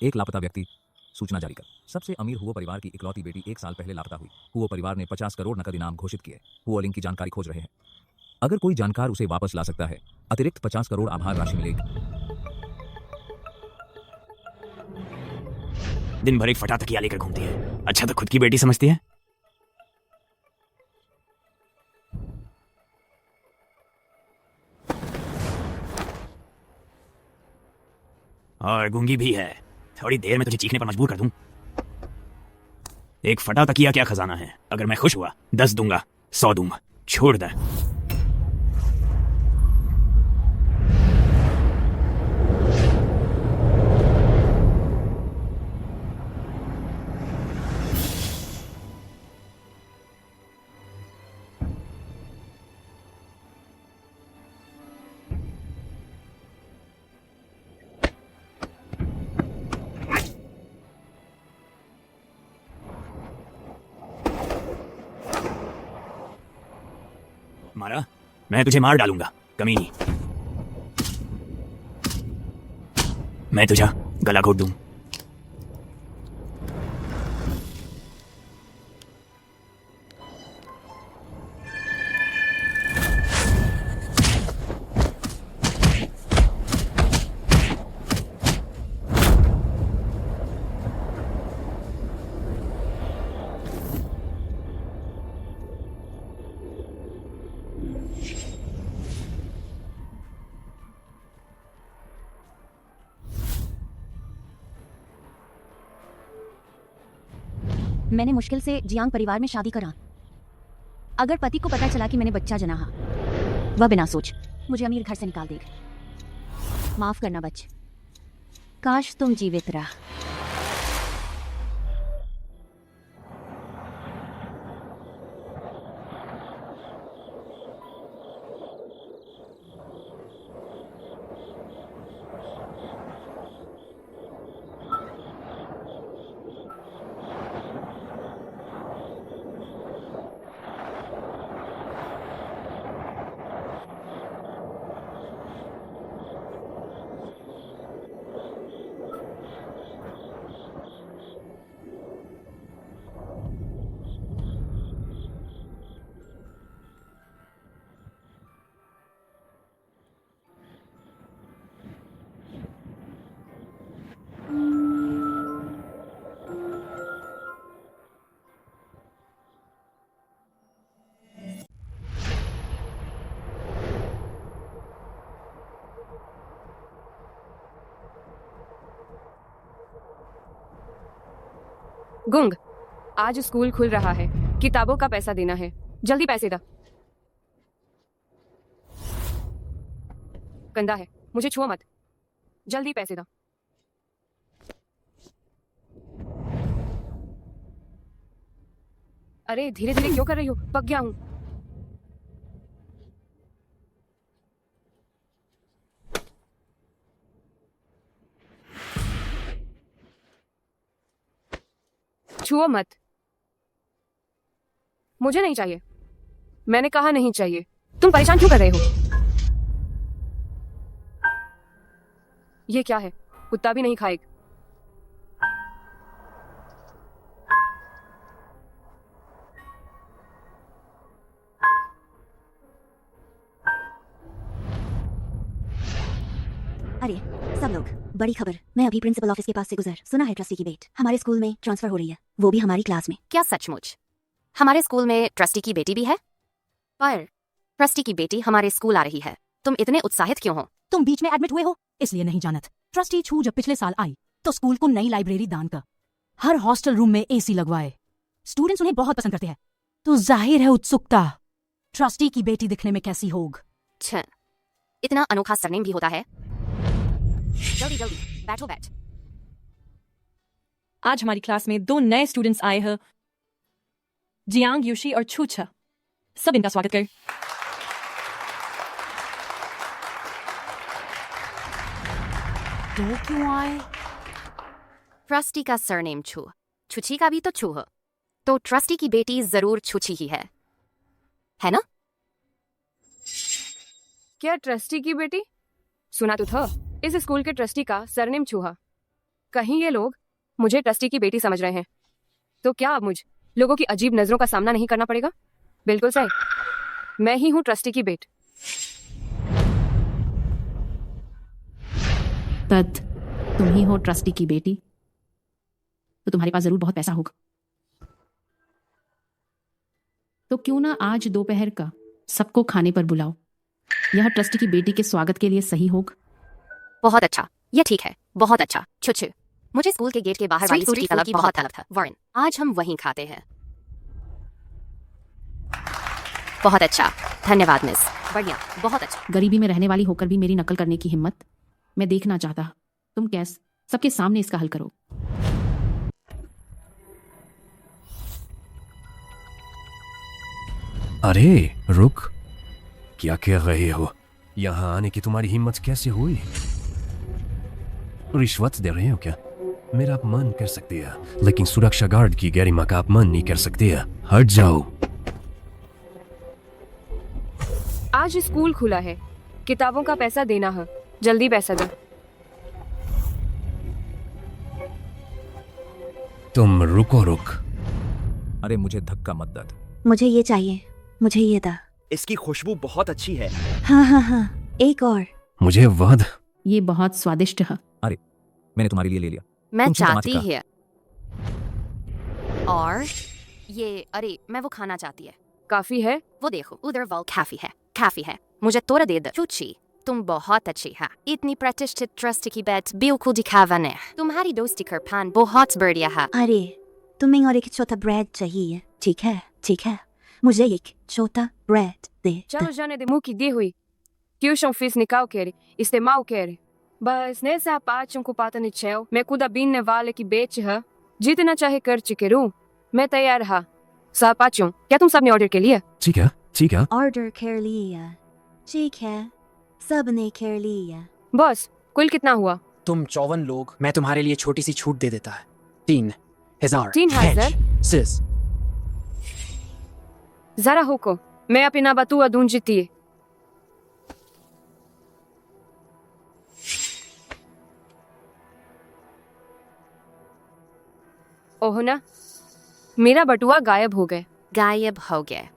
एक लापता व्यक्ति सूचना जारी कर। सबसे अमीर हुओ परिवार की इकलौती बेटी 1 साल पहले लापता हुई। हुओ परिवार ने 50 करोड़ नकद इनाम घोषित किए। हुओ लिंक की जानकारी खोज रहे हैं। अगर कोई जानकार उसे वापस ला सकता है, अतिरिक्त 50 करोड़ आभार राशि मिलेगी। दिन भर एक फटा तकिया लेकर घूमती है। अच्छा तो खुद की बेटी समझती है। और गूंगी भी है। थोड़ी देर में तुझे चीखने पर मजबूर कर दूं। एक फटा तकिया क्या खजाना है। अगर मैं खुश हुआ 10 दूंगा, 100 दूंगा, छोड़ दे। मारा, मैं तुझे मार डालूंगा कमीनी। मैं तुझा गला घोट दूं। मैंने मुश्किल से जियांग परिवार में शादी करा। अगर पति को पता चला कि मैंने बच्चा जनाहा, वह बिना सोच मुझे अमीर घर से निकाल देगा। माफ करना बच, काश तुम जीवित रहा। गुंग, आज स्कूल खुल रहा है। किताबों का पैसा देना है। जल्दी पैसे दा। गंदा है, मुझे छुओ मत। जल्दी पैसे दा। अरे धीरे धीरे क्यों कर रही हो? पक गया हूं। छुओ मत। मुझे नहीं चाहिए। मैंने कहा नहीं चाहिए। तुम परेशान क्यों कर रहे हो? ये क्या है? कुत्ता भी नहीं खाएगा। अरे सब लोग, बड़ी खबर। मैं अभी प्रिंसिपल ऑफिस के पास से सुना है ट्रस्टी की बेटी हमारे स्कूल में ट्रांसफर हो रही है, वो भी हमारी क्लास में। क्या सचमुच? हमारे स्कूल में ट्रस्टी की बेटी भी है? पर ट्रस्टी की बेटी हमारे स्कूल आ रही है, तुम इतने उत्साहित क्यों हो? तुम बीच में एडमिट हुए हो इसलिए नहीं जानत। ट्रस्टी छू जब पिछले साल आई तो स्कूल को नई लाइब्रेरी दान कर, हर हॉस्टल रूम में एसी लगवाए। स्टूडेंट्स उन्हें बहुत पसंद करते हैं, तो जाहिर है उत्सुकता ट्रस्टी की बेटी दिखने में कैसी होग। छह, इतना अनोखा सरनेम भी होता है। जल्दी जल्दी बैठो बैठ। आज हमारी क्लास में 2 नए स्टूडेंट्स आए हैं, जियांग यूशी और छूछा। सब इनका स्वागत कर। तो क्यों आए? ट्रस्टी का सरनेम छू, छुची का भी तो छू है, तो ट्रस्टी की बेटी जरूर छुची ही है ना? क्या ट्रस्टी की बेटी? सुना तो था, इस स्कूल के ट्रस्टी का सरनेम छूहा। कहीं ये लोग मुझे ट्रस्टी की बेटी समझ रहे हैं तो क्या अब मुझ लोगों की अजीब नजरों का सामना नहीं करना पड़ेगा? बिल्कुल सही, मैं ही हूँ ट्रस्टी की बेट। तद तुम ही हो ट्रस्टी की बेटी, तो तुम्हारे पास जरूर बहुत पैसा होगा। तो क्यों ना आज दोपहर का सबको खाने पर बुलाओ। यह ट्रस्टी की बेटी के स्वागत के लिए सही होगा। बहुत अच्छा, ये ठीक है, बहुत अच्छा। छुछ, मुझे स्कूल के गेट के बाहर वाली स्ट्रीट स्ट्रीट फूड की बहुत तलब था। वॉरेन, आज हम वहीं खाते हैं। बहुत अच्छा, धन्यवाद मिस। बढ़िया, बहुत अच्छा। गरीबी में रहने वाली होकर भी मेरी नकल करने की हिम्मत मैं देखना चाहता। तुम कैसे सबके सामने इसका हल करो। अरे रुक, क्या कह रहे हो? यहाँ आने की तुम्हारी हिम्मत कैसे हुई? रिश्वत दे रहे हो क्या? मेरा अपमान कर सकते हैं, लेकिन सुरक्षा गार्ड की गरिमा का अपमान नहीं कर सकते हैं। हट जाओ। आज स्कूल खुला है, किताबों का पैसा देना है, जल्दी पैसा दो। तुम रुको रुक। अरे मुझे धक्का मत दे। मुझे ये चाहिए, मुझे ये था। इसकी खुशबू बहुत अच्छी है। हाँ हाँ हाँ, एक और। मुझे वध। ये बहुत स्वादिष्ट है। मैंने तुम्हारे लिए ले लिया। मैं तुम चिंता मत चाहती कर। है। और ये, अरे मैं वो खाना चाहती है। काफी है। वो देखो उधर वो काफी है, काफी है। मुझे तोड़ दे दो। चूची, तुम बहुत अच्छी है। इतनी प्रतिष्ठित ट्रस्ट की बेट बिल्कुल दिखावा ने। तुम्हारी दोस्ती कर पान बहुत बढ़िया है। अरे तुम्हें और एक छोटा ब्रेड चाहिए? ठीक है ठीक है, मुझे एक छोटा ब्रेड दे। चलो जाने दे, मुंह की दी हुई que os fiscal querem, mal querem. बस nessa parte ocupata no céu, मैं खुदा बिन ने वाले की बेच है, जितना चाहे कर चुके रू, मैं तैयार हा। सापाचों, क्या तुम सबने ऑर्डर के लिए? ठीक है ठीक है। ऑर्डर कर लिया। ठीक है, सबने कर लिया। बस कुल कितना हुआ? तुम 54 लोग, मैं तुम्हारे लिए छोटी सी छूट दे देता है। 3,000। 3,000? सिस, जरा होको, मैं अपनी ना बतुआ दूं जीती। ओह ना, मेरा बटुआ गायब हो गए। गायब हो गए।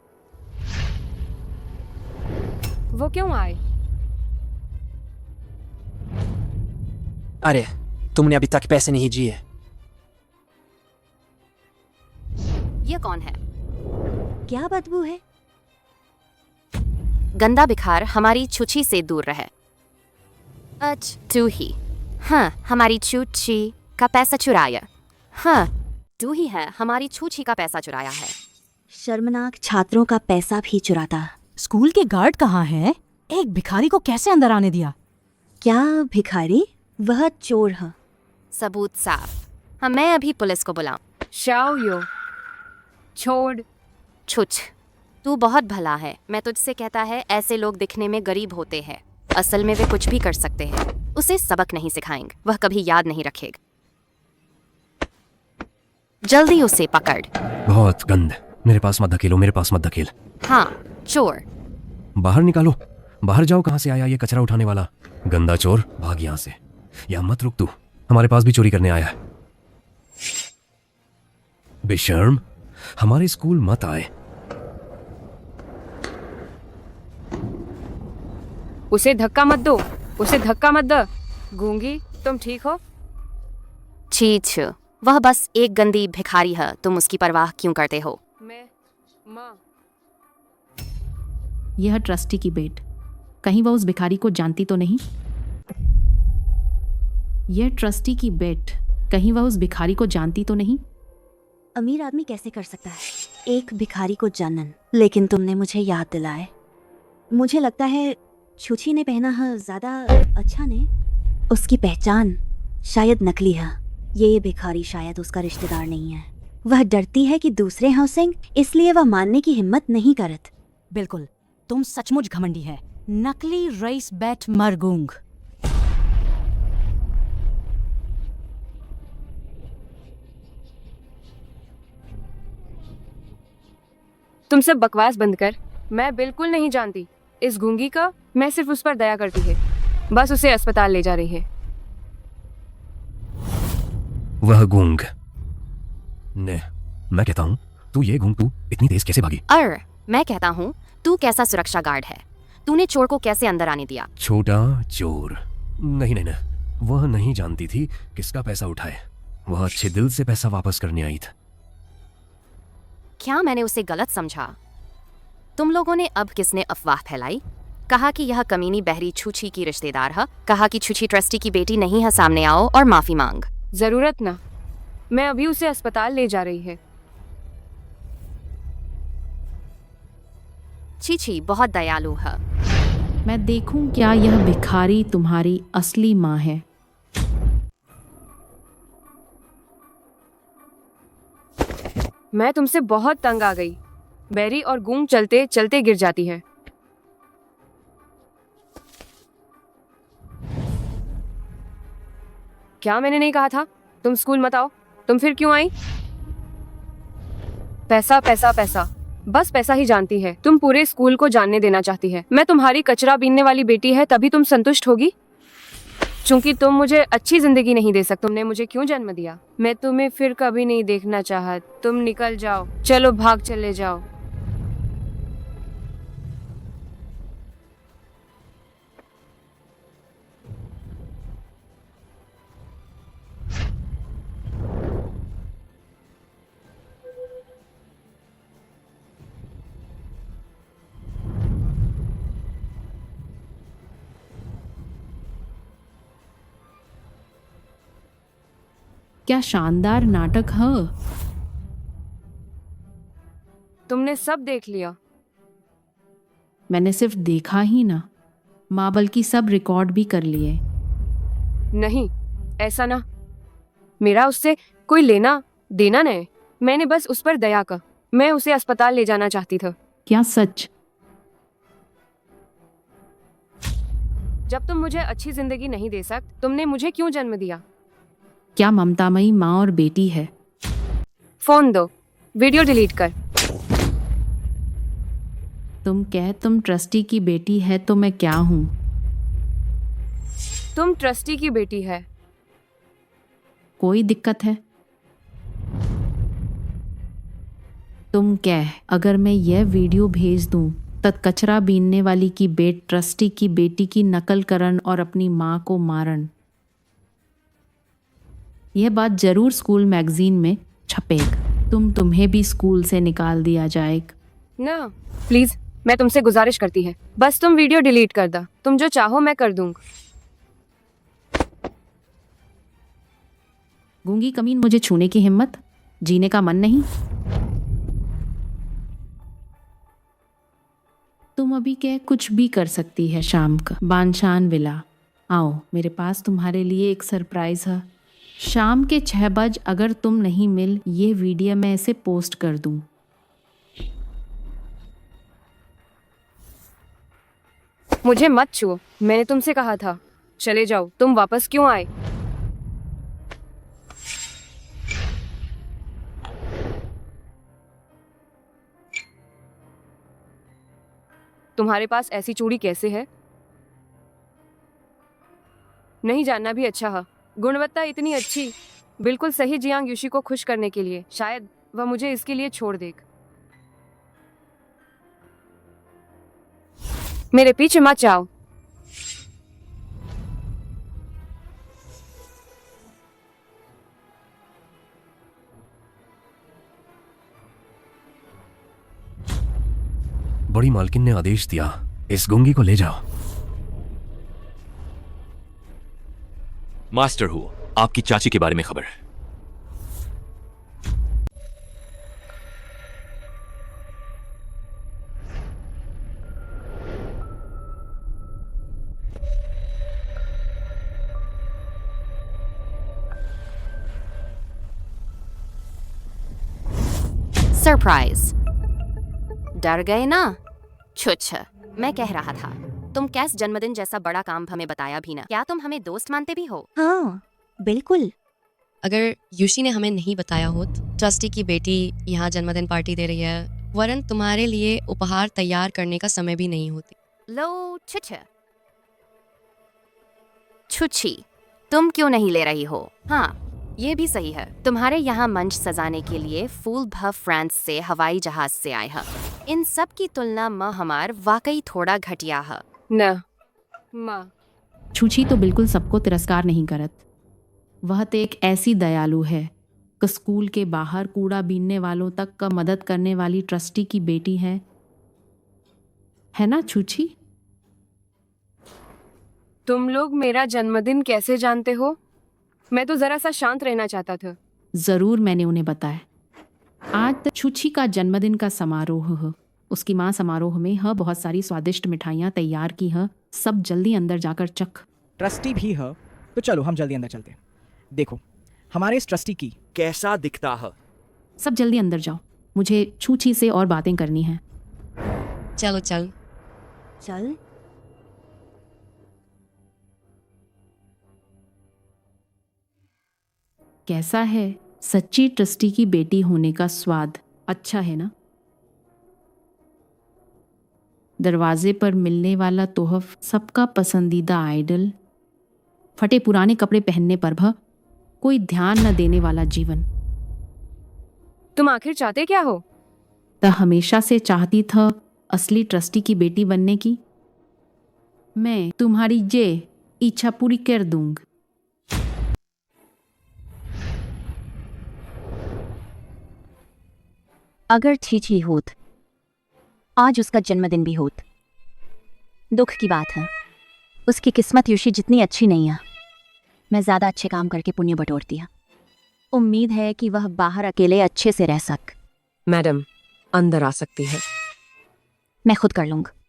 वो क्यों आए? अरे तुमने अभी तक पैसे नहीं दिए। ये कौन है? क्या बदबू है? गंदा बिखार हमारी छुछी से दूर रहे। अच्छा तू ही। हाँ, हमारी छुछी का पैसा चुराया। हाँ, तू ही है हमारी छुछी का पैसा चुराया है। शर्मनाक, छात्रों का पैसा भी चुराता। स्कूल के गार्ड कहाँ हैं? एक भिखारी को कैसे अंदर आने दिया? क्या भिखारी? वह चोर है। सबूत साफ। हाँ, मैं अभी पुलिस को बुलाऊं। शाओ यो, छोड़। छुछ, तू बहुत भला है। मैं तुझसे कहता है, ऐसे लोग दिखने में गरीब होते हैं, असल में वे कुछ भी कर सकते हैं। उसे सबक नहीं सिखाएंगे, वह कभी याद नहीं रखेगा। जल्दी उसे पकड़। बहुत गंद। मेरे पास मत धकेलो, मेरे पास मत धकेल। हाँ, चोर। बाहर निकालो। बाहर जाओ। कहाँ से आया ये कचरा उठाने वाला गंदा चोर? भाग यहाँ से। यहाँ मत रुक, तू हमारे पास भी चोरी करने आया है। बेशर्म, हमारे स्कूल मत आए। उसे धक्का मत दो, उसे धक्का मत दो। गूंगी, तुम ठीक हो? छीछ, वह बस एक गंदी भिखारी है, तुम उसकी परवाह क्यों करते हो? मैं माँ। यह ट्रस्टी की बेट, कहीं वह उस भिखारी को जानती तो नहीं? यह ट्रस्टी की बेट, कहीं वह उस भिखारी को जानती तो नहीं? अमीर आदमी कैसे कर सकता है एक भिखारी को जानन? लेकिन तुमने मुझे याद दिलाए। मुझे लगता है छुछी ने पहना है ज्यादा अच्छा ने। उसकी पहचान शायद नकली है। ये भिखारी शायद उसका रिश्तेदार नहीं है। वह डरती है कि दूसरे हाउसिंग, इसलिए वह मानने की हिम्मत नहीं करत। बिल्कुल, तुम सचमुच घमंडी है। नकली रईस बैट मरगूंग। तुम सब बकवास बंद कर। मैं बिल्कुल नहीं जानती इस गूंगी का। मैं सिर्फ उस पर दया करती है, बस उसे अस्पताल ले जा रही है। वह गूंग ने मैं कहता हूँ तू इतनी तेज कैसे भागी? मैं कहता हूँ तू कैसा सुरक्षा गार्ड है? तूने चोर को कैसे अंदर आने दिया? छोटा चोर नहीं नहीं नहीं, वह नहीं जानती थी किसका पैसा उठाए। वह अच्छे दिल से पैसा वापस करने आई था। क्या मैंने उसे गलत समझा? तुम लोगों ने अब किसने अफवाह फैलाई? कहा कि यह कमीनी बहरी छुछी की रिश्तेदार है, कहा कि छुछी ट्रस्टी की बेटी नहीं है, सामने आओ और माफी मांग। जरूरत ना, मैं अभी उसे अस्पताल ले जा रही है। चीची बहुत दयालु है। मैं देखूं क्या यह भिखारी तुम्हारी असली माँ है? मैं तुमसे बहुत तंग आ गई। बेरी और गूंग चलते चलते गिर जाती है। क्या मैंने नहीं कहा था तुम स्कूल मत आओ? तुम फिर क्यों आई? पैसा पैसा पैसा, बस पैसा ही जानती है। तुम पूरे स्कूल को जानने देना चाहती है मैं तुम्हारी कचरा बीनने वाली बेटी है, तभी तुम संतुष्ट होगी? चूंकि तुम मुझे अच्छी जिंदगी नहीं दे सकते। तुमने मुझे क्यों जन्म दिया? मैं तुम्हें फिर कभी नहीं देखना चाहा। तुम निकल जाओ, चलो भाग चले जाओ। क्या शानदार नाटक है। तुमने सब देख लिया। मैंने सिर्फ देखा ही ना, माँ बल्कि सब रिकॉर्ड भी कर लिए। नहीं, ऐसा ना। मेरा उससे कोई लेना देना नहीं। मैंने बस उस पर दया का। मैं उसे अस्पताल ले जाना चाहती था। क्या सच? जब तुम मुझे अच्छी जिंदगी नहीं दे सकते, तुमने मुझे क्यों जन्म दिया? क्या ममतामयी माँ और बेटी है? फोन दो, वीडियो डिलीट कर। तुम ट्रस्टी की बेटी है तो मैं क्या हूँ? तुम ट्रस्टी की बेटी है। कोई दिक्कत है? तुम कह, अगर मैं यह वीडियो भेज दूं तब कचरा बीनने वाली की ट्रस्टी की बेटी की नकल करन और अपनी माँ को मारन। यह बात जरूर स्कूल मैगजीन में छपेग। तुम्हें भी स्कूल से निकाल दिया जाएगा। ना प्लीज, मैं तुमसे गुजारिश करती है, बस तुम वीडियो डिलीट कर दो। तुम जो चाहो मैं कर दूंगा। गूंगी कमीन, मुझे छूने की हिम्मत, जीने का मन नहीं? तुम अभी क्या कुछ भी कर सकती है। शाम का बानशान विला आओ, मेरे पास तुम्हारे लिए एक सरप्राइज है। शाम के 6 बजे अगर तुम नहीं मिल, ये वीडियो मैं इसे पोस्ट कर दूं। मुझे मत छुओ, मैंने तुमसे कहा था। चले जाओ। तुम वापस क्यों आए? तुम्हारे पास ऐसी चूड़ी कैसे है? नहीं जानना भी अच्छा है। गुणवत्ता इतनी अच्छी, बिल्कुल सही जियांग यूशी को खुश करने के लिए। शायद वह मुझे इसके लिए छोड़ देगा। मेरे पीछे मत जाओ। बड़ी मालकिन ने आदेश दिया, इस गूंगी को ले जाओ। मास्टर हूँ, आपकी चाची के बारे में खबर। सरप्राइज। डर गए ना? छुछ, मैं कह रहा था तुम कैस जन्मदिन जैसा बड़ा काम हमें बताया भी ना। क्या तुम हमें दोस्त मानते भी हो? हाँ बिल्कुल। अगर यूशी ने हमें नहीं बताया होत ट्रस्टी की बेटी यहाँ जन्मदिन पार्टी दे रही है, वरन तुम्हारे लिए उपहार तैयार करने का समय भी नहीं होती। लो छुछ, छुछी, तुम क्यों नहीं ले रही हो? हाँ, ये भी सही है। तुम्हारे यहाँ मंच सजाने के लिए फूल भव फ्रांस से हवाई जहाज से आए हैं। इन सब की तुलना में हमार वाकई थोड़ा घटिया है। न माँ छूछी तो बिल्कुल सबको तिरस्कार नहीं करत। वह तो एक ऐसी दयालु है कि स्कूल के बाहर कूड़ा बीनने वालों तक का मदद करने वाली ट्रस्टी की बेटी है ना छूछी? तुम लोग मेरा जन्मदिन कैसे जानते हो? मैं तो जरा सा शांत रहना चाहता था। जरूर मैंने उन्हें बताया। आज तो छूछी का जन्मदिन का समारोह है। उसकी माँ समारोह में बहुत सारी स्वादिष्ट मिठाइयाँ तैयार की है। सब जल्दी अंदर जाकर चख। ट्रस्टी भी है तो चलो हम जल्दी अंदर चलते हैं। देखो हमारे इस ट्रस्टी की कैसा दिखता है। सब जल्दी अंदर जाओ, मुझे छूछी से और बातें करनी है। चलो चल। चल। कैसा है सच्ची ट्रस्टी की बेटी होने का स्वाद? अच्छा है ना? दरवाजे पर मिलने वाला तोहफ, सबका पसंदीदा आइडल, फटे पुराने कपड़े पहनने पर भी कोई ध्यान न देने वाला जीवन। तुम आखिर चाहते क्या हो? तो हमेशा से चाहती था असली ट्रस्टी की बेटी बनने की। मैं तुम्हारी जे इच्छा पूरी कर दूंगी। अगर छीछी होत, आज उसका जन्मदिन भी होत। दुख की बात है, उसकी किस्मत यूशी जितनी अच्छी नहीं है। मैं ज़्यादा अच्छे काम करके पुण्य बटोरती है। उम्मीद है कि वह बाहर अकेले अच्छे से रह सक। मैडम अंदर आ सकती है। मैं खुद कर लूँगी।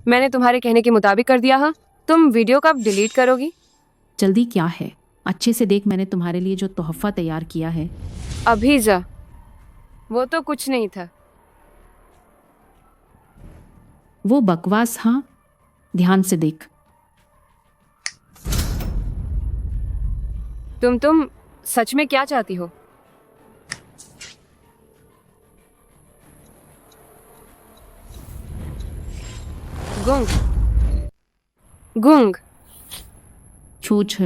मैंने तुम्हारे कहने के मुताबिक कर दिया है। तुम वीडियो कब डिलीट करोगी? जल्दी क्या है, अच्छे से देख। मैंने तुम्हारे लिए जो तोहफा तैयार किया है। अभी जा, वो तो कुछ नहीं था। वो बकवास, हाँ, ध्यान से देख। तुम सच में क्या चाहती हो? गुंग गुंग छूछ।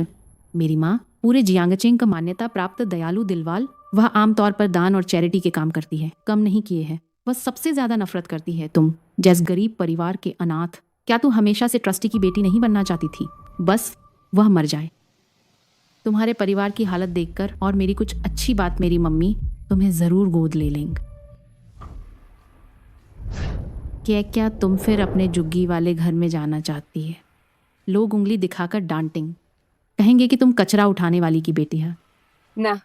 मेरी माँ पूरे जियांगचेंग का मान्यता प्राप्त दयालु दिलवाल। वह आमतौर पर दान और चैरिटी के काम करती है, कम नहीं किए हैं। वह सबसे ज्यादा नफरत करती है तुम जैसे गरीब परिवार के अनाथ। क्या तू हमेशा से ट्रस्टी की बेटी नहीं बनना चाहती थी? बस वह मर जाए। तुम्हारे परिवार की हालत देखकर और मेरी कुछ अच्छी बात, मेरी मम्मी तुम्हें जरूर गोद ले लेंगे। क्या तुम फिर अपने जुग्गी वाले घर में जाना चाहती है? लोग उंगली दिखाकर डांटेंगे, कहेंगे कि तुम कचरा उठाने वाली की बेटी है। ना,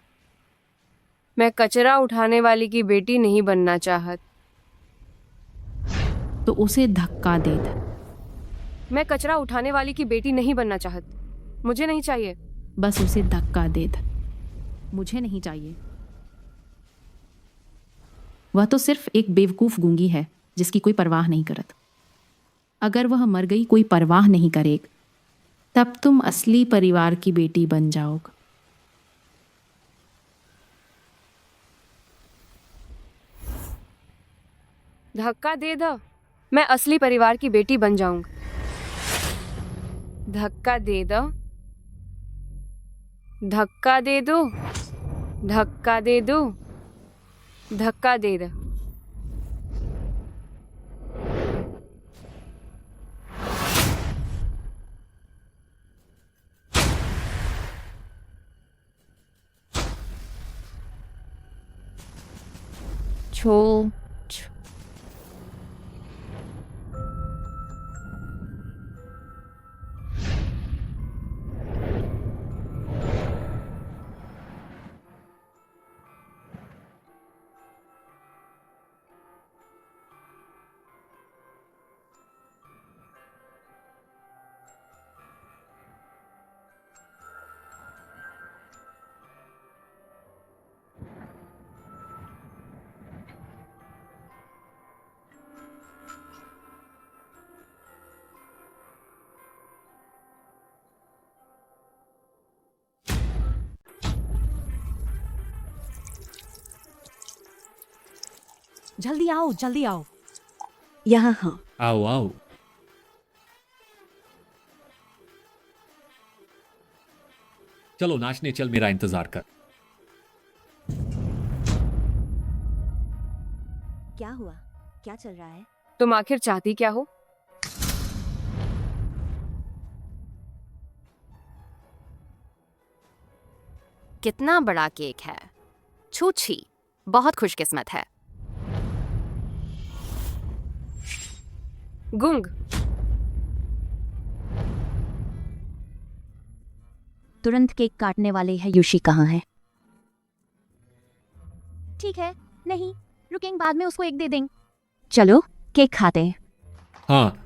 मैं कचरा उठाने वाली की बेटी नहीं बनना चाहत। तो उसे धक्का दे दे। मैं कचरा उठाने वाली की बेटी नहीं बनना चाहत। मुझे नहीं चाहिए। बस उसे धक्का दे दे। मुझे नहीं चाहिए। वह तो सिर्फ एक बेवकूफ गूंगी है जिसकी कोई परवाह नहीं करत। अगर वह मर गई, कोई परवाह नहीं करेग, तब तुम असली परिवार की बेटी बन जाओगे। धक्का दे दो, मैं असली परिवार की बेटी बन जाऊंगी। धक्का दे दो, धक्का दे दो, धक्का दे दो, धक्का दे दो। छो जल्दी आओ, जल्दी आओ। यहाँ हाँ। आओ आओ। चलो नाचने चल, मेरा इंतजार कर। क्या हुआ? क्या चल रहा है? तुम आखिर चाहती क्या हो? कितना बड़ा केक है। छूछी बहुत खुशकिस्मत है। गुंग, तुरंत केक काटने वाले हैं। यूशी कहाँ है? ठीक है, नहीं रुकेंगे, बाद में उसको एक दे देंगे। चलो केक खाते हैं। हाँ।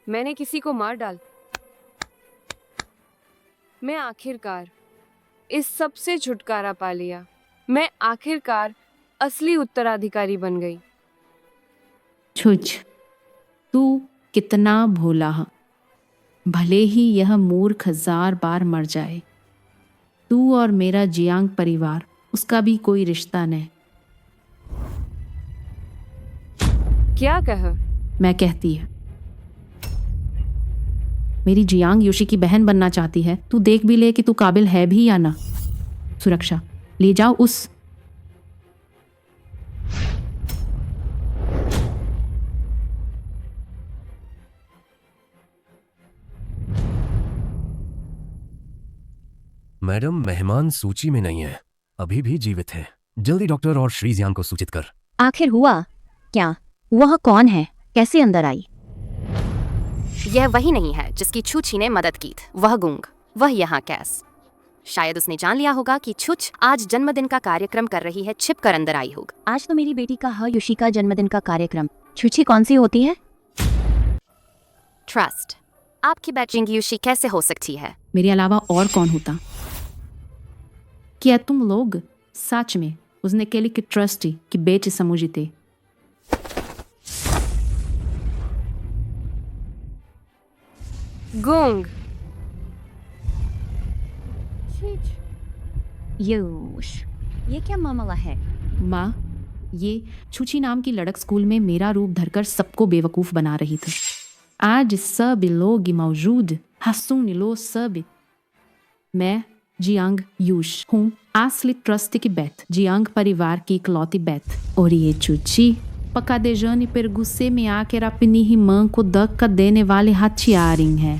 मैंने किसी को मार डाल। मैं आखिरकार इस सब से छुटकारा पा लिया। मैं आखिरकार असली उत्तराधिकारी बन गई। छुछ, तू कितना भोला है। भले ही यह मूर्ख 1000 बार मर जाए, तू और मेरा जियांग परिवार, उसका भी कोई रिश्ता नहीं। क्या कहा? मैं कहती है मेरी जियांग यूशी की बहन बनना चाहती है। तू देख भी ले कि तू काबिल है भी या ना। सुरक्षा ले जाओ उस। मैडम, मेहमान सूची में नहीं है, अभी भी जीवित है। जल्दी डॉक्टर और श्री जियांग को सूचित कर। आखिर हुआ क्या? वह कौन है? कैसे अंदर आई? यह वही नहीं है जिसकी छूछी ने मदद की थी। वह गुंग, वह यहाँ कैस। शायद उसने जान लिया होगा कि छुछ आज जन्मदिन का कार्यक्रम कर रही है, छिप कर अंदर आई होगी। आज तो मेरी बेटी का यूशी का जन्मदिन का कार्यक्रम। छुछी कौन सी होती है? ट्रस्ट। आपकी बैचिंग यूशी कैसे हो सकती है? मेरे अलावा और कौन होता? क्या तुम लोग सच में उसने केली की ट्रस्टी की बेच समझते? गुंग, यूश, ये क्या मामला है? माँ, ये छुछी नाम की लड़क स्कूल में मेरा रूप धरकर सबको बेवकूफ बना रही थी। आज सब लोग मौजूद, हंसून लो सब। मैं जियांग यूश हूँ, असली ट्रस्ट की बेथ, जियांग परिवार की इकलौती बेथ। और ये छुछी पका दे जाने पर गुस्से में आकर अपनी ही मां को धक्का देने वाले हथियारिंग है।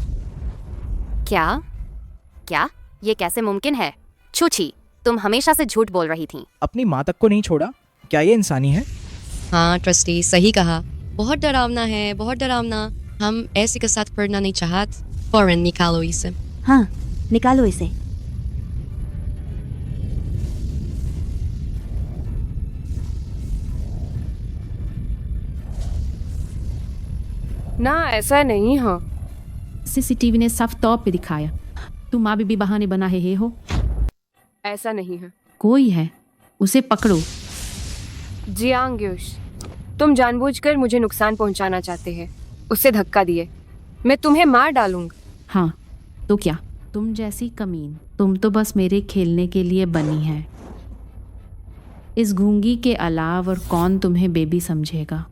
क्या क्या ये कैसे मुमकिन है? छुछी, तुम हमेशा से झूठ बोल रही थी। अपनी माँ तक को नहीं छोड़ा, क्या ये इंसानी है? हाँ ट्रस्टी, सही कहा। बहुत डरावना है, बहुत डरावना। हम ऐसे के साथ पढ़ना नहीं चाहते। फौरन निकालो इसे। हाँ, निकालो इसे। ना ऐसा नहीं है। सीसीटीवी ने साफ तौर पे दिखाया। तुम अभी भी बहाने बना है हो। ऐसा नहीं है। कोई है, उसे पकड़ो। जियांग यूश, तुम जानबूझकर मुझे नुकसान पहुंचाना चाहते हैं। उसे धक्का दिए, मैं तुम्हें मार डालूंगा। हाँ तो क्या? तुम जैसी कमीन, तुम तो बस मेरे खेलने के लिए बनी है। इस गूंगी के अलावा और कौन तुम्हें बेबी समझेगा?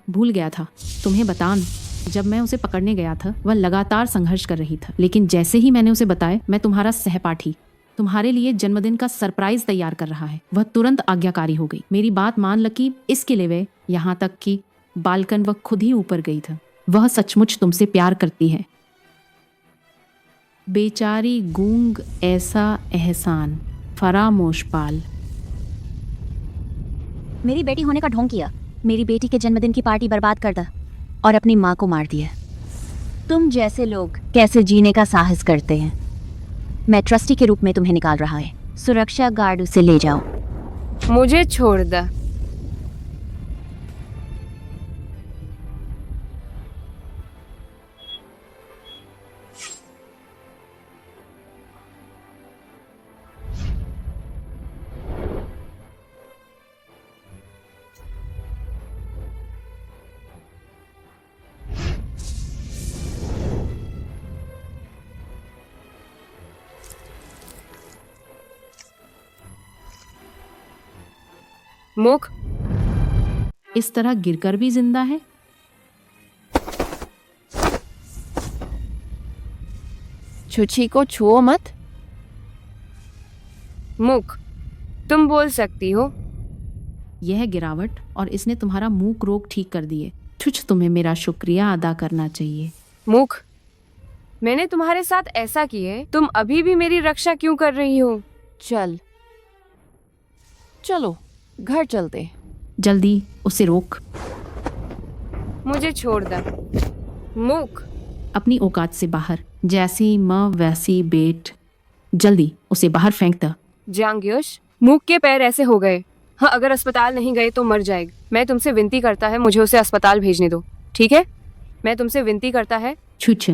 भूल गया था तुम्हें बतान। जब मैं उसे पकड़ने गया था, वह लगातार संघर्ष कर रही था, लेकिन जैसे ही मैंने उसे बताया मैं तुम्हारा सहपाठी तुम्हारे लिए जन्मदिन का सरप्राइज तैयार कर रहा है, वह तुरंत आज्ञाकारी हो गई। मेरी बात मान लकी, इसके लिए वे यहाँ तक कि बालकन वह खुद ही ऊपर गई था। वह सचमुच तुमसे प्यार करती है। बेचारी गूंग, ऐसा एहसान फरामोश पाल। मेरी बेटी होने का ढोंग किया, मेरी बेटी के जन्मदिन की पार्टी बर्बाद कर दा और अपनी माँ को मार दिया। तुम जैसे लोग कैसे जीने का साहस करते हैं? मैं ट्रस्टी के रूप में तुम्हें निकाल रहा है। सुरक्षा गार्ड उसे ले जाओ। मुझे छोड़ दा। मुख इस तरह गिरकर भी जिंदा है। छुछी को छुओ मत। मुख तुम बोल सकती हो। यह गिरावट और इसने तुम्हारा मूक रोग ठीक कर दिए। छुछ तुम्हें मेरा शुक्रिया अदा करना चाहिए। मुख मैंने तुम्हारे साथ ऐसा किए, तुम अभी भी मेरी रक्षा क्यों कर रही हो? चलो घर चलते। जल्दी उसे रोक। मुझे छोड़ दे। मुख अपनी औकात से बाहर, जैसी माँ वैसी बेट। जल्दी उसे बाहर फेंक दो। जियांग मुख के पैर ऐसे हो गए। हाँ, अगर अस्पताल नहीं गए तो मर जाएगा। मैं तुमसे विनती करता है, मुझे उसे अस्पताल भेजने दो, ठीक है? मैं तुमसे विनती करता है। छुछ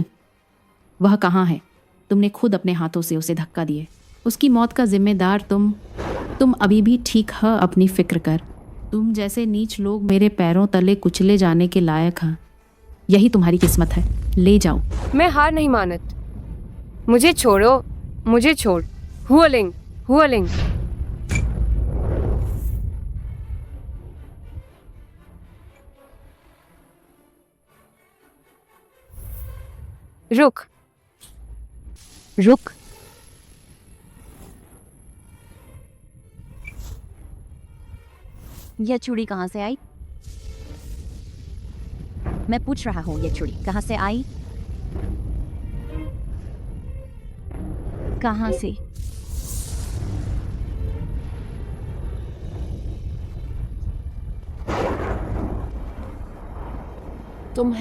वह कहाँ है? तुमने खुद अपने हाथों से उसे धक्का दिए। उसकी मौत का जिम्मेदार तुम अभी भी ठीक है। अपनी फिक्र कर। तुम जैसे नीच लोग मेरे पैरों तले कुचले जाने के लायक हैं। यही तुम्हारी किस्मत है। ले जाओ। मैं हार नहीं मानत। मुझे छोड़ो, मुझे छोड़। हुआलिंग हुआलिंग रुक रुक। यह चूड़ी कहाँ से आई? मैं पूछ रहा हूँ, यह चूड़ी कहाँ से आई? कहाँ से? तुम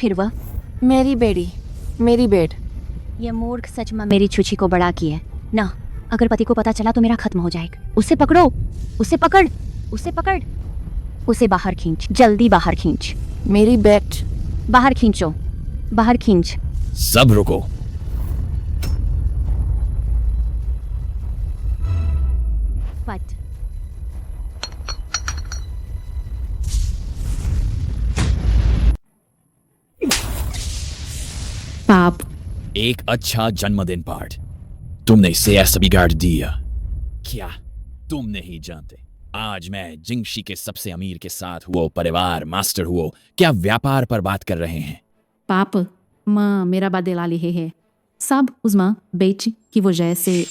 फिर वह मेरी बेटी, मेरी बेट। यह मूर्ख सच में मेरी छुछी को बड़ा की है ना। अगर पति को पता चला तो मेरा खत्म हो जाएगा। उसे पकड़ो, उसे पकड़, उसे पकड़, उसे बाहर खींच, जल्दी बाहर खींच। मेरी बेट बाहर खींचो, बाहर खींच। सब रुको। पट पाप। एक अच्छा जन्मदिन पार्ट। तुमने इसे ऐसा बिगाड़ दिया। क्या तुम नहीं जानते आज मैं जिंगशी के सबसे अमीर के साथ हुआ परिवार मास्टर हुआ क्या व्यापार पर बात कर रहे हैं? पाप माँ मेरा बदला लिए है सब उस माँ बेच की वजह से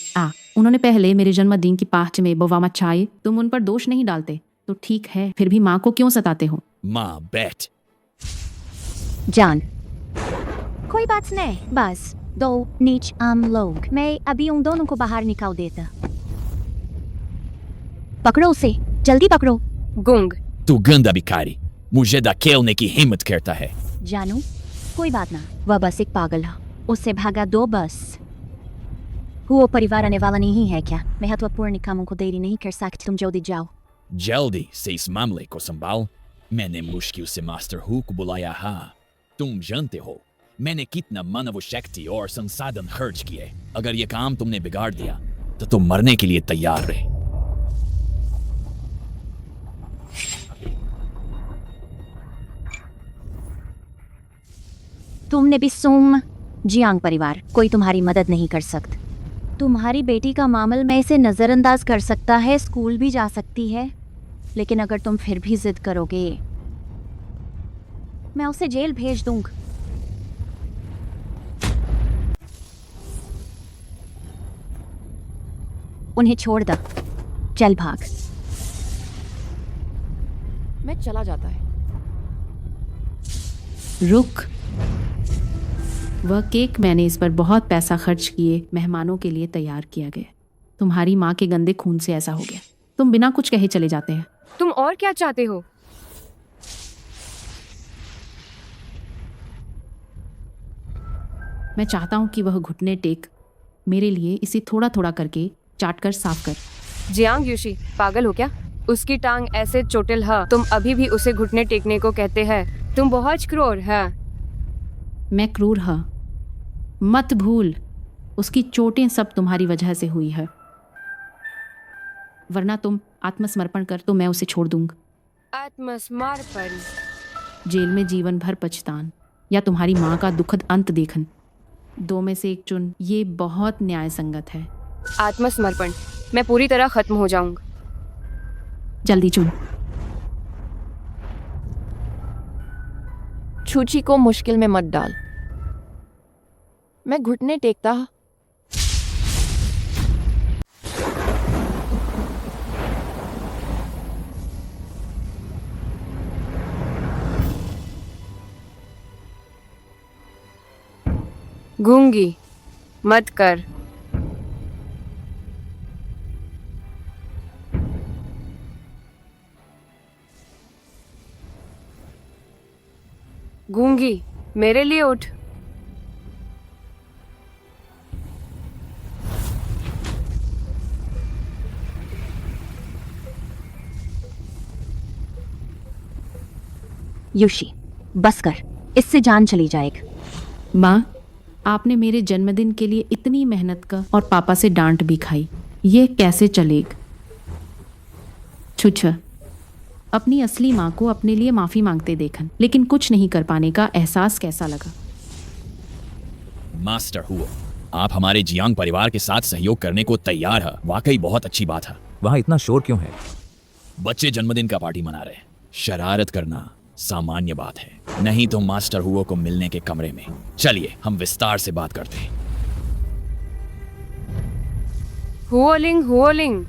उन्होंने पहले मेरे जन्मदिन की पार्टी में बवा मचाए। तुम उन पर दोष नहीं डालते तो ठीक है, फिर भी माँ को क्यों सताते हो? माँ बैठ। जान कोई बात नहीं, बस दो नीच आम लोग। मैं अभी उन दोनों को बाहर निकाल देता। पकड़ो उसे, जल्दी पकड़ो। गुंग तू गंदा भिखारी मुझे धकेलने की हिम्मत करता है। जानू कोई बात ना, वह बस एक पागल है, उससे भागा दो बस। वो परिवार आने वाला नहीं है क्या? महत्वपूर्ण कामों को देरी नहीं कर सकती, तुम जल्दी जाओ। जल्दी से इस मामले को संभाल। मैंने मुश्किल से मास्टर हु को बुलाया। हाँ, तुम जानते हो मैंने कितना मानव शक्ति और संसाधन खर्च किए। अगर ये काम तुमने बिगाड़ दिया तो तुम मरने के लिए तैयार रहे। तुमने भी सुन, जियांग परिवार कोई तुम्हारी मदद नहीं कर सकता। तुम्हारी बेटी का मामला मैं इसे नजरअंदाज कर सकता है, स्कूल भी जा सकती है, लेकिन अगर तुम फिर भी जिद करोगे मैं उसे जेल भेज दूंगा। उन्हें छोड़ दो, चल भाग। मैं चला जाता है। रुक। वह केक मैंने इस पर बहुत पैसा खर्च किए मेहमानों के लिए तैयार किया गया। तुम्हारी माँ के गंदे खून से ऐसा हो गया। तुम बिना कुछ कहे चले जाते हैं। तुम और क्या चाहते हो? मैं चाहता हूँ कि वह घुटने टेक मेरे लिए इसे थोड़ा थोड़ा करके चाट कर साफ कर। जियांग यूशी पागल हो क्या? उसकी टांग ऐसे चोटिल है, तुम अभी भी उसे घुटने टेकने को कहते हैं? तुम बहुत क्रूर है। मैं क्रूर हाँ, मत भूल। उसकी चोटें सब तुम्हारी वजह से हुई है, वरना तुम आत्मसमर्पण कर तो मैं उसे छोड़ दूंगा। आत्मसमर्पण? जेल में जीवन भर पछतान या तुम्हारी माँ का दुखद अंत देखन, दो में से एक चुन। ये बहुत न्यायसंगत है। आत्मसमर्पण। मैं पूरी तरह खत्म हो जाऊंगा। जल्दी चुन। छूची को मुश्किल में मत डाल। मैं घुटने टेकता। गूंगी मत कर। गूंगी मेरे लिए उठ। युशी, बस कर, इससे जान चली जाएगी। माँ, आपने मेरे जन्मदिन के लिए इतनी मेहनत का और पापा से डांट भी खाई, ये कैसे चलेगा? छुच्छा, अपनी असली माँ को अपने लिए माफी मांगते देखन, लेकिन कुछ नहीं कर पाने का एहसास कैसा लगा? मास्टर हुओ, आप हमारे जियांग परिवार के साथ सहयोग करने को तैयार है, वाकई बहुत अच्छी बात है। वहाँ इतना शोर क्यों है? बच्चे जन्मदिन का पार्टी मना रहे। शरारत करना सामान्य बात है, नहीं तो मास्टर हुओ को मिलने के कमरे में। चलिए हम विस्तार से बात करते हैं। हुओलिंग, हुओलिंग।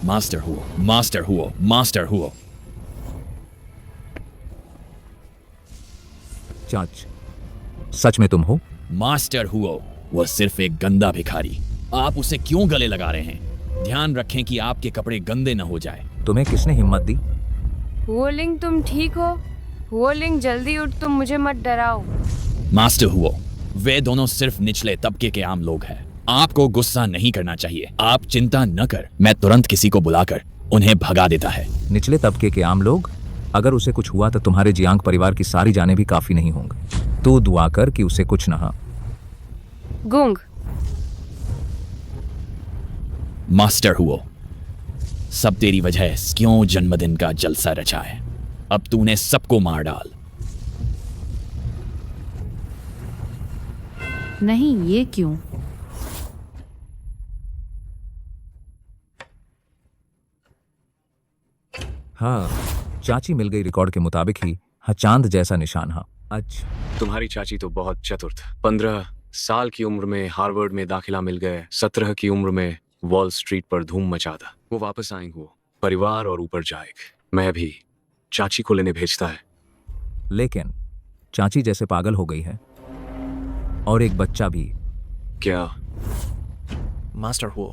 मास्टर हुओ, मास्टर हुओ, मास्टर हुओ। चाच, सच में तुम हो? मास्टर हुओ, वह सिर्फ एक गंदा भिखारी। आप उसे क्यों गले लगा रहे हैं? ध्यान रखें कि आपके कपड़े गंदे न हो जाए। तुम्हें किसने हिम्मत दी? हुओलिंग, तुम ठीक हो? हुओलिंग, जल्दी उठ, तुम मुझे मत डराओ। मास्टर हुओ, वे दोनों सिर्फ निचले तबके के आम लोग हैं। आपको गुस्सा नहीं करना चाहिए। आप चिंता न कर, मैं तुरंत किसी को बुलाकर उन्हें भगा देता है। निचले तबके के आम लोग? अगर उसे कुछ हुआ तो तुम्हारे जियांग परिवार की सारी जाने भी काफी नहीं होंगी। तू दुआ कर कि उसे कुछ न हो। गूंग। मास्टर हुओ, सब तेरी वजह से क्यों जन्मदिन का जलसा रचा है। अब तूने सबको मार डाल। नहीं, ये क्यों? हाँ, चाची मिल गई। रिकॉर्ड के मुताबिक ही हाँ, चांद जैसा निशान। हाँ, अच्छा। तुम्हारी चाची तो बहुत चतुर थी। 15 साल की उम्र में हार्वर्ड में दाखिला मिल गए। 17 की उम्र में वॉल स्ट्रीट पर धूम मचा दा। वो वापस आएंगे, वो परिवार और ऊपर जाएगा। मैं भी चाची को लेने भेजता है। लेकिन चाची जैसे पागल हो गई है और एक बच्चा भी। क्या? मास्टर हुओ,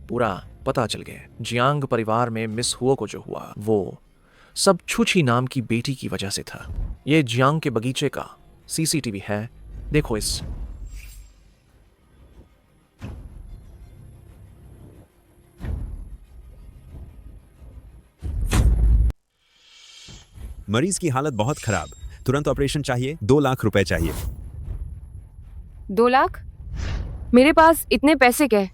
पूरा पता चल गया। जियांग परिवार में मिस हुओ को जो हुआ वो सब छुछी नाम की बेटी की वजह से था। ये जियांग के बगीचे का सीसीटीवी है, देखो इस। मरीज की हालत बहुत खराब, तुरंत ऑपरेशन चाहिए। 2 लाख रुपए चाहिए। 2 लाख? मेरे पास इतने पैसे क्या?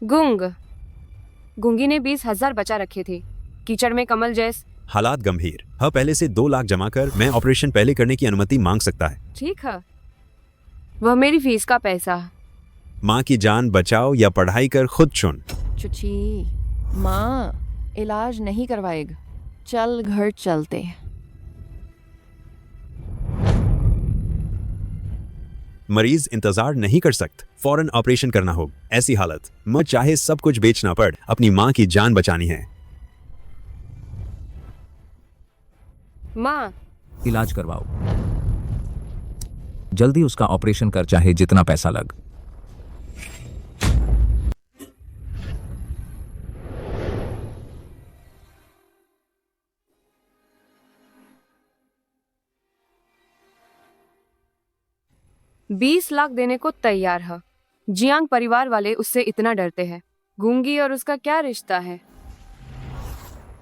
गूंगी ने 20,000 बचा रखे थे। कीचड़ में कमल जैस। हालात गंभीर। हाँ, पहले से 2 लाख जमा कर मैं ऑपरेशन पहले करने की अनुमति मांग सकता है। ठीक है, वह मेरी फीस का पैसा। माँ की जान बचाओ या पढ़ाई कर, खुद चुन। चुची, माँ इलाज नहीं करवाएगा। चल घर चलते। मरीज इंतजार नहीं कर सकता, फौरन ऑपरेशन करना होगा। ऐसी हालत में चाहे सब कुछ बेचना पड़, अपनी माँ की जान बचानी है। माँ, इलाज करवाओ जल्दी। उसका ऑपरेशन कर, चाहे जितना पैसा लग। $20 लाख देने को तैयार है। जियांग परिवार वाले उससे इतना डरते हैं। गूंगी और उसका क्या रिश्ता है?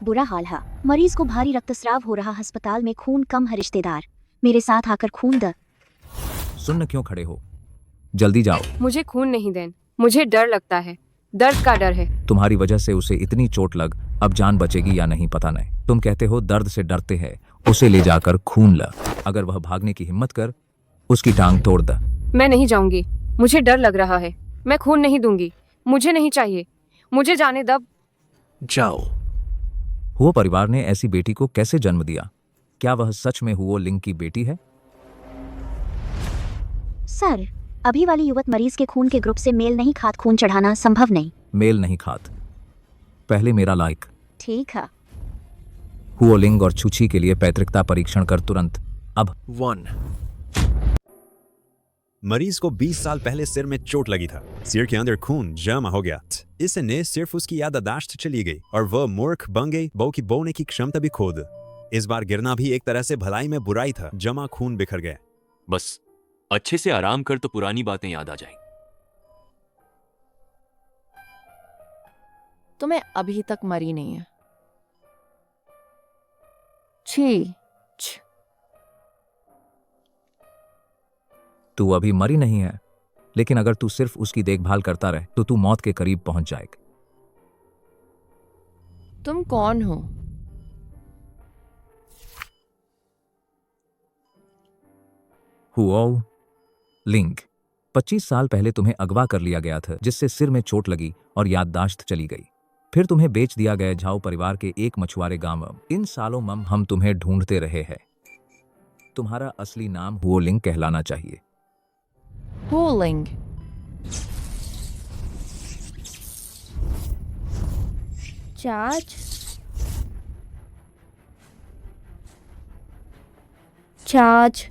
बुरा हाल है। मरीज को भारी रक्तस्राव हो रहा, अस्पताल में खून कम है। रिश्तेदार मेरे साथ आकर खून द। सुन क्यों खड़े हो, जल्दी जाओ। मुझे खून नहीं देन, मुझे डर लगता है, दर्द का डर है। तुम्हारी वजह से उसे इतनी चोट लग, अब जान बचेगी या नहीं पता नहीं। तुम कहते हो दर्द से डरते हैं, उसे ले जाकर खून ला। अगर वह भागने की हिम्मत कर, उसकी टांग तोड़ द। मैं नहीं जाऊंगी, मुझे डर लग रहा है। मैं खून नहीं दूंगी, मुझे नहीं चाहिए, मुझे जाने दब। जाओ। हुओ परिवार ने ऐसी बेटी को कैसे जन्म दिया? क्या वह सच में हुओ लिंग की बेटी है? सर, अभी वाली युवक मरीज के खून के ग्रुप से मेल नहीं खात। खून चढ़ाना संभव नहीं। मेल नहीं खात, पहले मेरा लाइक। ठीक है। हुओ लिंग और छुछी के लिए पैतृकता परीक्षण कर तुरंत। अब 1 मरीज को 20 साल पहले सिर में चोट लगी था। सिर के अंदर खून जमा हो गया। इसने सिर्फ उसकी याददाश्त चली गई और वह मूर्ख बन गई। की बोने की क्षमता भी खो दी। इस बार गिरना भी एक तरह से भलाई में बुराई था। जमा खून बिखर गया। बस अच्छे से आराम कर तो पुरानी बातें याद आ जाएं। तुम्हें अभी तक मरी नहीं है। छी। तू अभी मरी नहीं है, लेकिन अगर तू सिर्फ उसकी देखभाल करता रहे तो तू मौत के करीब पहुंच जाएगा। तुम कौन हो? हुओ लिंग, 25 साल पहले तुम्हें अगवा कर लिया गया था, जिससे सिर में चोट लगी और याददाश्त चली गई। फिर तुम्हें बेच दिया गया झाओ परिवार के एक मछुआरे गांव में। इन सालों में हम तुम्हें ढूंढते रहे हैं। तुम्हारा असली नाम हुओ लिंग कहलाना चाहिए। हुओ लिंग। चाच, चाच,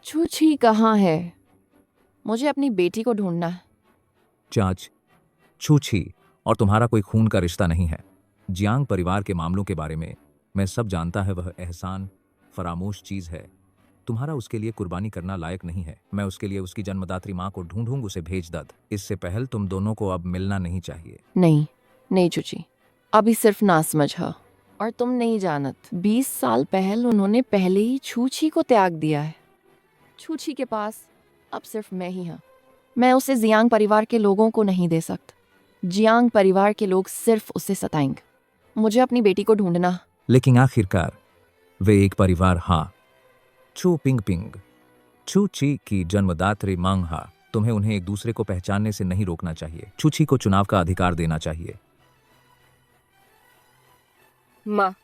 छुछी कहाँ है? मुझे अपनी बेटी को ढूंढना है। चाच, छूछी और तुम्हारा कोई खून का रिश्ता नहीं है। जियांग परिवार के मामलों के बारे में मैं सब जानता है। वह एहसान फरामोश चीज है। तुम्हारा उसके लिए कुर्बानी करना लायक नहीं है। मैं उसके लिए उसकी जन्मदात्री माँ को ढूंढूंग, उसे भेज दद। इससे पहले तुम दोनों को अब मिलना नहीं चाहिए। नहीं नहीं छुछी, अभी सिर्फ ना समझ है और तुम नहीं जानत। 20 साल पहले उन्होंने पहले ही छूछी को त्याग दिया है। छूछी के पास अब सिर्फ मैं ही हूँ। मैं उसे जियांग परिवार के लोगों को नहीं दे सकता। जियांग परिवार के लोग सिर्फ उसे सताएंगे। मुझे अपनी बेटी को ढूंढना। लेकिन आखिरकार वे एक परिवार हा। छू पिंग पिंग, छू ची की जन्मदात्री मांग हा। तुम्हें उन्हें एक दूसरे को पहचानने से नहीं रोकना चाहिए। छूछी को चुनाव का अधिकार देना चाहिए। माँ,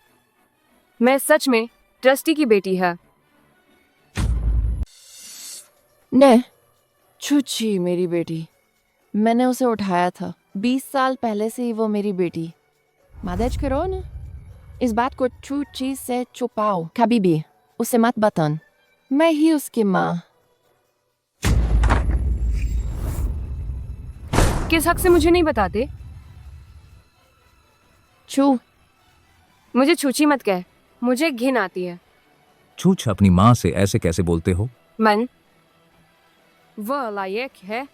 मैं सच में ट्रस्टी की बेटी है। ने छुछी मेरी बेटी, मैंने उसे उठाया था। 20 साल पहले से ही वो मेरी बेटी। मदद करो ना, इस बात को छुछी से छुपाओ। कभी भी उसे मत बतान। मैं ही उसकी माँ। किस हक से मुझे नहीं बताते? मुझे छूछी मत कह, मुझे घिन आती है। छूछ अपनी माँ से ऐसे कैसे बोलते हो? मन, वह लायक है।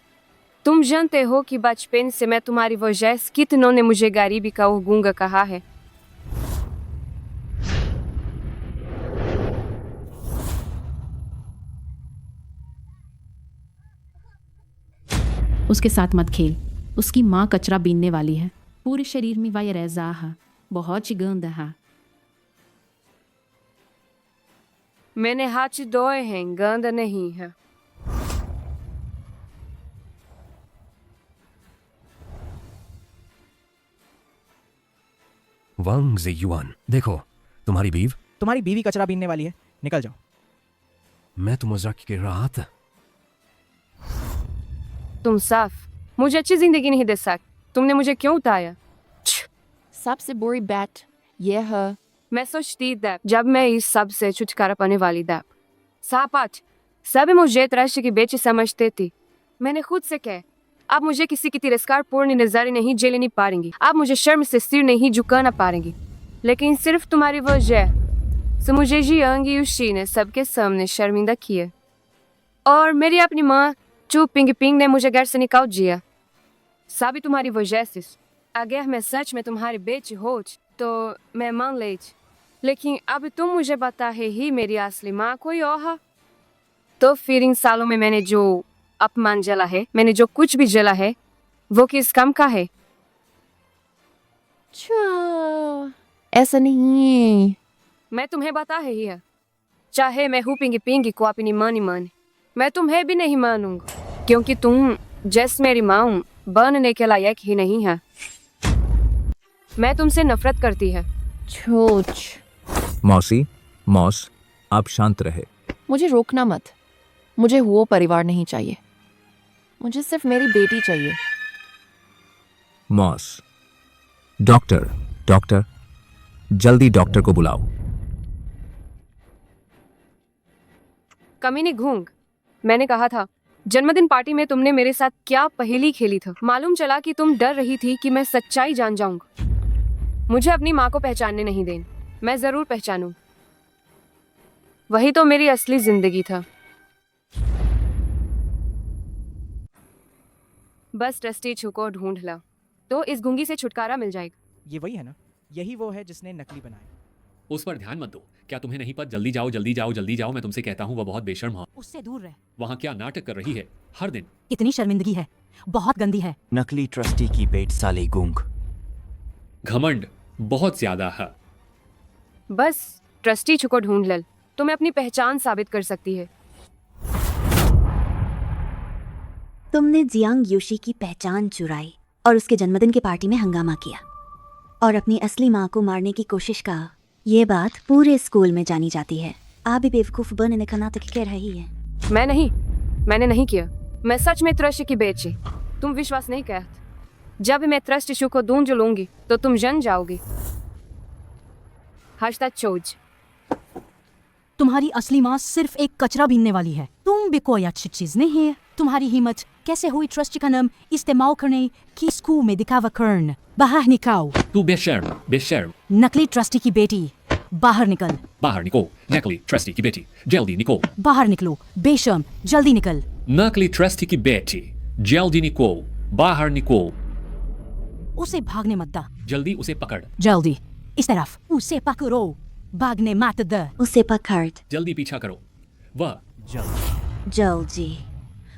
तुम जानते हो कि बचपन से मैं तुम्हारी वजह से कितनों ने मुझे गरीबी का वो गूंगा कहा है। उसके साथ मत खेल। उसकी माँ कचरा बीनने वाली है। पूरे शरीर में वायर ऐसा है, बहुत ही गंद है। मैंने हाथ धोए हैं, गंद नहीं है। वांग ज़ेयुआन, देखो तुम्हारी बीवी कचरा बीनने वाली है। निकल जाओ। मैं तो मजाक कर रहा था। तुम साफ मुझे अच्छी जिंदगी नहीं दे सकते। तुमने मुझे क्यों उठाया? सबसे बुरी बात यह है, मैं सोचती थी जब मैं इस सब से छुटकारा पाने वाली थी। सापाच सभी मुझे त्रैश की बेची समझते थी। मैंने खुद से कहा, अब मुझे किसी की तिरस्कार पूर्ण नजर नहीं झेलनी पड़ेंगी। अब मुझे शर्म से सिर नहीं झुकाना पड़ेंगी। लेकिन सिर्फ तुम्हारी वजह सो मुझे जियांग यूशी ने सबके सामने शर्मिंदा किया और मेरी अपनी माँ चू पिंग पिंग ने मुझे घर से निकाल दिया। साबी तुम्हारी वजह से अगर मैं सच में तुम्हारी बेटी हो तो मैं मान ले, लेकिन अब तुम मुझे बता है ही मेरी असली माँ कोई और है। तो फिर इन सालों में मैंने जो अपमान जला है, मैंने जो कुछ भी जला है, वो किस काम का है? ऐसा नहीं, मैं तुम्हें बता है ही है। चाहे मैं हूँ पिंगी पिंगी को अपनी माँ नहीं माने, मैं तुम्हें भी नहीं मानूंगा, क्योंकि तुम जैसे मेरी माँ बनने के लायक ही नहीं है। मैं तुमसे नफरत करती है। मौसी, मौस, आप शांत रहे। मुझे रोकना मत। मुझे वो परिवार नहीं चाहिए, मुझे सिर्फ मेरी बेटी चाहिए। मौस, डॉक्टर, डॉक्टर, जल्दी डॉक्टर को बुलाओ। कमीने घूंग, मैंने कहा था जन्मदिन पार्टी में तुमने मेरे साथ क्या पहेली खेली थी। मालूम चला कि तुम डर रही थी कि मैं सच्चाई जान जाऊंगा। मुझे अपनी माँ को पहचानने नहीं देना, मैं जरूर पहचानूं। वही तो मेरी असली जिंदगी था। बस ट्रस्टी छू को ढूंढ ला तो इस गुंगी से छुटकारा मिल जाएगा। ये वही है ना? यही वो है जिसने नकली बनाया। उस पर ध्यान मत दो। क्या तुम्हें नहीं पता? जल्दी जाओ, जल्दी जाओ, जल्दी जाओ। मैं तुमसे कहता हूँ, वह बहुत बेशर्म है। उससे दूर रह। वहाँ क्या नाटक कर रही है हर दिन। इतनी शर्मिंदगी है, बहुत गंदी है। नकली ट्रस्टी की बेट साली गूंग। घमंड बहुत ज्यादा है। बस ट्रस्टी छू को ढूंढ ले, तुम्हें अपनी पहचान साबित कर सकती है। तुमने जियांग यूशी की पहचान चुराई और उसके जन्मदिन की पार्टी में हंगामा किया और अपनी असली माँ को मारने की कोशिश का। ये बात पूरे स्कूल में जानी जाती है। आप भी बेवकूफ बनने का नाटक कर रही है। मैंने नहीं किया। मैं सच में ट्रस्टी की बेटी। तुम विश्वास नहीं करते। जब मैं ट्रस्टी छू को ढूंढ लूंगी तो तुम जन जाओगी। #चोज। तुम्हारी असली माँ सिर्फ एक कचरा बीनने वाली है। तुम भी कोई अच्छी चीज नहीं है। तुम्हारी हिम्मत कैसे हुई ट्रस्टी का नाम इस्तेमाल करने की? स्कूल में दिखावा करन। बाहर निकाल। तू बेशर्म, बेशर्म। नकली ट्रस्टी की बेटी, बाहर निकल। बाहर निको। नकली ट्रस्टी की बेटी, जल्दी निको। बाहर निकलो बेशर्म, जल्दी निकल। नकली ट्रस्टी की बेटी, जल्दी निको। बाहर निको। उसे भागने मत दा। जल्दी उसे पकड़। जल्दी इस तरफ। उसे पकड़ो, भागने मत दे। उसे पकड़। जल्दी पीछा करो। वह जल्दी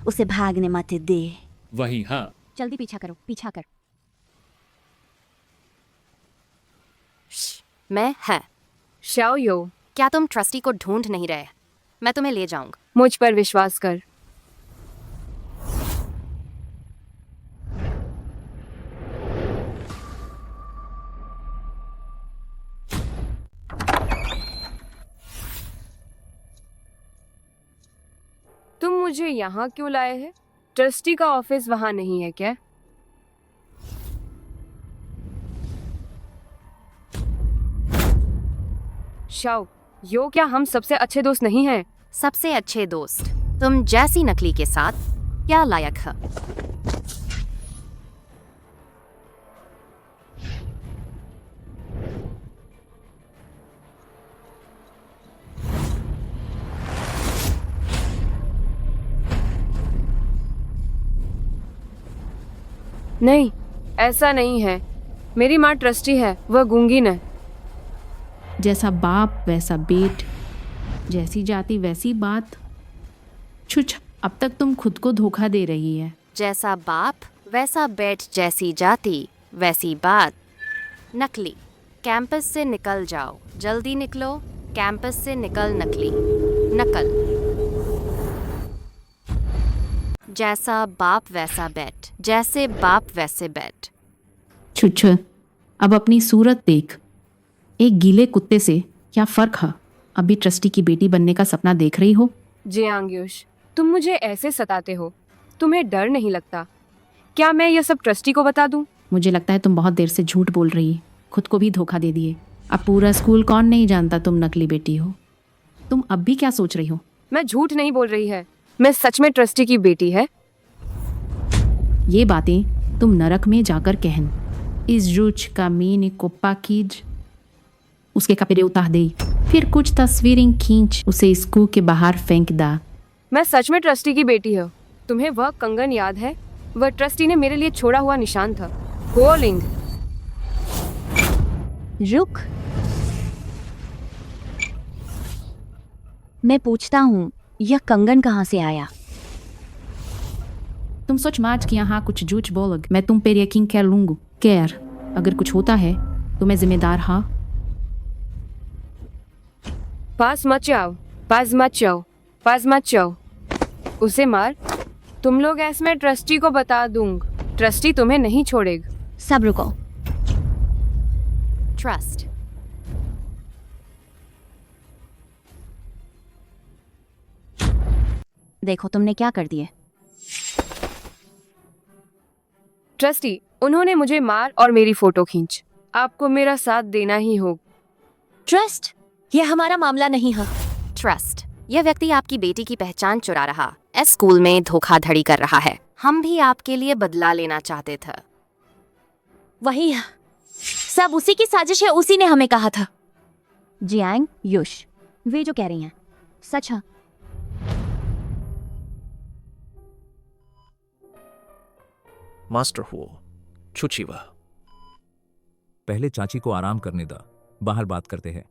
उसे भागने मत दे। वही, हाँ। जल्दी पीछा करो, पीछा कर। मैं है शाओयो। क्या तुम ट्रस्टी को ढूंढ नहीं रहे? मैं तुम्हें ले जाऊंगा। मुझ पर विश्वास कर। तुम मुझे यहाँ क्यों लाए हैं? ट्रस्टी का ऑफिस वहाँ नहीं है क्या? शाओ, यो क्या हम सबसे अच्छे दोस्त नहीं हैं? सबसे अच्छे दोस्त तुम जैसी नकली के साथ क्या लायक है? नहीं, ऐसा नहीं है। मेरी माँ ट्रस्टी है, वह गूंगी न। जैसा बाप वैसा बेट, जैसी जाति वैसी बात। छुछ, अब तक तुम खुद को धोखा दे रही है। जैसा बाप वैसा बेट, जैसी जाति वैसी बात। नकली, कैंपस से निकल जाओ, जल्दी निकलो। कैंपस से निकल नकली। नकल। जैसा बाप वैसा बेट, जैसे बाप वैसे बेट। छुछ, अब अपनी सूरत देख। एक गीले कुत्ते से क्या फर्क है? अभी ट्रस्टी की बेटी बनने का सपना देख रही हो? जियांग्युश, तुम मुझे ऐसे सताते हो। तुम्हें डर नहीं लगता? क्या मैं ये सब ट्रस्टी को बता दूं? मुझे लगता है तुम बहुत देर से झूठ बोल रही है। खुद को भी धोखा दे दिए। अब पूरा स्कूल कौन नहीं जानता तुम नकली बेटी हो। तुम अब भी क्या सोच रही हो? मैं झूठ नहीं बोल रही है, मैं सच में ट्रस्टी की बेटी है। ये बातें तुम नरक में जाकर कहन। इस जूच का मीन कोप्पा कीज उसके कपड़े उतार दे। फिर कुछ तस्वीरें खींच उसे स्कूल के बाहर फेंक दा। मैं सच में ट्रस्टी की बेटी हूँ। तुम्हें वह कंगन याद है? वह ट्रस्टी ने मेरे लिए छोड़ा हुआ निशान था। होलिंग। रुक, मैं पूछता हूँ, यह कंगन कहाँ से आया? तुम सोच मार्च कि यहाँ कुछ झूठ बोलोग, मैं तुम पर यकीन कर लूंगा। कैर, अगर कुछ होता है तो मैं जिम्मेदार हाँ। पास मत जाओ, पास मत जाओ, पास मत जाओ। उसे मार। तुम लोग ऐसे मैं ट्रस्टी को बता दूंगा। ट्रस्टी तुम्हें नहीं छोड़ेगा। सब रुको। ट्रस्ट। देखो तुमने क्या कर दिए। ट्रस्टी, उन्होंने मुझे मार और मेरी फोटो खींच। आपको मेरा साथ देना ही होगा। ट्रस्ट, यह हमारा मामला नहीं है। ट्रस्ट, यह व्यक्ति आपकी बेटी की पहचान चुरा रहा, इस स्कूल में धोखाधड़ी कर रहा है। हम भी आपके लिए बदला लेना चाहते थे। वही है, सब उसी की साजिश है, उसी ने हमें कहा था। जियांग, युश, वे जो कह रही हैं सच है। मास्टर हुओ, छुचिवा। पहले चाची को आराम करने दा, बाहर बात करते हैं।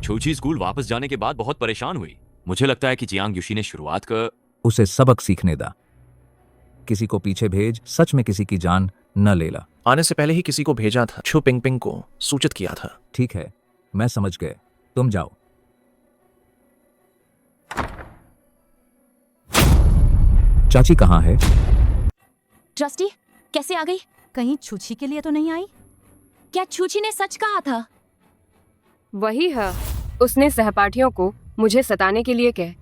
छूची स्कूल वापस जाने के बाद बहुत परेशान हुई। मुझे लगता है कि जियांग युशी ने शुरुआत कर उसे सबक सीखने दा। किसी को पीछे भेज, सच में किसी की जान न लेला। आने से पहले ही किसी को भेजा था, छु पिंगपिंग को सूचित किया था। ठीक है, मैं समझ गए, तुम जाओ। चाची कहाँ है? ट्रस्टी कैसे आ गई? कहीं छुछी के लिए तो नहीं आई? क्या छुछी ने सच कहा था? वही है, उसने सहपाठियों को मुझे सताने के लिए कह,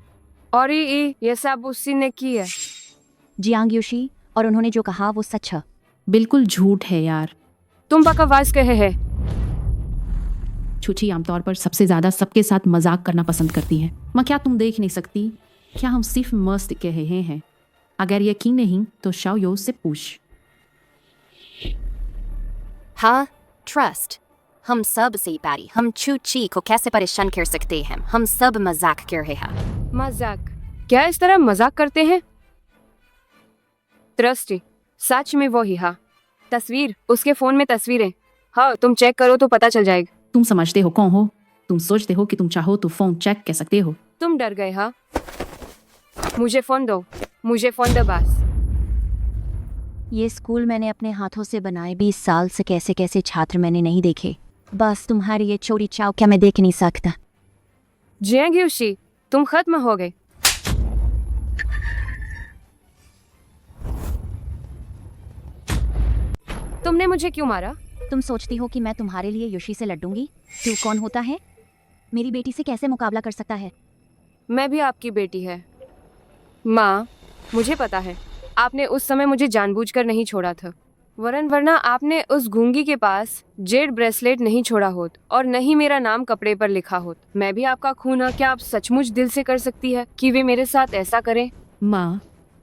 और ये सब उसी ने किया। जियांग युशी, और उन्होंने जो कहा वो सच है। बिल्कुल झूठ है यार। तुम बकवास कहे है। छुची आमतौर पर सबसे ज्यादा सबके साथ मजाक करना पसंद करती है। माँ, क्या तुम देख नहीं सकती? क्या हम सिर्फ मस्त कहे हैं? अगर यकीन नहीं तो शाओ से पूछ। हाँ, ट्रस्ट। हम सब से पैरी, हम छूची को कैसे परेशान कर सकते हैं? हम सब मजाक कर रहे हैं। मजाक? क्या इस तरह मजाक करते हैं? ट्रस्टी, सच में वो ही हाँ। तस्वीर, उसके फोन में तस्वीरें। हाँ, तुम चेक करो तो पता चल जाएगा। तुम समझते हो कौन हो? तुम सोचते हो कि तुम चाहो तो फोन चेक कर सकते हो? तुम डर गए हाँ? मुझे फोन दो, मुझे फोन दो बस। ये स्कूल मैंने अपने हाथों से बनाए, 20 साल से कैसे कैसे छात्र मैंने नहीं देखे। बस तुम्हारी ये चोरी चाव क्या मैं देख नहीं सकता। जियांग युशी, तुम खत्म हो गए। तुमने मुझे क्यों मारा? तुम सोचती हो कि मैं तुम्हारे लिए युशी से लड़ूंगी? तू कौन होता है? मेरी बेटी से कैसे मुकाबला कर सकता है? मैं भी आपकी बेटी है माँ। मुझे पता है आपने उस समय मुझे जानबूझकर नहीं छोड़ा था, वरना आपने उस गूंगी के पास जेड ब्रेसलेट नहीं छोड़ा होत और नहीं मेरा नाम कपड़े पर लिखा होत। मैं भी आपका खून है। क्या आप सचमुच दिल से कर सकती है कि वे मेरे साथ ऐसा करें? माँ,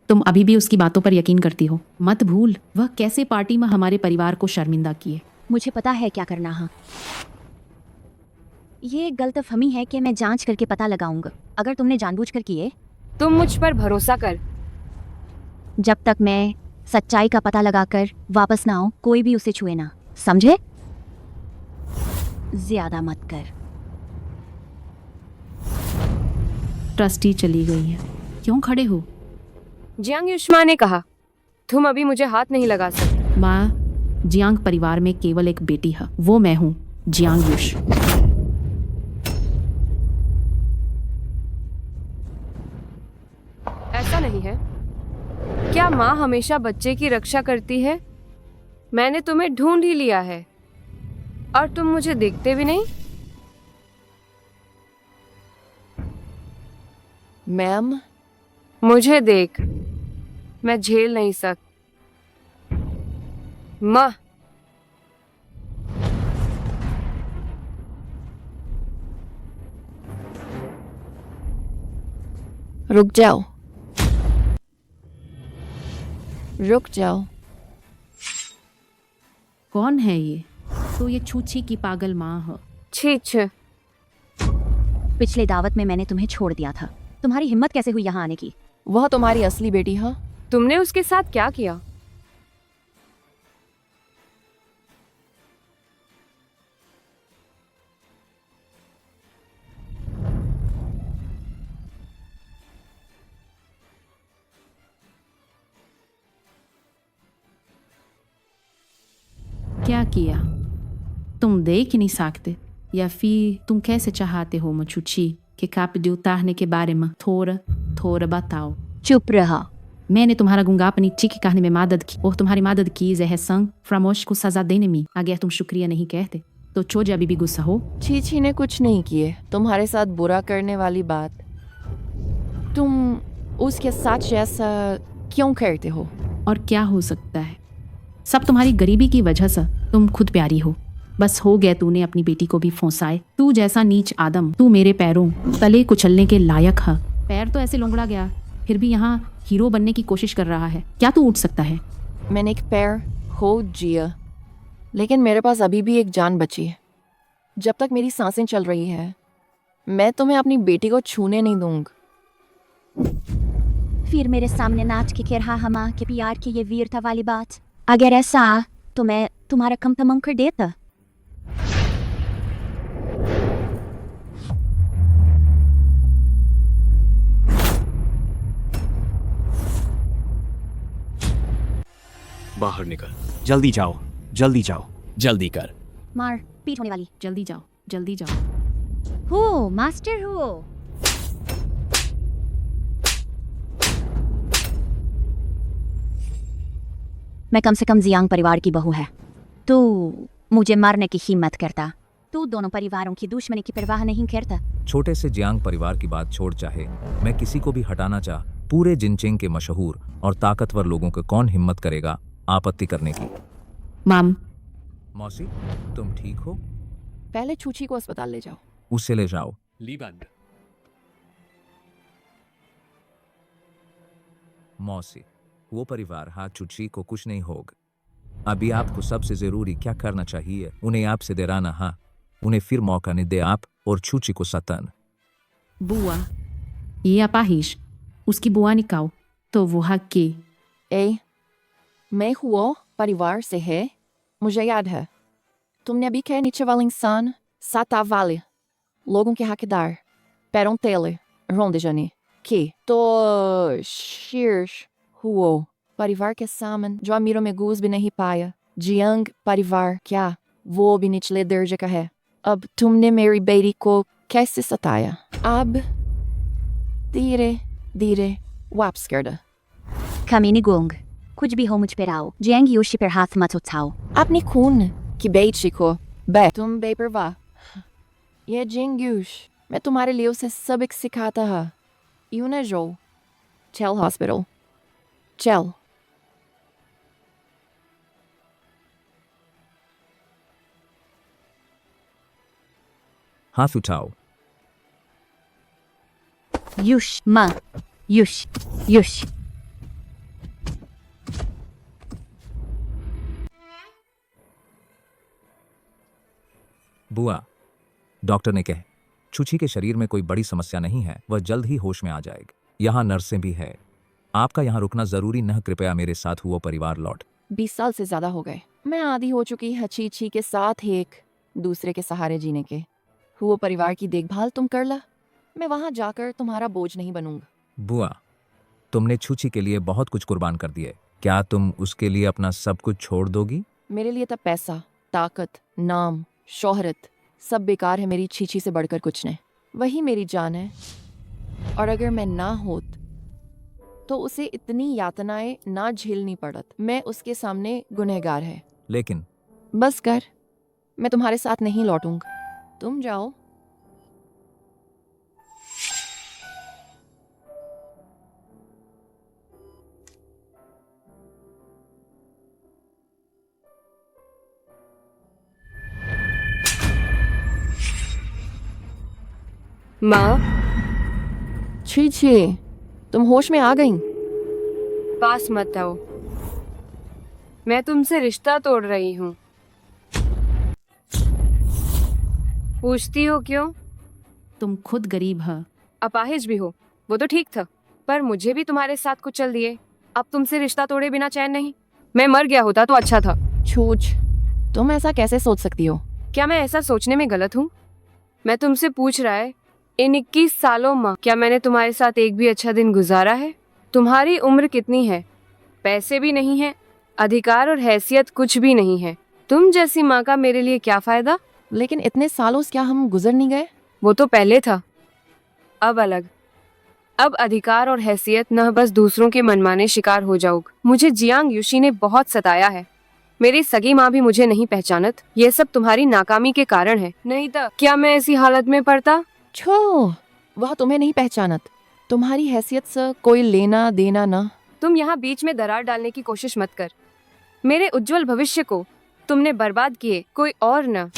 तुम अभी भी उसकी बातों पर यकीन करती हो? मत भूल वह कैसे पार्टी में हमारे परिवार को शर्मिंदा किए। मुझे पता है क्या करना है। ये गलतफहमी है कि मैं जांच करके पता लगाऊंगा। अगर तुमने जानबूझकर किए, तुम मुझ पर भरोसा कर। जब तक मैं सच्चाई का पता लगाकर वापस ना आऊं, कोई भी उसे छुए ना, समझे? ज्यादा मत कर। ट्रस्टी चली गई है। क्यों खड़े हो? जियांग युष्मा ने कहा तुम अभी मुझे हाथ नहीं लगा सकते। माँ, जियांग परिवार में केवल एक बेटी है, वो मैं हूँ, जियांग युश। ऐसा नहीं है। क्या माँ हमेशा बच्चे की रक्षा करती है? मैंने तुम्हें ढूंढ ही लिया है और तुम मुझे देखते भी नहीं। मैम, मुझे देख, मैं झेल नहीं सकती। माँ, रुक जाओ, रुक जाओ। कौन है ये? तो ये छूछी की पागल माँ है। छीछ। पिछले दावत में मैंने तुम्हें छोड़ दिया था। तुम्हारी हिम्मत कैसे हुई यहाँ आने की? वह तुम्हारी असली बेटी है? तुमने उसके साथ क्या किया? क्या किया? तुम देख ही नहीं सकते या फिर तुम कैसे चाहते हो मछुची के कापड़ी उतारने के बारे में थोड़ा थोड़ा बताओ। चुप रहा। मैंने तुम्हारा गुंगापन नीचे की कहने में मदद की और तुम्हारी मदद की जहर संग फ्रामोश को सजा देने में। अगर तुम शुक्रिया नहीं कहते तो चोजे अभी भी गुस्सा हो। छीछी ने कुछ नहीं किए। तुम्हारे साथ बुरा करने वाली बात तुम उसके साथ जैसा क्यों करते हो? और क्या हो सकता है? सब तुम्हारी गरीबी की वजह से। तुम खुद प्यारी हो, बस हो गया तूने अपनी बेटी को भी फंसाए। तू जैसा नीच आदम, तू मेरे पैरों तले कुचलने के लायक है। पैर तो ऐसे लोंगड़ा गया, फिर भी यहाँ हीरो बनने की कोशिश कर रहा है। क्या तू उठ सकता है? मैंने एक पैर खो जिया, लेकिन मेरे पास अभी भी एक जान बची है। जब तक मेरी सांसें चल रही है, मैं तुम्हें अपनी बेटी को छूने नहीं दूंगा। फिर मेरे सामने नाच के कह रहा हमा के प्यार की ये वीरता वाली बात। अगर ऐसा तो मैं तुम्हारा कम तमाम कर देता। बाहर निकल। जल्दी जाओ, जल्दी जाओ। जल्दी कर। मार, पीठ होने वाली। जल्दी जाओ, जल्दी जाओ। हो मास्टर हो। मैं कम से कम जियांग परिवार की बहू है। तू मुझे मारने की हिम्मत करता। तू दोनों परिवारों की दुश्मनी की परवाह नहीं करता। छोटे से जियांग परिवार की बात छोड़, चाहे मैं किसी को भी हटाना चाह, पूरे जिनचेंग के मशहूर और ताकतवर लोगों को कौन हिम्मत करेगा आपत्ति करने की? माम। मौसी, तुम ठीक हो? पहले छूछी को अस्पताल ले जाओ। उसे ले जाओ। लीबंद। मौसी, वो परिवार हाथ चुची को कुछ नहीं होगा। अभी आपको सबसे जरूरी क्या करना चाहिए? उन्हें आपसे डराना। हाँ, उन्हें फिर मौका नहीं दे आप और छुची को सतन। बुआ, ये अपाहिश उसकी बुआ निकाओ तो वो हक की। मैं हुआ परिवार से है, मुझे याद है। तुमने अभी कहा नीचे वाले इंसान साता वाले लोगों के हकदार पैरों तेले रोंदे जाने के तो शीर्ष हुआ परिवार के सामने जो अमीरों में घुस भी नहीं पाया। जियांग परिवार क्या वो भी निचले दर्जे का है। अब तुमने मेरी बेटी को कैसे सताया? अब धीरे धीरे वापस कर दो। कमीनी गुंग, कुछ भी हो मुझ पर आओ। जियांग योशी पर हाथ मत उठाओ। अपनी खून की बेटी को तुम बेपरवाह। ये जिंगयूश, मैं तुम्हारे लिए उसे सबक सिखाता है। यूं जो चल हॉस्पिटल चल। हाथ उठाओ। युश म युश युश। बुआ, डॉक्टर ने कहा छुची के शरीर में कोई बड़ी समस्या नहीं है, वह जल्द ही होश में आ जाएगा। यहाँ नर्सें भी है। आपका यहाँ रुकना जरूरी न। कृपया मेरे साथ हुआ परिवार लौट। 20 साल से ज्यादा हो गए। मैं आदी हो चुकी है चीची के साथ एक दूसरे के सहारे जीने के। हुआ परिवार की देखभाल तुम कर ला। मैं वहां जाकर तुम्हारा बोझ नहीं बनूंगा। बुआ, तुमने छुची के लिए बहुत कुछ कुर्बान कर दिए। क्या तुम उसके लिए अपना सब कुछ छोड़ दोगी? मेरे लिए तो पैसा, ताकत, नाम, शोहरत सब बेकार है। मेरी छीची से बढ़कर कुछ नहीं। वही मेरी जान है। और अगर मैं ना होत तो उसे इतनी यातनाएं ना झेलनी पड़त। मैं उसके सामने गुनहगार है। लेकिन बस कर, मैं तुम्हारे साथ नहीं लौटूंगा। तुम जाओ। माँ, छी छी, तुम होश में आ गई? पास मत आओ, मैं तुमसे रिश्ता तोड़ रही हूँ। पूछती हो क्यों? तुम खुद गरीब है। अपाहिज भी हो, वो तो ठीक था, पर मुझे भी तुम्हारे साथ कुछ चल दिए। अब तुमसे रिश्ता तोड़े बिना चैन नहीं। मैं मर गया होता तो अच्छा था। छूछ, तुम ऐसा कैसे सोच सकती हो? क्या मैं ऐसा सोचने में गलत हूँ? मैं तुमसे पूछ रहा है, इन 21 सालों में क्या मैंने तुम्हारे साथ एक भी अच्छा दिन गुजारा है? तुम्हारी उम्र कितनी है? पैसे भी नहीं है, अधिकार और हैसियत कुछ भी नहीं है। तुम जैसी माँ का मेरे लिए क्या फायदा? लेकिन इतने सालों से क्या हम गुजर नहीं गए? वो तो पहले था, अब अलग। अब अधिकार और हैसियत न बस दूसरों के मनमाने शिकार हो जाओगे। मुझे जियांग यूशी ने बहुत सताया है। मेरी सगी माँ भी मुझे नहीं पहचानत। ये सब तुम्हारी नाकामी के कारण है, नहीं तो क्या मैं ऐसी हालत में पड़ता? छो, वह तुम्हें नहीं पहचानत। तुम्हारी हैसियत से कोई लेना देना ना। तुम यहाँ बीच में दरार डालने की कोशिश मत कर। मेरे उज्जवल भविष्य को तुमने बर्बाद किए, कोई और न।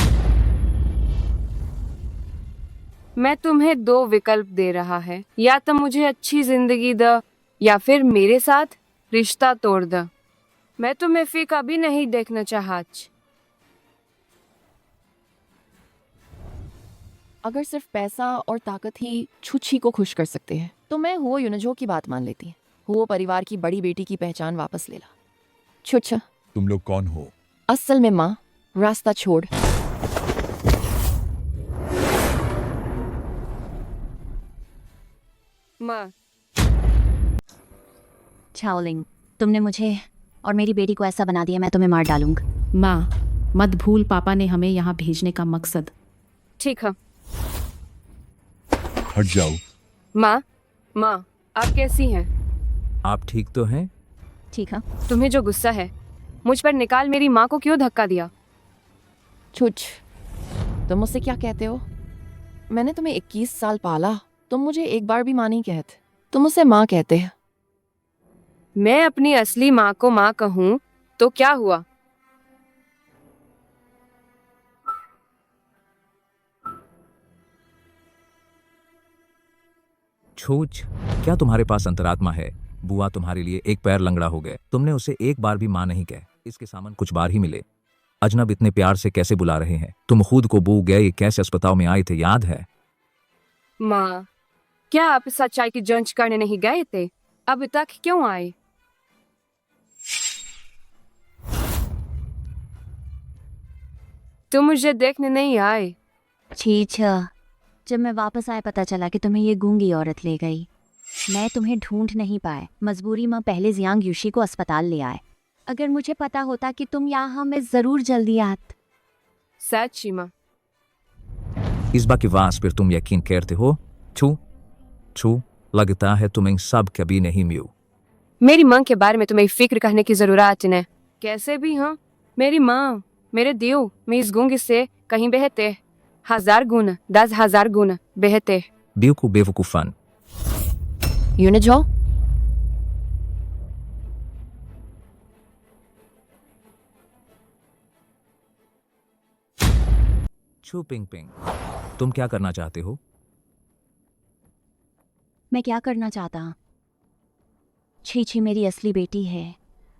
मैं तुम्हें 2 विकल्प दे रहा है, या तो मुझे अच्छी जिंदगी द, या फिर मेरे साथ रिश्ता तोड़ द। मैं तुम्हें फिर कभी नहीं देखना चाहत। अगर सिर्फ पैसा और ताकत ही छुछी को खुश कर सकते हैं तो मैं हुओ युनजो की बात मान लेती। हुओ परिवार की बड़ी बेटी की पहचान वापस ले ला। छुछ, तुम लोग कौन हो? असल में माँ, रास्ता छोड़। माँ। छाओलिंग, तुमने मुझे और मेरी बेटी को ऐसा बना दिया, मैं तुम्हें मार डालूंगा। माँ, मत भूल पापा ने हमें यहाँ भेजने का मकसद। ठीक है। हट जाओ। माँ, माँ, आप कैसी हैं? आप ठीक तो हैं? ठीक है। तुम्हें जो गुस्सा है मुझ पर निकाल, मेरी माँ को क्यों धक्का दिया? छुछ, तुम मुझसे क्या कहते हो? मैंने तुम्हें 21 साल पाला, तुम मुझे एक बार भी माँ नहीं कहते, तुम मुझसे माँ कहते हैं। मैं अपनी असली माँ को माँ कहूँ तो क्या हुआ? छूछ, क्या तुम्हारे पास अंतरात्मा है? बुआ तुम्हारे लिए एक पैर लंगड़ा हो गए, तुमने उसे एक बार भी माँ नहीं कहे। इसके सामान कुछ बार ही मिले। अजनब इतने प्यार से कैसे बुला रहे हैं? तुम खुद को बू गए कैसे अस्पताल में आए थे, याद है? माँ, क्या आप सच्चाई की जांच करने नहीं गए थे? अब तक क्यों आए? तुम मुझे देखने नहीं आए? छीछ, जब मैं वापस आया पता चला कि तुम्हें ये गूंगी औरत ले गई। मैं तुम्हें ढूंढ नहीं पाए, मजबूरी में पहले जियांग यूशी को अस्पताल ले आए। अगर मुझे पता होता कि तुम यहाँ, मैं जरूर जल्दी आत। सच्ची माँ। इस बात की वास पर तुम यकीन करते हो? छू छू, लगता है तुम्हें सब कभी नहीं मिलू। मेरी माँ के बारे में तुम्हें फिक्र करने की जरूरत नहीं। कैसे भी हाँ, मेरी माँ, मेरे देव में इस गूंगी से कहीं बेहतर, 1000 गुना, 10,000 गुना बेहतर। बेवकूफन। युनजो, छू पिंग पिंग, तुम क्या करना चाहते हो? मैं क्या करना चाहता? छी मेरी असली बेटी है,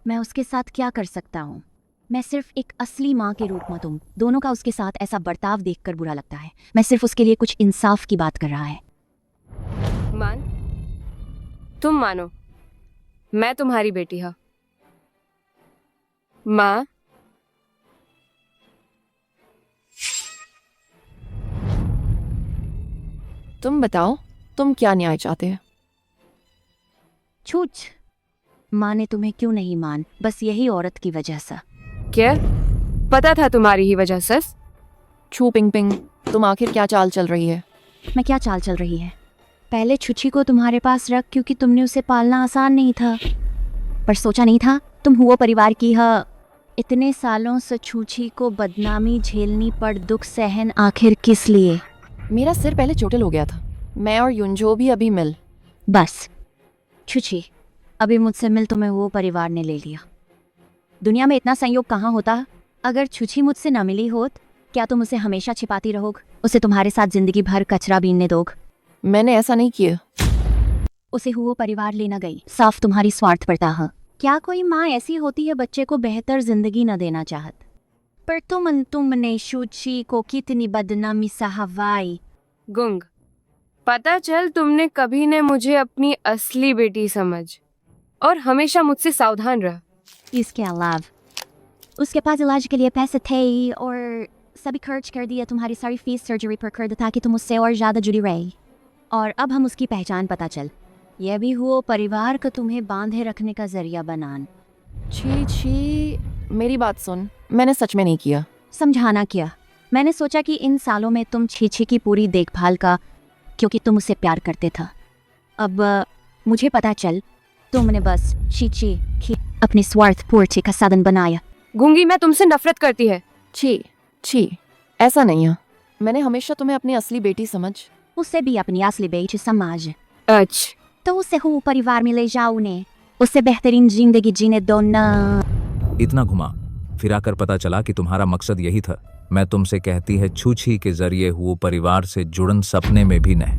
मैं उसके साथ क्या कर सकता हूँ? मैं सिर्फ एक असली माँ के रूप में तुम दोनों का उसके साथ ऐसा बर्ताव देखकर बुरा लगता है। मैं सिर्फ उसके लिए कुछ इंसाफ की बात कर रहा है। मान, तुम मानो मैं तुम्हारी बेटी हूँ। माँ, तुम बताओ, तुम क्या न्याय चाहते हैं? छूछ, माँ ने तुम्हें क्यों नहीं मान? बस यही औरत की वजह से। क्या पता था तुम्हारी ही वजह से? छू पिंग पिंग, तुम आखिर क्या चाल चल रही है? मैं क्या चाल चल रही है? पहले छुछी को तुम्हारे पास रख, क्योंकि तुमने उसे पालना आसान नहीं था, पर सोचा नहीं था तुम हुआ परिवार की है। इतने सालों से छुछी को बदनामी झेलनी पड़, दुख सहन आखिर किस लिए? मेरा सिर पहले चोटिल हो गया था। मैं और युनजो भी अभी मिल। बस छुछी, अभी मुझसे मिल, तुम्हें वो परिवार ने ले लिया। दुनिया में इतना संयोग कहाँ होता? अगर छुछी मुझसे न मिली होत, क्या तुम उसे हमेशा छिपाती रहोग? उसे तुम्हारे साथ जिंदगी भर कचरा बीनने दोग? मैंने ऐसा नहीं किया। उसे हुआ परिवार लेना गई, साफ तुम्हारी स्वार्थ पड़ता है। क्या कोई माँ ऐसी होती है बच्चे को बेहतर जिंदगी न देना चाहत? पर तुमने शुची को कितनी बदनामी सहवाई। गुंग, पता चल तुमने कभी ने मुझे अपनी असली बेटी समझ और हमेशा मुझसे सावधान रह। इसके अलावा उसके पास इलाज के लिए पैसे थे और सभी खर्च कर दिया, तुम्हारी सारी फीस सर्जरी पर कर दी ताकि तुम उससे और ज़्यादा जुड़ी रही। और अब हम उसकी पहचान पता चल, यह भी हुआ परिवार को तुम्हें बांधे रखने का जरिया बनान। छी छी, मेरी बात सुन, मैंने सच में नहीं किया। समझाना क्या? मैंने सोचा कि इन सालों में तुम छीछी की पूरी देखभाल का, क्योंकि तुम उसे प्यार करते था। अब मुझे पता चल तुमने बस छीछी की अपनी स्वार्थ पूर्ति का साधन बनाया। गुंगी, मैं तुमसे नफरत करती है। छी छी, ऐसा नहीं है। मैंने हमेशा तुम्हें अपनी असली बेटी समझ। उसे भी अपनी असली बेटी समझ। अच्छा, तो उसे हुआ परिवार में ले जाओ ने, उसे बेहतरीन जिंदगी जीने दो ना। इतना घुमा फिराकर पता चला कि तुम्हारा मकसद यही था। मैं तुमसे कहती है छूछी के जरिए हुए परिवार से जुड़न सपने में भी नहीं।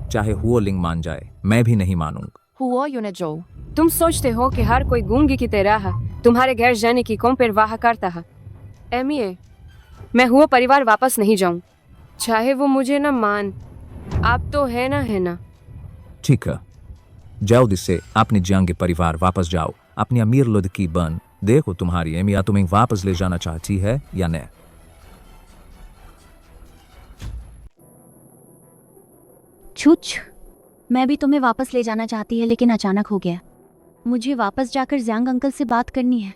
चाहे हुआ लिंग मान जाए, मैं भी नहीं मानूंगा। हुआ यूने जो तुम सोचते हो कि हर कोई गूंगी की तरह तुम्हारे घर जाने की कौन परवाह करता है? एमिए, मैं हुआ परिवार वापस नहीं जाऊं, चाहे वो मुझे न मान। आप तो है ना। ठीक है, जाओ जिससे अपने जियांग के परिवार वापस जाओ, अपनी अमीर लुद की बन। देखो तुम्हारी एमिया तुम्हें वापस ले जाना चाहती है या नहीं। छुच, मैं भी तुम्हें वापस ले जाना चाहती है, लेकिन अचानक हो गया। मुझे वापस जाकर जियांग अंकल से बात करनी है।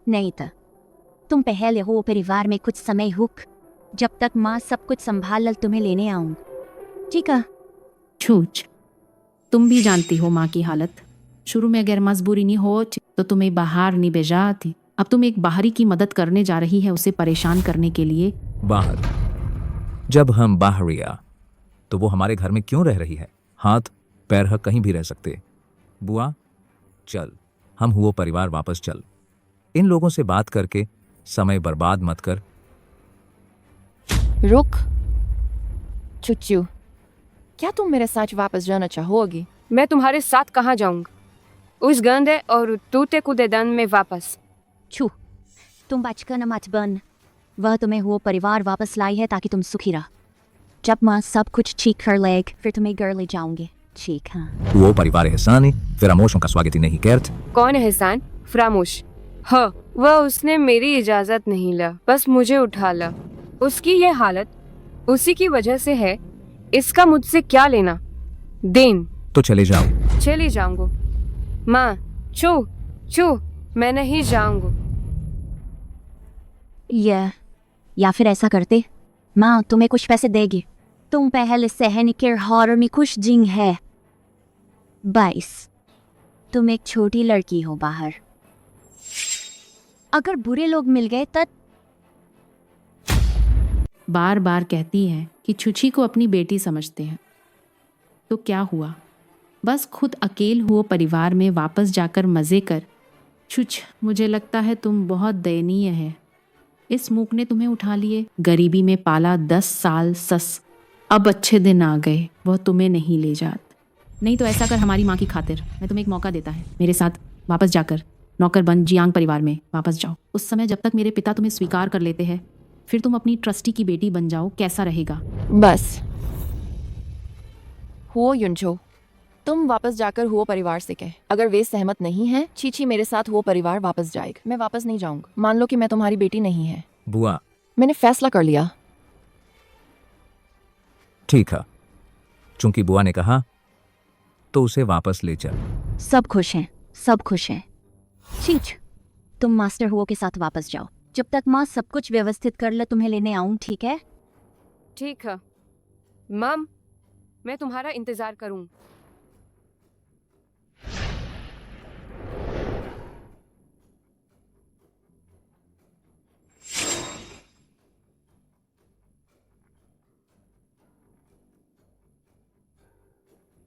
नहीं था, तुम पहले हो परिवार में कुछ समय हुक, जब तक माँ सब कुछ संभाल तुम्हें लेने आऊं। ठीक है? छूच, तुम भी जानती हो माँ की हालत। शुरू में अगर मजबूरी नहीं हो तो तुम्हें बाहर नहीं भेजाती। अब तुम एक बाहरी की मदद करने जा रही है, उसे परेशान करने के लिए। बाहर? जब हम बाहरिया तो वो हमारे घर में क्यों रह रही है? हाथ पैर कहीं भी रह सकते। बुआ चल, हम हुआ परिवार वापस चल। इन लोगों से बात करके समय बर्बाद मत कर। रुक चुच्चू, क्या तुम मेरे साथ वापस जाना चाहोगी? मैं तुम्हारे साथ कहाँ जाऊंगा? उस गंदे और टूटे कूदेदान में वापस। छू, तुम बचकर न मत बन। वह तुम्हें हुआ परिवार वापस लाई है ताकि तुम सुखी रह। जब माँ सब कुछ ठीक कर लेग, फिर तुम्हें घर ले जाऊंगे। ठीक है? वो परिवार एहसानी फरामोशों का स्वागत ही नहीं करते। कौन है एहसान? फरामोश? हाँ, वह उसने मेरी इजाजत नहीं ला, बस मुझे उठा ला। उसकी ये हालत उसी की वजह से है। इसका मुझसे क्या लेना देन? तो चले जाओ। चली जाऊंगा। माँ, छू, मैं नहीं जाऊंगा। या फिर ऐसा करते, माँ तुम्हें कुछ पैसे देगी, तुम पहले सहन के हॉरर में खुश जिंग है। 22, तुम एक छोटी लड़की हो बाहर। अगर बुरे लोग मिल गए तब? बार बार कहती है कि छुछी को अपनी बेटी समझते हैं, तो क्या हुआ? बस खुद अकेल हुए परिवार में वापस जाकर मजे कर। छुछ, मुझे लगता है तुम बहुत दयनीय है। इस मूक ने तुम्हें उठा लिए, गरीबी में पाला 10 साल सस। अब अच्छे दिन आ गए, वह तुम्हें नहीं ले जात। नहीं तो ऐसा कर, हमारी माँ की खातिर मैं तुम्हें एक मौका देता है। मेरे साथ वापस जाकर नौकर बन जियांग परिवार में वापस जाओ। उस समय जब तक मेरे पिता तुम्हें स्वीकार कर लेते हैं, फिर तुम अपनी ट्रस्टी की बेटी बन जाओ। कैसा रहेगा? बस हुआ युनचो, तुम वापस जाकर हुआ परिवार से कह, अगर वे सहमत नहीं हैं, चीची मेरे साथ हुआ परिवार वापस जाएगा। मैं वापस नहीं जाऊंगा। मान लो कि मैं तुम्हारी बेटी नहीं है। बुआ, मैंने फैसला कर लिया। ठीक है, चूंकि बुआ ने कहा तो उसे वापस ले चल। सब खुश हैं, सब खुश हैं। चीच, तुम मास्टर हुआ के साथ वापस जाओ। जब तक माँ सब कुछ व्यवस्थित कर ले, तुम्हें लेने आऊं। ठीक है? ठीक है मम, मैं तुम्हारा इंतजार करूं।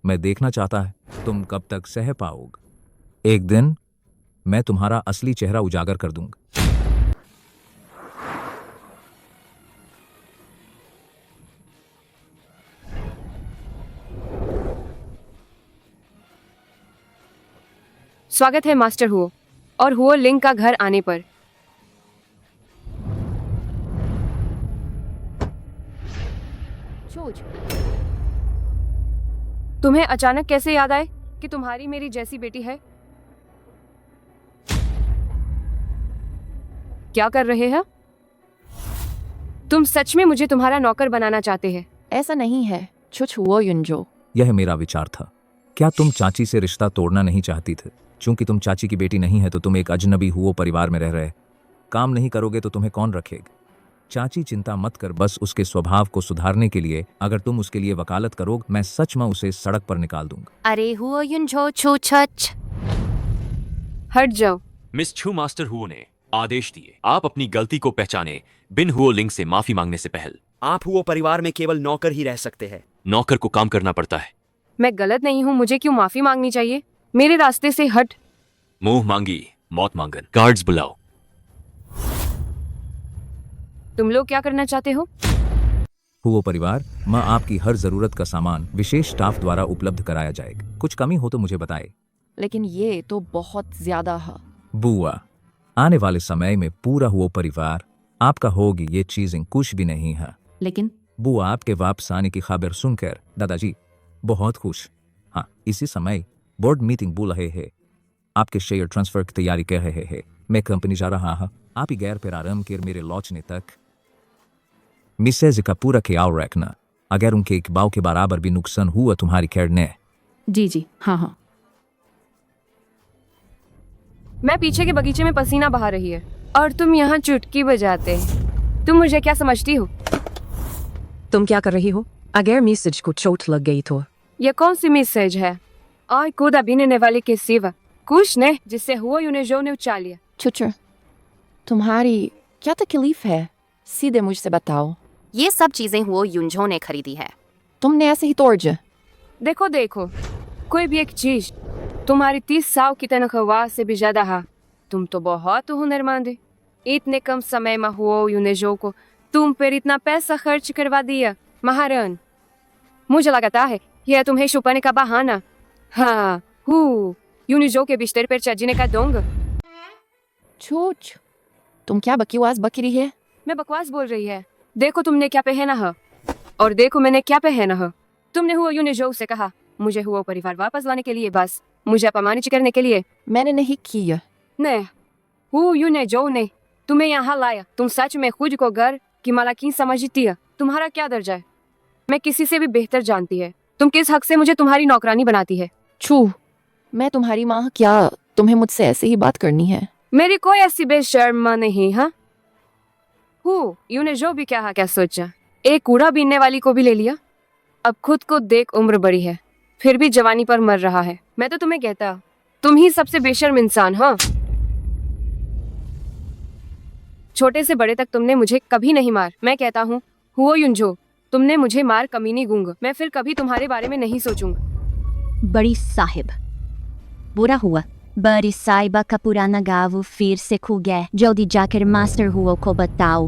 मैं देखना चाहता है तुम कब तक सह पाओगे। एक दिन मैं तुम्हारा असली चेहरा उजागर कर दूंगा। स्वागत है मास्टर हुओ और हुओ लिंग का घर आने पर। चोच तुम्हें अचानक कैसे याद आए कि तुम्हारी मेरी जैसी बेटी है? क्या कर रहे हैं तुम? सच में मुझे तुम्हारा नौकर बनाना चाहते हैं? ऐसा नहीं है छुछ हुओ युनजो। यह मेरा विचार था। क्या तुम चाची से रिश्ता तोड़ना नहीं चाहती थे? चूंकि तुम चाची की बेटी नहीं है तो तुम एक अजनबी हुओ परिवार में रह रहे। काम नहीं करोगे तो तुम्हें कौन रखेगा? चाची चिंता मत कर, बस उसके स्वभाव को सुधारने के लिए अगर तुम उसके लिए वकालत करोगे, मैं सच में उसे सड़क पर निकाल दूंगा। अरे हुओ युनझो छू छच, हट जाओ। मिस छू, मास्टर हुओ ने आदेश दिए आप अपनी गलती को पहचाने बिन हुओ लिंग से माफी मांगने से पहले। आप हुओ परिवार में केवल नौकर ही रह सकते हैं। नौकर को काम करना पड़ता है। मैं गलत नहीं हूँ, मुझे क्यों माफी मांगनी चाहिए? मेरे रास्ते से हट। मुंह मांगी मौत मांगन। गार्ड्स बुलाओ। तुम लोग क्या करना चाहते हो? हुओ परिवार, माँ आपकी हर जरूरत का सामान विशेष स्टाफ द्वारा उपलब्ध कराया जाएगा। कुछ कमी हो तो मुझे बताए। लेकिन ये तो बहुत ज्यादा है। बुआ, आने वाले समय में पूरा हुओ परिवार आपका होगी, ये चीजें कुछ भी नहीं है। लेकिन बुआ, आपके वापस आने की खबर सुनकर दादाजी बहुत खुश। हाँ, इसी समय बोर्ड मीटिंग बुला है। आपके शेयर ट्रांसफर की तैयारी कर रहे हैं। मैं कंपनी जा रहा हूँ। आप ही गैर पर आराम कर मेरे लौटने तक मिसेज का पूरा ख्याल रखना। अगर उनके एक बाव के बराबर भी नुकसान हुआ तुम्हारी खैर ने। जी जी, हाँ हाँ। मैं पीछे के बगीचे में पसीना बहा रही है और तुम यहाँ चुटकी बजाते। तुम मुझे क्या समझती हो? तुम क्या कर रही हो? अगर मिसेज को चोट लग गई तो? यह कौन सी मैसेज है? और कूदा बीनने वाले के सिवा कुछ ने जिससे हुआ युनेजो ने उछाल लिया। छुचर, तुम्हारी क्या तकलीफ है? सीधे मुझसे बताओ। ये सब चीजें हुओ युनझो ने खरीदी है। तुमने ऐसे ही तोड़ जा। देखो देखो, कोई भी एक चीज तुम्हारी 30 साल की तनख्वाह से भी ज्यादा है। तुम तो बहुत हुनरमंद है। इतने कम समय में हुओ युनेजो को तुम पर इतना पैसा खर्च करवा दिया। महारान, मुझे लगता है यह तुम्हें छुपाने का बहाना। हाँ, युनेजो के बिस्तर पर चढ़ने का दोंग। छूच, तुम क्या बकवास बक रही है? मैं बकवास बोल रही है? देखो तुमने क्या पहना है और देखो मैंने क्या पहना है। तुमने हुआ युनेजो से कहा मुझे हुआ परिवार वापस लाने के लिए, बस मुझे अपमानित करने के लिए। मैंने नहीं किया। नहीं, हुआ युनेजो ने तुम्हें यहाँ लाया। तुम सच में खुद को घर की मालकिन समझती है। तुम्हारा क्या दर्जा है मैं किसी से भी बेहतर जानती है। तुम किस हक से मुझे तुम्हारी नौकरानी बनाती है? छू, मैं तुम्हारी माँ, क्या तुम्हें मुझसे ऐसे ही बात करनी है? मेरी कोई ऐसी बेशर्म नहीं। हाँ, युनेजो भी क्या सोचा, एक कूड़ा बीनने वाली को भी ले लिया। अब खुद को देख, उम्र बड़ी है फिर भी जवानी पर मर रहा है। मैं तो तुम्हें कहता तुम ही सबसे बेशर्म इंसान हो। छोटे से बड़े तक तुमने मुझे कभी नहीं मार। मैं कहता हूँ हुओ युनझो, तुमने मुझे मार कमीनी गूंग। मैं फिर कभी तुम्हारे बारे में नहीं सोचूंगा। बड़ी साहिब, बुरा हुआ बड़ी साहिबा का पुराना गाँव फिर से खो गया। जल्दी जाकर मास्टर हुओ को बताओ।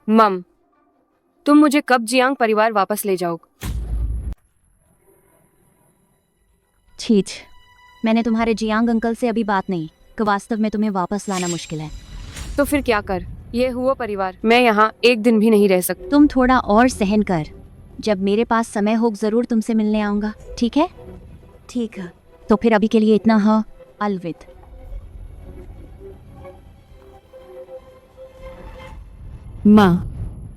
मम, तुम मुझे कब जियांग परिवार वापस ले जाओगे? ठीक, मैंने तुम्हारे जियांग अंकल से अभी बात नहीं कि वास्तव में तुम्हें वापस लाना मुश्किल है। तो फिर क्या कर? ये हुआ परिवार, मैं यहाँ एक दिन भी नहीं रह सकती। तुम थोड़ा और सहन कर, जब मेरे पास समय हो जरूर तुमसे मिलने आऊंगा। ठीक है? ठीक है, तो फिर अभी के लिए इतना है। अलविदा। माँ,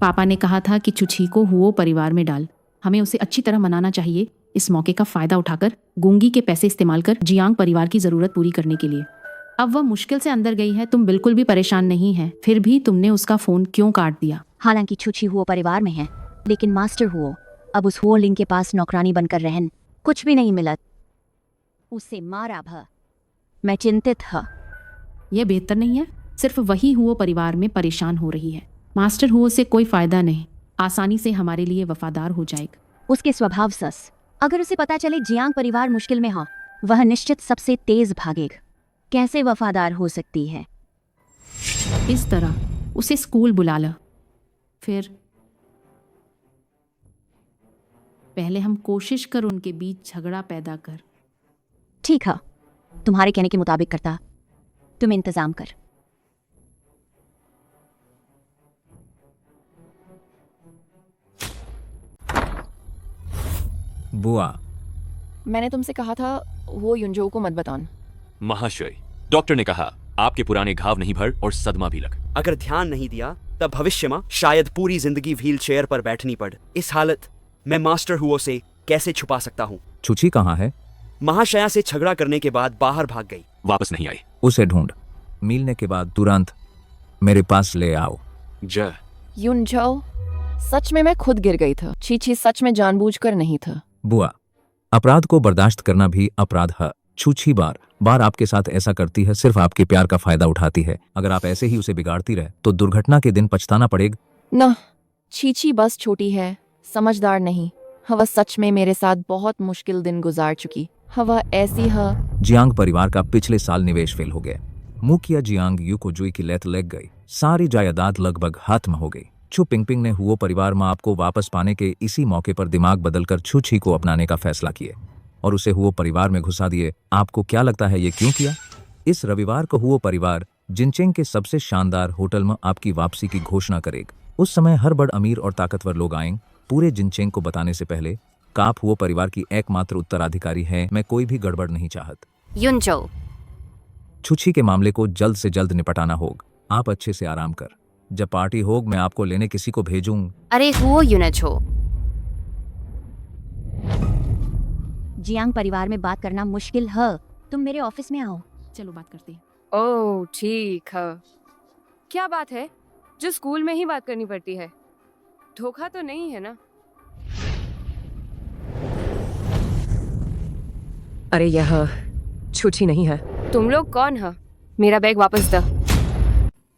पापा ने कहा था कि चुची को हुओ परिवार में डाल। हमें उसे अच्छी तरह मनाना चाहिए। इस मौके का फायदा उठाकर गूंगी के पैसे इस्तेमाल कर जियांग परिवार की जरूरत पूरी करने के लिए। अब वह मुश्किल से अंदर गई है, तुम बिल्कुल भी परेशान नहीं है। फिर भी तुमने उसका फोन क्यों काट दिया? हालांकि छुची हुओ परिवार में है, लेकिन मास्टर हुओ अब उस हुओ लिंग के पास नौकरानी बनकर रहन। कुछ भी नहीं मिला, उसे मारा भा। मैं चिंतित है। यह बेहतर नहीं है। सिर्फ वही हुओ परिवार में परेशान हो रही है। मास्टर हुओ से कोई फायदा नहीं, आसानी से हमारे लिए वफादार हो जाएगा। उसके स्वभाव सस, अगर उसे पता चले जियांग परिवार मुश्किल में हो, वह निश्चित सबसे तेज भागेगा। कैसे वफादार हो सकती है? इस तरह उसे स्कूल बुला लो। फिर पहले हम कोशिश कर उनके बीच झगड़ा पैदा कर, ठीक है, तुम्हारे कहने के मुताबिक करता। तुम इंतजाम कर। बुआ, मैंने तुमसे कहा था वो युनजो को मत बताना। महाशय, डॉक्टर ने कहा आपके पुराने घाव नहीं भर और सदमा भी लग। अगर ध्यान नहीं दिया तब भविष्य में शायद पूरी जिंदगी व्हील चेयर पर बैठनी पड़। इस हालत मैं मास्टर हुओ से कैसे छुपा सकता हूँ? छुची कहाँ है? महाशया से झगड़ा करने के बाद बाहर भाग गई। वापस नहीं आई। उसे ढूंढ, मिलने के बाद तुरंत मेरे पास ले आओ। जय। युनजो, सच में मैं खुद गिर गई था। चीची सच में जानबूझकर नहीं था। बुआ, अपराध को बर्दाश्त करना भी अपराध है। छूछी बार बार आपके साथ ऐसा करती है, सिर्फ आपके प्यार का फायदा उठाती है। अगर आप ऐसे ही उसे बिगाड़ती रहे तो दुर्घटना के दिन पछताना पड़ेगा। ना, चीची बस छोटी है, समझदार नहीं। हवा सच में मेरे साथ बहुत मुश्किल दिन गुजार चुकी। हवा ऐसी है। जियांग परिवार का पिछले साल निवेश फेल हो गया। मुखिया जियांग यू को जुई की लत लग गई। सारी जायदाद लगभग हाथ में हो गई। छू पिंगपिंग ने हुओ परिवार में आपको वापस पाने के इसी मौके पर दिमाग बदलकर छूछी को अपनाने का फैसला किए और उसे हुओ परिवार में घुसा दिए। आपको क्या लगता है ये क्यों किया? इस रविवार को हुओ परिवार जिनचेंग के सबसे शानदार होटल में आपकी वापसी की घोषणा करेगा। उस समय हर बड़ अमीर और ताकतवर लोग आएंगे। पूरे जिनचेंग को बताने से पहले आप हुओ परिवार की एकमात्र उत्तराधिकारी है। मैं कोई भी गड़बड़ नहीं चाहत। युनजो, छुछी के मामले को जल्द से जल्द निपटाना होगा। आप अच्छे से आराम कर। जब पार्टी होग मैं आपको लेने किसी को भेजूं। अरे हुओ युनजो, जियांग परिवार में बात करना मुश्किल है। तुम मेरे ऑफिस में आओ। चलो बात करते हैं। ओह ठीक है। क्या बात है जो स्कूल में ही बात करनी पड़ती है? धोखा तो नहीं है ना? अरे यह छुछी नहीं है। तुम लोग कौन है? मेरा बैग वापस दो।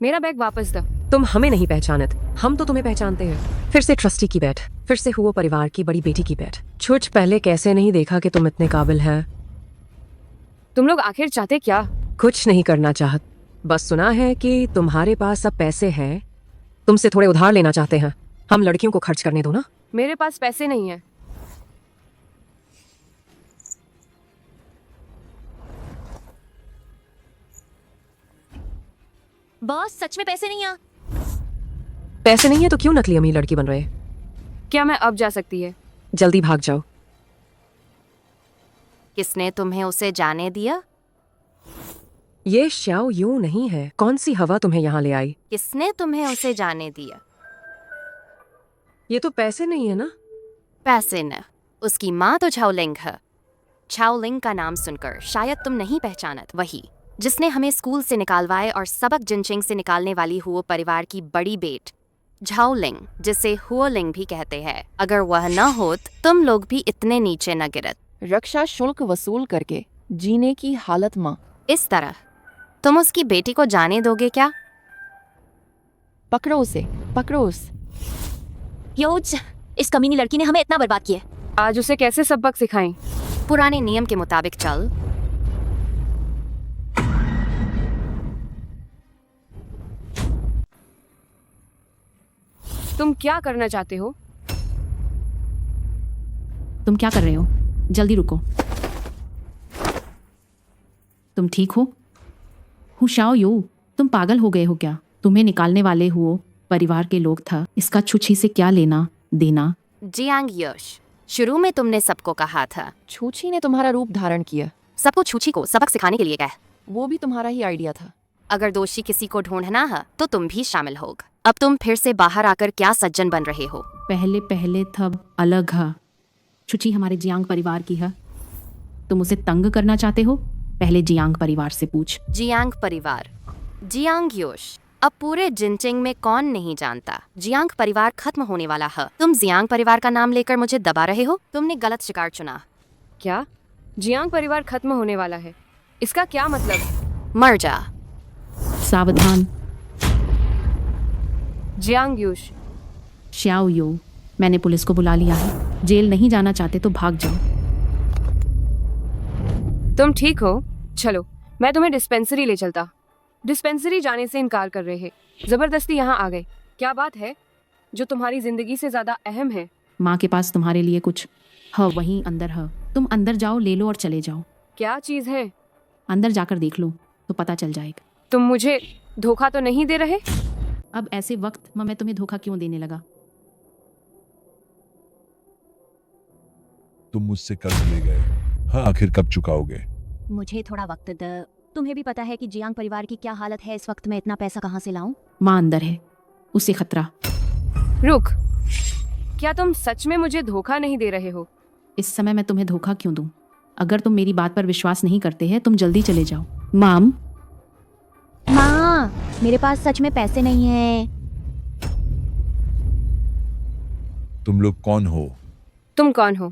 मेरा बैग वापस दो। तुम हमें नहीं पहचानत, हम तो तुम्हें पहचानते हैं। फिर से ट्रस्टी की बैठ, फिर से हुओ परिवार की बड़ी बेटी की बैठ। छुछ, पहले कैसे नहीं देखा कि तुम इतने काबिल है। तुम लोग आखिर चाहते क्या? कुछ नहीं करना चाहत, बस सुना है कि तुम्हारे पास सब पैसे हैं, तुमसे थोड़े उधार लेना चाहते हैं। हम लड़कियों को खर्च करने दो ना। मेरे पास पैसे नहीं है। बॉस, सच में पैसे नहीं है। पैसे नहीं है तो क्यों नकली अमीर लड़की बन रहे? क्या मैं अब जा सकती है? जल्दी भाग जाओ। किसने तुम्हें उसे जाने दिया? ये श्याओ यू नहीं है। कौन सी हवा तुम्हें यहाँ ले आई? किसने तुम्हें उसे जाने दिया? ये तो पैसे नहीं है ना? पैसे न, उसकी माँ तो छाओलिंग है। छाओलिंग का नाम सुनकर शायद तुम नहीं पहचानत, वही जिसने हमें स्कूल से निकालवाए और सबक जिनचिंग से निकालने वाली हुओ परिवार की बड़ी बेट झाओलिंग, जिसे हुओलिंग भी कहते हैं। अगर वह न होत तुम लोग भी इतने नीचे न गिरत। रक्षा शुल्क वसूल करके जीने की हालत में इस तरह तुम उसकी बेटी को जाने दोगे क्या? पकड़ो उसे, पकड़ो उसे। योज, इस कमीनी लड़की ने हमें इतना बर्बाद किया। आज उसे कैसे सबक सिखाएं? पुराने नियम के मुताबिक चल। तुम क्या करना चाहते हो? तुम क्या कर रहे हो? जल्दी रुको। तुम ठीक हो? हुशाओ यू, तुम पागल हो गए हो क्या? तुम्हें निकालने वाले हुओ परिवार के लोग था। इसका छुछी से क्या लेना देना? जियांग यश, शुरू में तुमने सबको कहा था। छूछी ने तुम्हारा रूप धारण किया। सबको छुछी को सबक सिखाने के लिए कहा। वो भी तुम्हारा ही आइडिया था। अगर दोषी किसी को ढूंढना है तो तुम भी शामिल होग। अब तुम फिर से बाहर आकर क्या सज्जन बन रहे हो? पहले पहले तब अलग है। छुछी हमारे जियांग परिवार की है। तुम उसे तंग करना चाहते हो? पहले जियांग परिवार से पूछ। जियांग परिवार, जियांग योश, अब पूरे जिनचिंग में कौन नहीं जानता जियांग परिवार खत्म होने वाला है। तुम जियांग परिवार का नाम लेकर मुझे दबा रहे हो। तुमने गलत शिकार चुना। क्या? जियांग परिवार खत्म होने वाला है, इसका क्या मतलब? मर जा। सावधान। जियांग यूश। श्याओ यू, मैंने पुलिस को बुला लिया है। जेल नहीं जाना चाहते तो भाग जाओ। तुम ठीक हो? चलो मैं तुम्हें डिस्पेंसरी ले चलता। डिस्पेंसरी जाने से इनकार कर रहे हैं, जबरदस्ती यहाँ आ गए। क्या बात है जो तुम्हारी जिंदगी से ज्यादा अहम है? माँ के पास तुम्हारे लिए कुछ है, वहीं अंदर है। तुम अंदर जाओ, ले लो और चले जाओ। क्या चीज है? अंदर जाकर देख लो तो पता चल जाएगा। तुम मुझे धोखा तो नहीं दे रहे? अब ऐसे वक्त में मैं तुम्हें धोखा क्यों देने लगा? तुम मुझसे कर्ज ले गए, हाँ आखिर कब चुकाओगे? मुझे थोड़ा वक्त द। तुम्हें भी पता है कि जियांग परिवार की क्या हालत है इस वक्त। मैं इतना पैसा कहाँ से लाऊं? माँ अंदर है, उसे खतरा। रुक, क्या तुम सच में मुझे धोखा नहीं दे रहे हो? इस समय मैं तुम्हें धोखा क्यों दूं? अगर तुम मेरी बात पर विश्वास नहीं करते हैं तुम जल्दी चले जाओ। माम, माँ, मेरे पास सच में पैसे नहीं हैं। तुम लोग कौन हो? तुम कौन हो?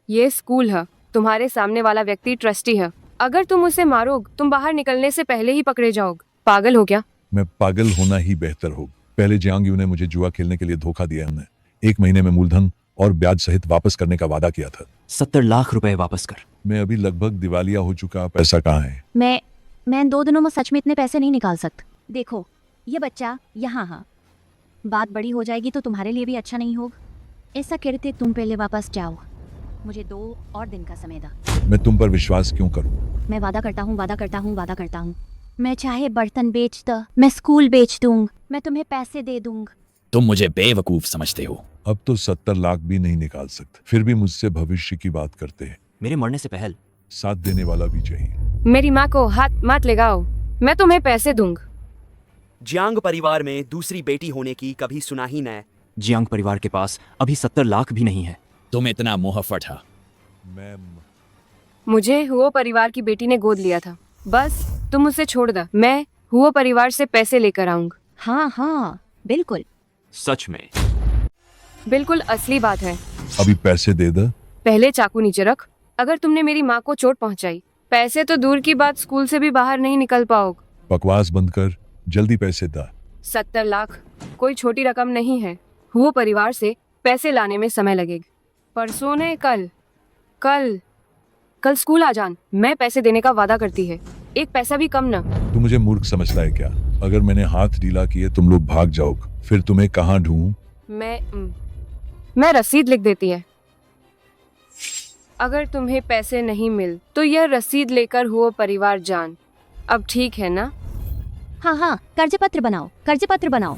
ये स्कूल है। तुम्हारे सामने वाला व्यक्ति ट्रस्टी है। अगर तुम उसे मारोग तुम बाहर निकलने से पहले ही पकड़े जाओगे। पागल हो क्या? मैं पागल होना ही बेहतर हो। पहले जियांग यू ने मुझे जुआ खेलने के लिए धोखा दिया। हमने 1 महीने में मूलधन और ब्याज सहित वापस करने का वादा किया था। 70 लाख रुपए वापस कर। मैं अभी लगभग दिवालिया हो चुका। पैसा कहाँ है? मैं इन 2 दिनों में सच में इतने पैसे नहीं निकाल सकता। देखो, ये बच्चा यहाँ हाँ, बात बड़ी हो जाएगी तो तुम्हारे लिए भी अच्छा नहीं होगा। ऐसा कहते तुम पहले वापस जाओ। मुझे 2 और दिन का समय दा। मैं तुम पर विश्वास क्यों करूं? मैं वादा करता हूँ। मैं चाहे बर्तन बेचता, मैं स्कूल बेच दूंग, मैं तुम्हें पैसे दे दूंग। तुम मुझे बेवकूफ समझते हो। अब तो 70 लाख भी नहीं निकाल सकते, फिर भी मुझसे भविष्य की बात करते हैं। मेरे मरने से पहले साथ देने वाला भी चाहिए। मेरी माँ को हाथ मत लगाओ, मैं तुम्हें पैसे दूंग। जियांग परिवार में दूसरी बेटी होने की कभी सुना ही न। जियांग परिवार के पास अभी 70 लाख भी नहीं है। तुम इतना मुहफट है। मुझे हुओ परिवार की बेटी ने गोद लिया था। बस तुम उसे छोड़ दो, मैं हुओ परिवार से पैसे लेकर आऊंगा। हाँ, बिल्कुल। सच में? बिल्कुल असली बात है। अभी पैसे दे दे। पहले चाकू नीचे रख। अगर तुमने मेरी माँ को चोट पहुँचाई, पैसे तो दूर की बात, स्कूल से भी बाहर नहीं निकल पाओगे। बकवास बंद कर, जल्दी पैसे दा। 70 लाख कोई छोटी रकम नहीं है। हुओ परिवार से पैसे लाने में समय लगेगा। परसों ने कल स्कूल आ जान। मैं पैसे देने का वादा करती है, 1 पैसा भी कम ना। तू मुझे मूर्ख समझता है क्या? अगर मैंने हाथ ढीला किए तुम लोग भाग जाओगे, फिर तुम्हें कहाँ ढूंढूं? मैं रसीद लिख देती है। अगर तुम्हें पैसे नहीं मिल तो यह रसीद लेकर हुओ परिवार जान। अब ठीक है ना? हाँ, कर्ज पत्र बनाओ।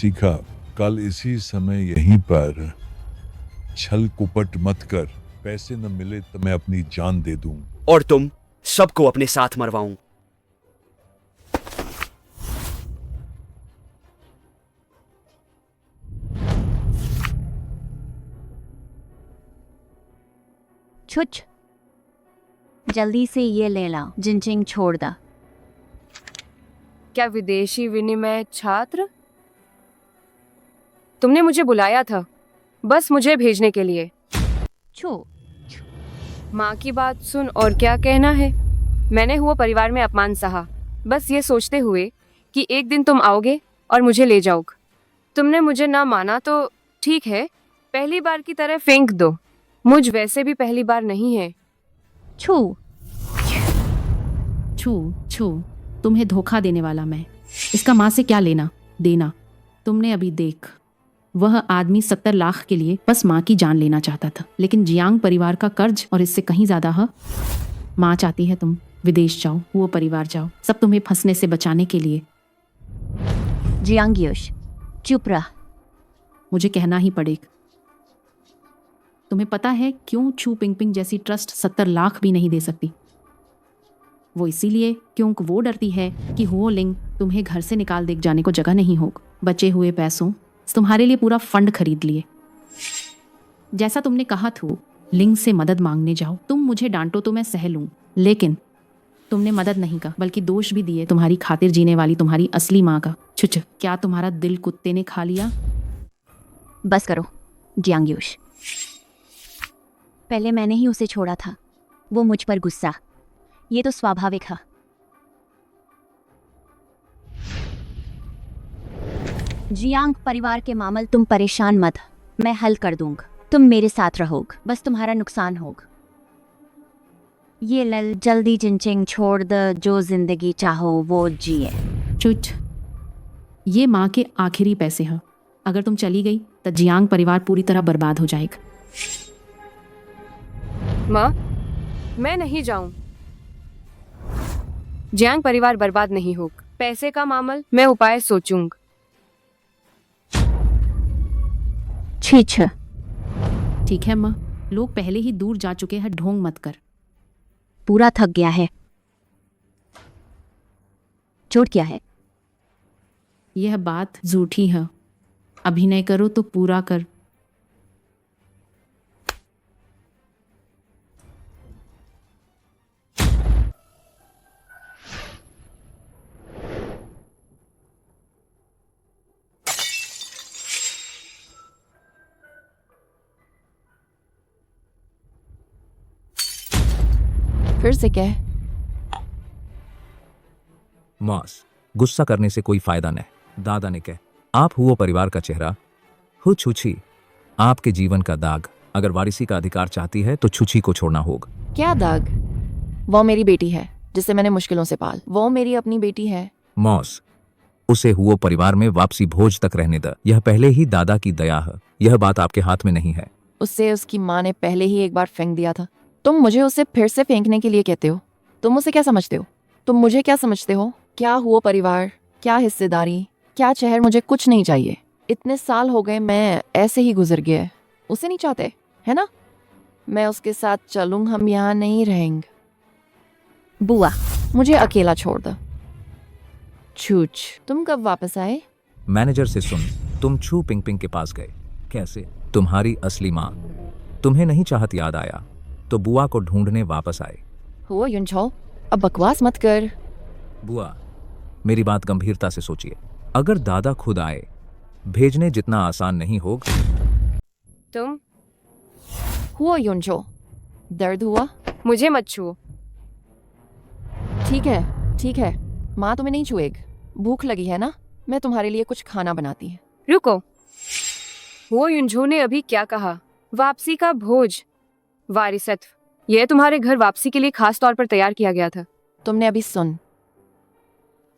ठीक है, कल इसी समय यहीं पर। छल कुपट मत कर। पैसे न मिले तो मैं अपनी जान दे दूं। और तुम सबको अपने साथ मरवाऊं। छुच, जल्दी से ये ले लाओ। जिनचिंग छोड़ दा। क्या विदेशी विनिमय छात्र? तुमने मुझे बुलाया था बस मुझे भेजने के लिए। माँ की बात सुन और क्या कहना है। मैंने हुआ परिवार में अपमान सहा, बस ये सोचते हुए कि एक दिन तुम आओगे और मुझे ले जाओगे। तुमने मुझे ना माना तो ठीक है, पहली बार की तरह फेंक दो। मुझ वैसे भी पहली बार नहीं है। छू, तुम्हें धोखा देने वाला मैं। इसका माँ से क्या लेना देना? तुमने अभी देख, वह आदमी 70 लाख के लिए बस माँ की जान लेना चाहता था, लेकिन जियांग परिवार का कर्ज और इससे कहीं ज्यादा है। माँ चाहती है तुम विदेश जाओ, वो परिवार जाओ, सब तुम्हें फंसने से बचाने के लिए। जियांग युश, चुप रह। मुझे कहना ही पड़ेगा। तुम्हें पता है क्यों छू पिंगपिंग जैसी ट्रस्ट 70 लाख भी नहीं दे सकती? वो इसीलिए क्योंकि वो डरती है कि हुओ लिंग तुम्हें घर से निकाल दे जाने को जगह नहीं होगा। बचे हुए पैसों तुम्हारे लिए पूरा फंड खरीद लिए। जैसा तुमने कहा था, लिंग से मदद मांगने जाओ। तुम मुझे डांटो तो मैं सह लूं, लेकिन तुमने मदद नहीं का बल्कि दोष भी दिए तुम्हारी खातिर जीने वाली तुम्हारी असली माँ का। छुच, क्या तुम्हारा दिल कुत्ते ने खा लिया? बस करो जियांग युश। पहले मैंने ही उसे छोड़ा था, वो मुझ पर गुस्सा। ये तो स्वाभाविक है। जियांग परिवार के मामले तुम परेशान मत, मैं हल कर दूंगा। तुम मेरे साथ रहोगे, बस तुम्हारा नुकसान होगा। ये लल जल्दी जिनचिंग छोड़ दो, जो जिंदगी चाहो वो जिए। चुट, ये माँ के आखिरी पैसे हैं। अगर तुम चली गई तो जियांग परिवार पूरी तरह बर्बाद हो जाएगा। माँ, मैं नहीं जाऊं। जियांग परिवार बर्बाद नहीं होगा। पैसे का मामल मैं उपाय सोचूंगा। ठीक है। ठीक है माँ, लोग पहले ही दूर जा चुके हैं, ढोंग मत कर। पूरा थक गया है। चोट क्या है? यह बात झूठी है। अभिनय करो तो पूरा कर। फिर से कह। मॉस, गुस्सा करने से कोई फायदा नहीं। दादा ने कहा, आप हुओ परिवार का चेहरा हो छुछी, आपके जीवन का दाग। अगर वारिसी का अधिकार चाहती है तो छुछी को छोड़ना होगा। क्या दाग? वो मेरी बेटी है जिसे मैंने मुश्किलों से पाल। वो मेरी अपनी बेटी है। मॉस, उसे हुओ परिवार में वापसी भोज तक रहने द। यह पहले ही दादा की दया है। यह बात आपके हाथ में नहीं है। उससे उसकी माँ ने पहले ही एक बार फेंक दिया था। तुम मुझे उसे फिर से फेंकने के लिए कहते हो? तुम उसे क्या समझते हो? तुम मुझे क्या समझते हो? क्या हुआ परिवार, क्या हिस्सेदारी, क्या शहर, मुझे कुछ नहीं चाहिए। इतने साल हो गए, मैं ऐसे ही गुजर गए। उसे नहीं चाहते है ना? मैं उसके साथ चलूं, हम यहाँ नहीं रहेंगे। बुआ, मुझे अकेला छोड़ दो। छूच, तुम कब वापस आए? मैनेजर से सुन, तुम छू पिंग पिंग के पास गए। कैसे? तुम्हारी असली माँ तुम्हें नहीं चाहत याद आया तो बुआ को ढूंढने वापस आए। हुआ युनछो, अब बकवास मत कर। बुआ, मेरी बात गंभीरता से सोचिए। अगर दादा खुद आए, भेजने जितना आसान नहीं होगा। तुम? हुआ युनछो, दर्द हुआ? मुझे मत छुओ। ठीक है, ठीक है। माँ तुम्हें नहीं छुएगी। भूख लगी है ना? मैं तुम्हारे लिए कुछ खाना बनाती है। रुको, वो युनझो ने अभी क्या कहा? वापसी का भोज, वारिसत्व। यह तुम्हारे घर वापसी के लिए खास तौर पर तैयार किया गया था। तुमने अभी सुन,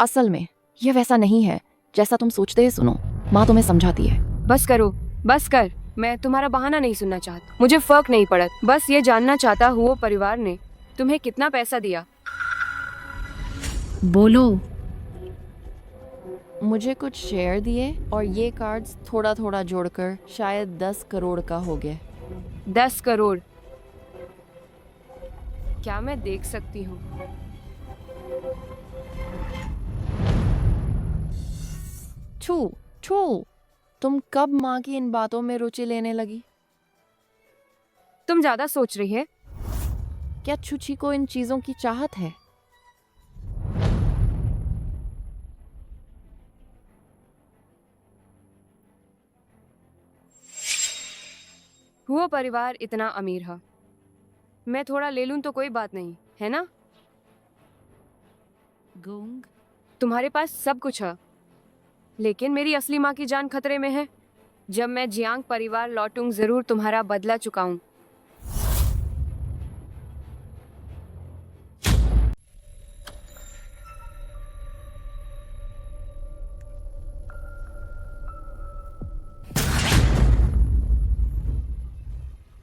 असल में यह वैसा नहीं है जैसा तुम सोचते हैं। सुनो, माँ तुम्हें समझाती है। बस करो, बस कर। मैं तुम्हारा बहाना नहीं सुनना चाहता। मुझे फर्क नहीं पड़ा। बस ये जानना चाहता हूँ परिवार ने तुम्हें कितना पैसा दिया। बोलो। मुझे कुछ शेयर दिए और ये कार्ड्स थोड़ा थोड़ा जोड़कर शायद 10 करोड़ का हो गया। 10 करोड़? क्या मैं देख सकती हूँ? छू छू, तुम कब माँ की इन बातों में रुचि लेने लगी? तुम ज्यादा सोच रही है। क्या छुछी को इन चीजों की चाहत है? वो परिवार इतना अमीर है, मैं थोड़ा ले लूं तो कोई बात नहीं है ना? गोंग, तुम्हारे पास सब कुछ है, लेकिन मेरी असली माँ की जान खतरे में है। जब मैं जियांग परिवार लौटूं, जरूर तुम्हारा बदला चुकाऊं।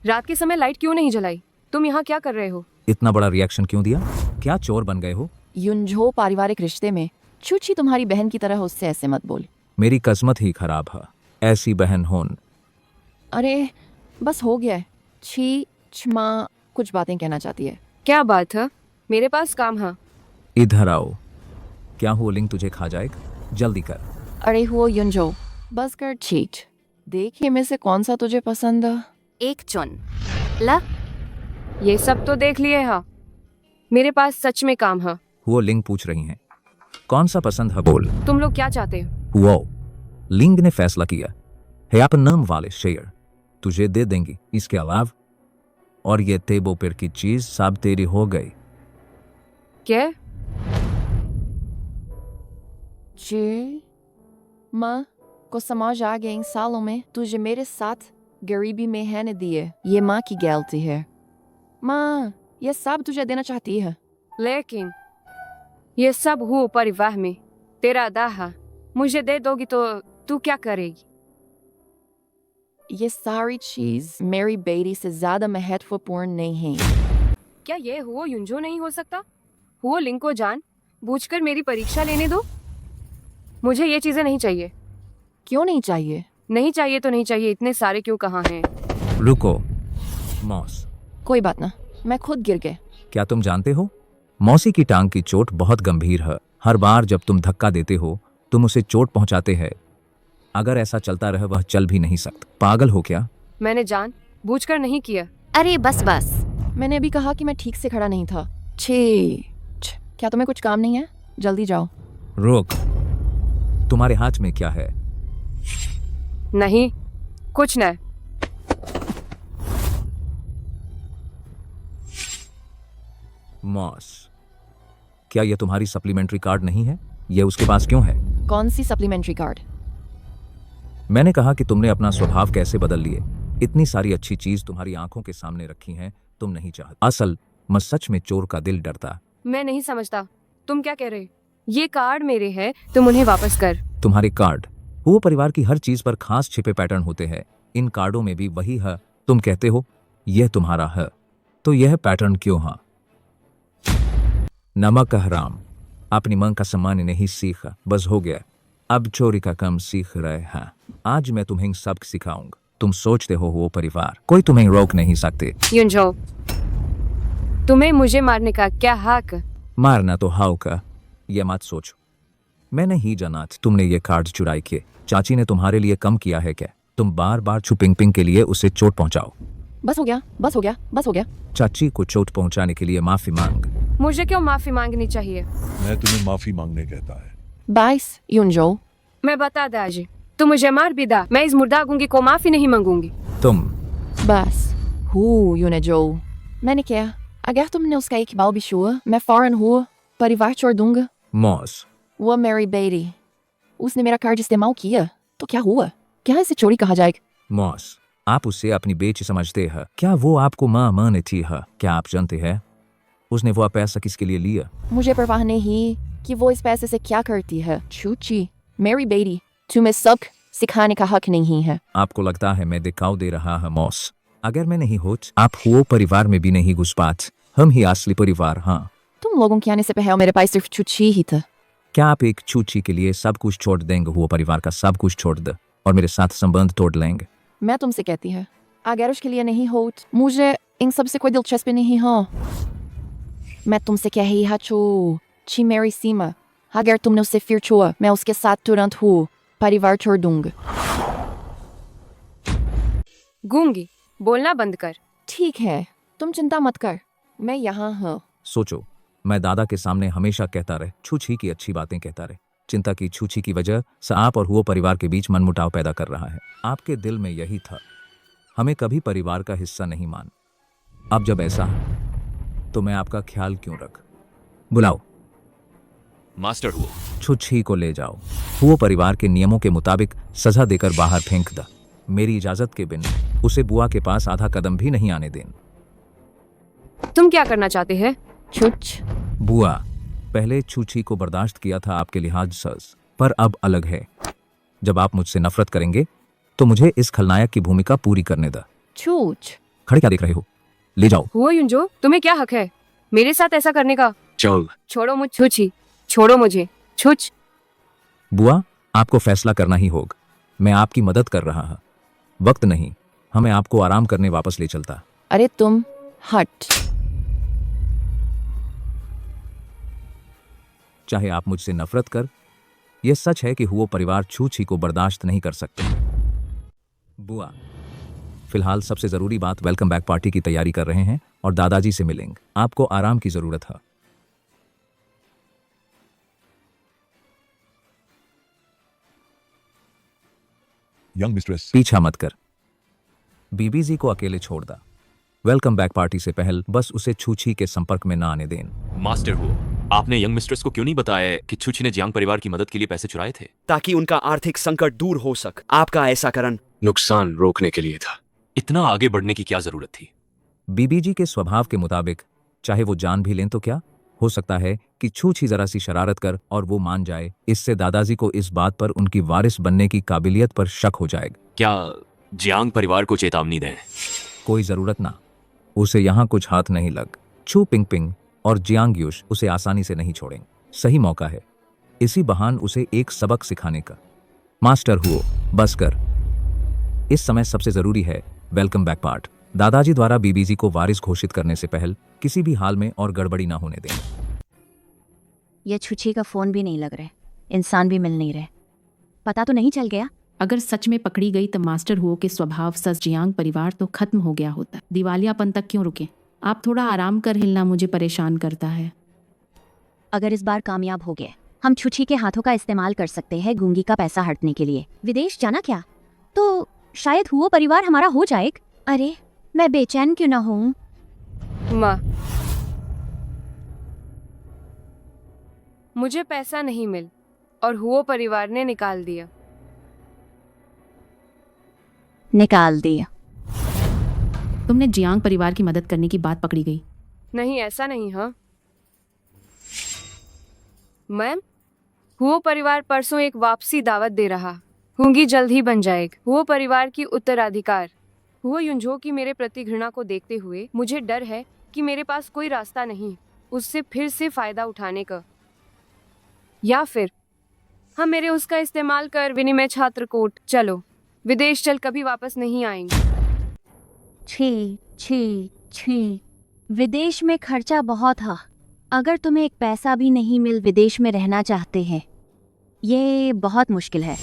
रात के समय लाइट क्यों नहीं जलाई? तुम यहाँ क्या कर रहे हो? इतना बड़ा रिएक्शन क्यों दिया? क्या चोर बन गए हो? युनझो पारिवारिक रिश्ते में छुछी तुम्हारी बहन की तरह, उससे ऐसे मत बोल। मेरी किस्मत ही खराब है, ऐसी बहन होन। अरे बस हो गया है। छी क्षमा, कुछ बातें कहना चाहती है। क्या बात है? मेरे पास काम है। इधर आओ। क्या हुआ, लिंग तुझे खा जाएगा? जल्दी कर। अरे हुआ युनझो, बस कर चीट। देखिए में से कौन सा तुझे पसंद है। एक चुन ला। ये सब तो देख लिए है, मेरे पास सच में काम है। हुआ लिंग पूछ रही हैं, कौन सा पसंद है, बोल। तुम लोग क्या चाहते हो? हुआ लिंग ने फैसला किया है, अपन नाम वाले शेयर तुझे दे देंगी। इसके अलावा और ये तेबो पर की चीज सब तेरी हो गई। क्या? जी माँ को समझ आ गया, इन सालों में तुझे मेरे साथ गरीबी में है न दिए। ये माँ की गलती है। माँ ये सब तुझे देना चाहती है, लेकिन ये सब हुआ परिवार में तेरा दाह। मुझे दे दोगी तो तू क्या करेगी? ये सारी चीज मेरी बेटी से ज्यादा महत्वपूर्ण नहीं है। क्या ये हुओ युंजो नहीं हो सकता? हुओ लिंग को जान बूझकर मेरी परीक्षा लेने दो। मुझे ये चीजें नहीं चाहिए। क्यों नहीं चाहिए? नहीं चाहिए तो नहीं चाहिए, इतने सारे क्यों कहाँ हैं? रुको मॉस, कोई बात ना, मैं खुद गिर गए। क्या तुम जानते हो मौसी की टांग की चोट बहुत गंभीर है। हर बार जब तुम धक्का देते हो तुम उसे चोट पहुंचाते हैं। अगर ऐसा चलता रहे वह चल भी नहीं सकता। पागल हो क्या? मैंने जान बूझकर नहीं किया। अरे बस बस, मैंने अभी कहा कि मैं ठीक से खड़ा नहीं था। छी, क्या तुम्हें कुछ काम नहीं है? जल्दी जाओ। रुक, तुम्हारे हाथ में क्या है? नहीं कुछ नहीं। मॉस, क्या यह तुम्हारी सप्लीमेंट्री कार्ड नहीं है? यह उसके पास क्यों है? कौन सी सप्लीमेंट्री कार्ड? मैंने कहा कि तुमने अपना स्वभाव कैसे बदल लिए। इतनी सारी अच्छी चीज तुम्हारी आंखों के सामने रखी हैं, तुम नहीं चाहते। असल में सच में चोर का दिल डरता। मैं नहीं समझता तुम क्या कह रहे। ये कार्ड मेरे हैं, तुम उन्हें वापस कर। तुम्हारे कार्ड? वो परिवार की हर चीज पर खास छिपे पैटर्न होते हैं। इन कार्डों में भी वही है। तुम कहते हो यह तुम्हारा है, तो यह पैटर्न क्यों है? नमक हराम, अपनी मां का सम्मान नहीं सीखा, बस हो गया। अब चोरी का काम सीख रहे हैं। आज मैं तुम्हें सबक सिखाऊंगा। तुम सोचते हो वो परिवार, कोई तुम्हें रोक नहीं सकते। युंजो, तुम्हें मुझे मारने का क्या हक? मारना तो हाउ का, ये मत सोचो। मैंने ही जाना तुमने ये कार्ड चुराई किए। चाची ने तुम्हारे लिए कम किया है क्या? तुम बार बार छुपिंग पिंग के लिए उसे चोट पहुंचाओ। बस हो गया, बस हो गया, बस हो गया। चाची को चोट पहुंचाने के लिए माफी मांग। मुझे क्यों माफी मांगनी चाहिए? मैं तुम्हें माफी मांगने कहता है। बाइस युंजो, मैं बता दे आज, तू मुझे मार भी दा, मैं इस मुर्दा गुंगी को माफी नहीं मांगूंगी। तुम बस युनेजो, मैंने क्या? अगर तुमने उसका एक बाल भी छुआ, मैं फौरन हुआ परिवार छोड़ दूंगा। मॉस, वो मेरी बेटी, उसने मेरा कार्ड इस्तेमाल किया तो क्या हुआ? क्या इसे चोरी कहा जाएगा? मॉस, आप उसे अपनी बेटी समझते हैं क्या? वो आपको माँ मानती है क्या? आप जानते हैं उसने वो पैसा किसके लिए लिया? मुझे परवाह नहीं कि वो इस पैसे से क्या करती है। छूची, मेरी बेटी, तुम्हें सबक सिखाने का हक नहीं है। आपको लगता है मैं दिखाऊ दे रहा है मॉस? अगर मैं नहीं होत, आप वो परिवार में भी नहीं घुस पाते। हम ही असली परिवार। हाँ, तुम लोगों के आने से पहले मेरे पास सिर्फ छूची ही था। क्या आप एक छूची के लिए सब कुछ छोड़ देंगे? वो परिवार का सब कुछ छोड़ दे और मेरे साथ संबंध तोड़ लेंगे? मैं तुमसे कहती है, अगर उसके लिए नहीं हो, मुझे इन सब से कोई दिलचस्पी नहीं हो। मैं तुमसे कह ही हाचू, ची मेरी सीमा, अगर तुमने उसे फिर छुआ, मैं उसके साथ तुरंत हूँ परिवार छोड़ दूंगा। गूंगी, बोलना बंद कर। ठीक है, तुम चिंता मत कर, मैं यहाँ हूँ। सोचो, मैं दादा के सामने हमेशा कहता रहे, छूछी की अच्छी बातें कहता रहे। चिंता की छूछी की वजह से आप और वो परिवार के बीच मनमुटाव पैदा कर रहा है। आपके दिल में यही था, हमें कभी परिवार का हिस्सा नहीं मान। अब जब ऐसा तो मैं आपका ख्याल क्यों रख? बुलाओ मास्टर हुओ। छुछी को ले जाओ। वो परिवार के नियमों के मुताबिक सजा देकर बाहर फेंक दा। मेरी इजाजत के बिना उसे बुआ के पास आधा कदम भी नहीं आने देन। तुम क्या करना चाहते हैं? छुच बुआ, पहले छूछी को बर्दाश्त किया था आपके लिहाज से, पर अब अलग है। जब आप मुझसे नफरत करेंगे तो मुझे इस खलनायक की भूमिका पूरी करने दा। छूच, खड़े क्या देख रहे हो? ले जाओ। हुआ युंजो, तुम्हें क्या हक है मेरे साथ ऐसा करने का? चल, छोड़ो मुझे छुछी, छोड़ो मुझे छुच। बुआ, आपको फैसला करना ही होगा। मैं आपकी मदद कर रहा हूं, वक्त नहीं। हमें आपको आराम करने वापस ले चलता। अरे तुम हट। चाहे आप मुझसे नफरत कर, यह सच है कि हुओ परिवार छूछी को बर्दाश्त नहीं कर सकते। बुआ, फिलहाल सबसे जरूरी बात, वेलकम बैक पार्टी की तैयारी कर रहे हैं और दादाजी से मिलेंगे। आपको आराम की जरूरत है। यंग मिस्ट्रेस, पीछा मत कर। बीबीजी को अकेले छोड़ दा। वेलकम बैक पार्टी से पहले बस उसे छूछी के संपर्क में ना आने देन। मास्टर हुओ, आपने यंग मिस्ट्रेस को क्यों नहीं बताया कि छुछी ने जियांग परिवार की मदद के लिए पैसे चुराए थे? ताकि उनका आर्थिक संकट दूर हो सके। आपका ऐसा करन नुकसान रोकने के लिए था। इतना आगे बढ़ने की क्या जरूरत थी? बीबीजी के स्वभाव के मुताबिक चाहे वो जान भी लें तो क्या हो सकता है कि छूछ ही जरा सी शरारत कर और वो मान जाए। इससे दादाजी को इस बात पर उनकी वारिस बनने की काबिलियत पर शक हो जाएगा। क्या जियांग परिवार को चेतावनी दें? कोई जरूरत ना, उसे यहाँ कुछ हाथ नहीं लग। छू पिंग पिंग और जियांग युश उसे आसानी से नहीं छोड़ेंगे। सही मौका है इसी बहान उसे एक सबक सिखाने का। मास्टर हुओ, बस कर। इस समय सबसे जरूरी है वेलकम बैक पार्ट। दादाजी द्वारा बीबीजी को वारिस घोषित करने से पहले किसी भी हाल में और गड़बड़ी ना होने दें। ये छुछी का फोन भी नहीं लग रहा है, इंसान भी मिल नहीं रहे। पता तो नहीं चल गया? अगर सच में पकड़ी गई तो मास्टर हुओ के स्वभाव सस जियांग परिवार तो खत्म हो गया होता। दिवालियापन तक क्यों रुके? आप थोड़ा आराम कर, हिलना मुझे परेशान करता है। अगर इस बार कामयाब हो गए, हम छुछी के हाथों का इस्तेमाल कर सकते हैं गूंगी का पैसा हटने के लिए। विदेश जाना क्या? तो शायद हुओ परिवार हमारा हो जाएगा। अरे मैं बेचैन क्यों ना हूँ? माँ, मुझे पैसा नहीं मिल और हुओ परिवार ने निकाल दिया। निकाल दिया? तुमने जियांग परिवार की मदद करने की बात पकड़ी गई। नहीं, ऐसा नहीं। हाँ मैम, हुओ परिवार परसों एक वापसी दावत दे रहा। हुंगी जल्द ही बन जाएगा हुओ परिवार की उत्तराधिकार। हुओ युंझो की मेरे प्रति घृणा को देखते हुए मुझे डर है कि मेरे पास कोई रास्ता नहीं उससे फिर से फायदा उठाने का, या फिर हम मेरे उसका इस्तेमाल कर विनिमय छात्र कोट चलो विदेश चल कभी वापस नहीं आएंगे। छी छी छी, विदेश में खर्चा बहुत है। अगर तुम्हें एक पैसा भी नहीं मिल विदेश में रहना चाहते हैं, ये बहुत मुश्किल है।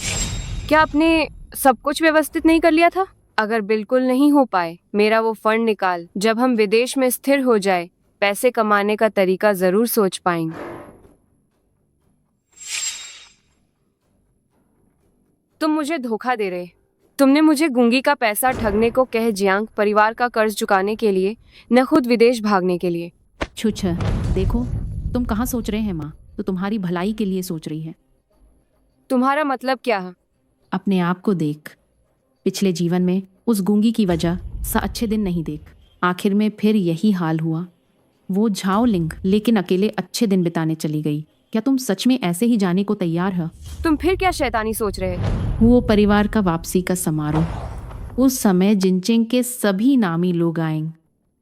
क्या आपने सब कुछ व्यवस्थित नहीं कर लिया था? अगर बिल्कुल नहीं हो पाए, मेरा वो फंड निकाल। जब हम विदेश में स्थिर हो जाए, पैसे कमाने का तरीका जरूर सोच पाएंगे। तुम मुझे धोखा दे रहे। तुमने मुझे गूंगी का पैसा ठगने को कह जियांग परिवार का कर्ज चुकाने के लिए, न खुद विदेश भागने के लिए। छुछ, देखो तुम कहाँ सोच रहे हैं। माँ तो तुम्हारी भलाई के लिए सोच रही है। तुम्हारा मतलब क्या है? अपने आप को देख। पिछले जीवन में उस गूंगी की वजह से अच्छे दिन नहीं देख। आखिर में फिर यही हाल हुआ। वो झाओ लिंग लेकिन अकेले अच्छे दिन बिताने चली गई। क्या तुम सच में ऐसे ही जाने को तैयार हो? तुम फिर क्या शैतानी सोच रहे? वो परिवार का वापसी का समारोह। उस समय जिनचिंग के सभी नामी लोग आएंगे,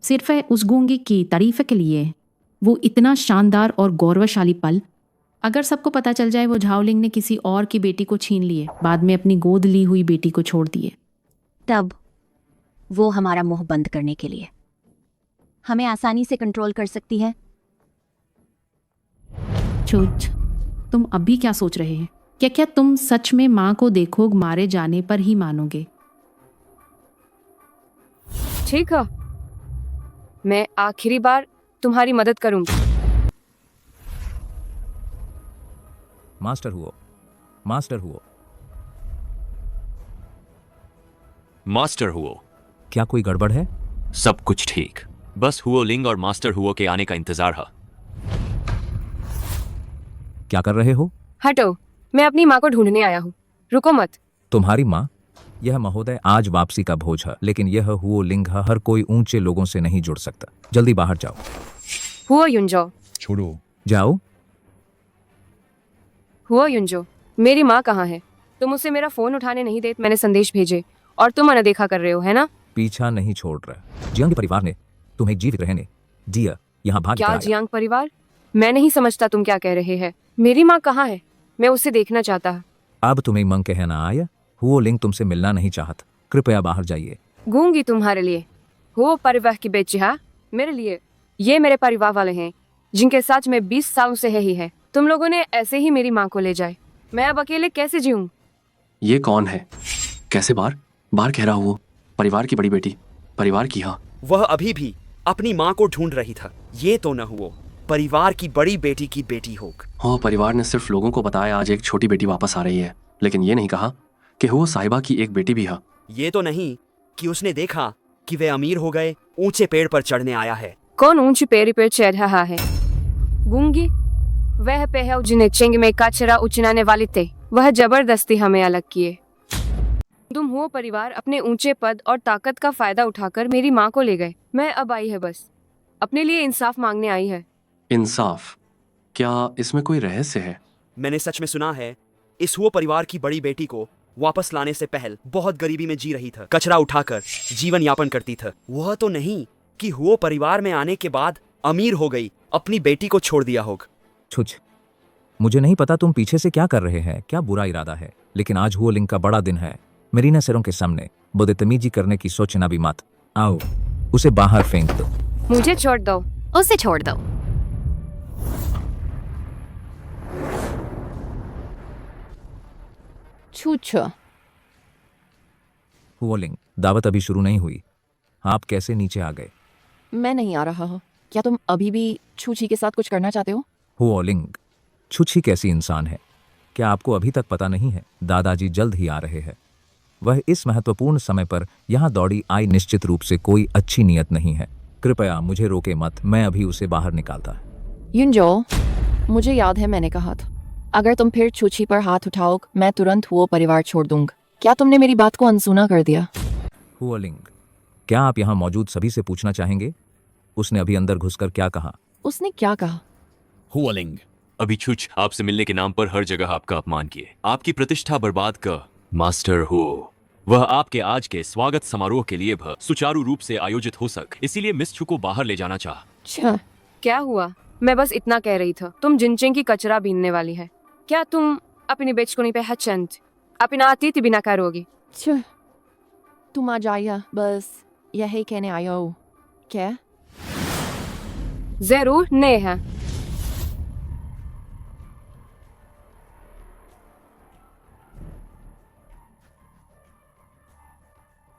सिर्फ उस गूंगी की तारीफ के लिए। वो इतना शानदार और गौरवशाली पल, अगर सबको पता चल जाए वो झाओलिंग ने किसी और की बेटी को छीन लिए, बाद में अपनी गोद ली हुई बेटी को छोड़ दिए, तब वो हमारा मुंह बंद करने के लिए हमें आसानी से कंट्रोल कर सकती है। छुच, तुम अभी क्या सोच रहे हैं? क्या तुम सच में माँ को देखोग मारे जाने पर ही मानोगे? ठीक है, मैं आखिरी बार तुम्हारी मदद करूंगी। मास्टर हुओ, मास्टर हुओ, मास्टर हुओ, क्या कोई गड़बड़ है? सब कुछ ठीक, बस हुओ लिंग और मास्टर हुओ के आने का इंतजार है। क्या कर रहे हो? हटो, मैं अपनी माँ को ढूंढने आया हूँ। रुको मत। तुम्हारी माँ? यह महोदय आज वापसी का भोज है, लेकिन यह हुओ लिंग है, हर कोई ऊंचे लोगों से नहीं जुड़ सकता। जल्दी बाहर जाओ। हुओ युंजो, छोड़ो। जाओ। हुओ युंजो, मेरी माँ कहाँ है? तुम उसे मेरा फोन उठाने नहीं देते, मैंने संदेश भेजे और तुम अनदेखा कर रहे हो, है ना? पीछा नहीं छोड़ रहा। जियांग परिवार ने तुम्हें जीवित रहने दिया, यहाँ भाग क्या जियांग परिवार? मैं नहीं समझता तुम क्या कह रहे हैं। मेरी माँ कहाँ है? मैं उसे देखना चाहता हूँ। अब तुम्हें मंग कहना आया? हुओ लिंग तुमसे मिलना नहीं चाहता, कृपया बाहर जाइए। गूंगी तुम्हारे लिए, हुओ परिवार की बेची है मेरे लिए। ये मेरे परिवार वाले हैं जिनके साथ मैं 20 सालों से है ही है। तुम लोगों ने ऐसे ही मेरी माँ को ले जाए। मैं अब अकेले कैसे जीऊँ? ये कौन है? कैसे बार कह रहा हुआ? परिवार की बड़ी बेटी, परिवार की। हाँ, वह अभी भी अपनी माँ को ढूंढ रही था। ये तो न हुआ परिवार की बड़ी बेटी की बेटी होग। हाँ, परिवार ने सिर्फ लोगों को बताया आज एक छोटी बेटी वापस आ रही है, लेकिन ये नहीं कहा कि वो साहिबा की एक बेटी भी है। ये तो नहीं कि उसने देखा कि वे अमीर हो गए, ऊंचे पेड़ पर चढ़ने आया है। कौन ऊंचे पेड़ पर चढ़ रहा है? गूंगी वह पेहव जिन्हें चिंग में कचरा उचनाने वाले थे, वह जबरदस्ती हमें अलग किए। तुम हुओ परिवार अपने ऊंचे पद और ताकत का फायदा उठाकर मेरी माँ को ले गए। मैं अब आई है बस अपने लिए इंसाफ मांगने आई है। इंसाफ, क्या इसमें कोई रहस्य है? मैंने सच में सुना है इस हुओ परिवार की बड़ी बेटी को वापस लाने से पहले बहुत गरीबी में जी रही था, कचरा उठाकर जीवन यापन करती था। वह तो नहीं कि हुओ परिवार में आने के बाद अमीर हो गई, अपनी बेटी को छोड़ दिया होगा। छुछ, मुझे नहीं पता तुम पीछे से क्या कर रहे हैं, क्या बुरा इरादा है, लेकिन आज हुओ लिंग का बड़ा दिन है। मेरी नजरों के सामने बदतमीजी करने की सोचना भी मत। आओ, उसे बाहर फेंक दो। मुझे छोड़ दो। उसे छोड़ दो। छूछा। हुओ लिंग, दावत अभी शुरू नहीं हुई, आप कैसे नीचे आ गए? मैं नहीं आ रहा हूँ। क्या तुम अभी भी छूछी के साथ कुछ करना चाहते हो? हुओ लिंग, छुछी कैसी इंसान है, क्या आपको अभी तक पता नहीं है? दादाजी जल्द ही आ रहे हैं। वह इस महत्वपूर्ण समय पर यहाँ दौड़ी आई, निश्चित रूप से कोई अच्छी नीयत नहीं है। कृपया मुझे रोके मत, मैं अभी उसे बाहर निकालता। युनजो, मुझे याद है मैंने कहा था अगर तुम फिर छूछी पर हाथ उठाओगे मैं तुरंत हुओ परिवार छोड़ दूंगा। क्या तुमने मेरी बात को अनसुना कर दिया? हुओ लिंग, क्या आप यहाँ मौजूद सभी से पूछना चाहेंगे उसने अभी अंदर घुसकर क्या कहा? उसने क्या कहा? हुओ लिंग, अभी छुछ आपसे मिलने के नाम पर हर जगह आपका अपमान किए, आपकी प्रतिष्ठा बर्बाद कर। मास्टर हुओ, वह आपके आज के स्वागत समारोह के लिए सुचारू रूप से आयोजित हो सक, इसीलिए मिस छू को बाहर ले जाना चाह। क्या हुआ? मैं बस इतना कह रही था, तुम जिनचिंग की कचरा बीनने वाली है। क्या तुम अपनी बेचकुनी पे हचंत अपना अतिथि बिना करोगी? तुम आ जाइए, बस यही कहने आया हो। क्या? जरूर नहीं है।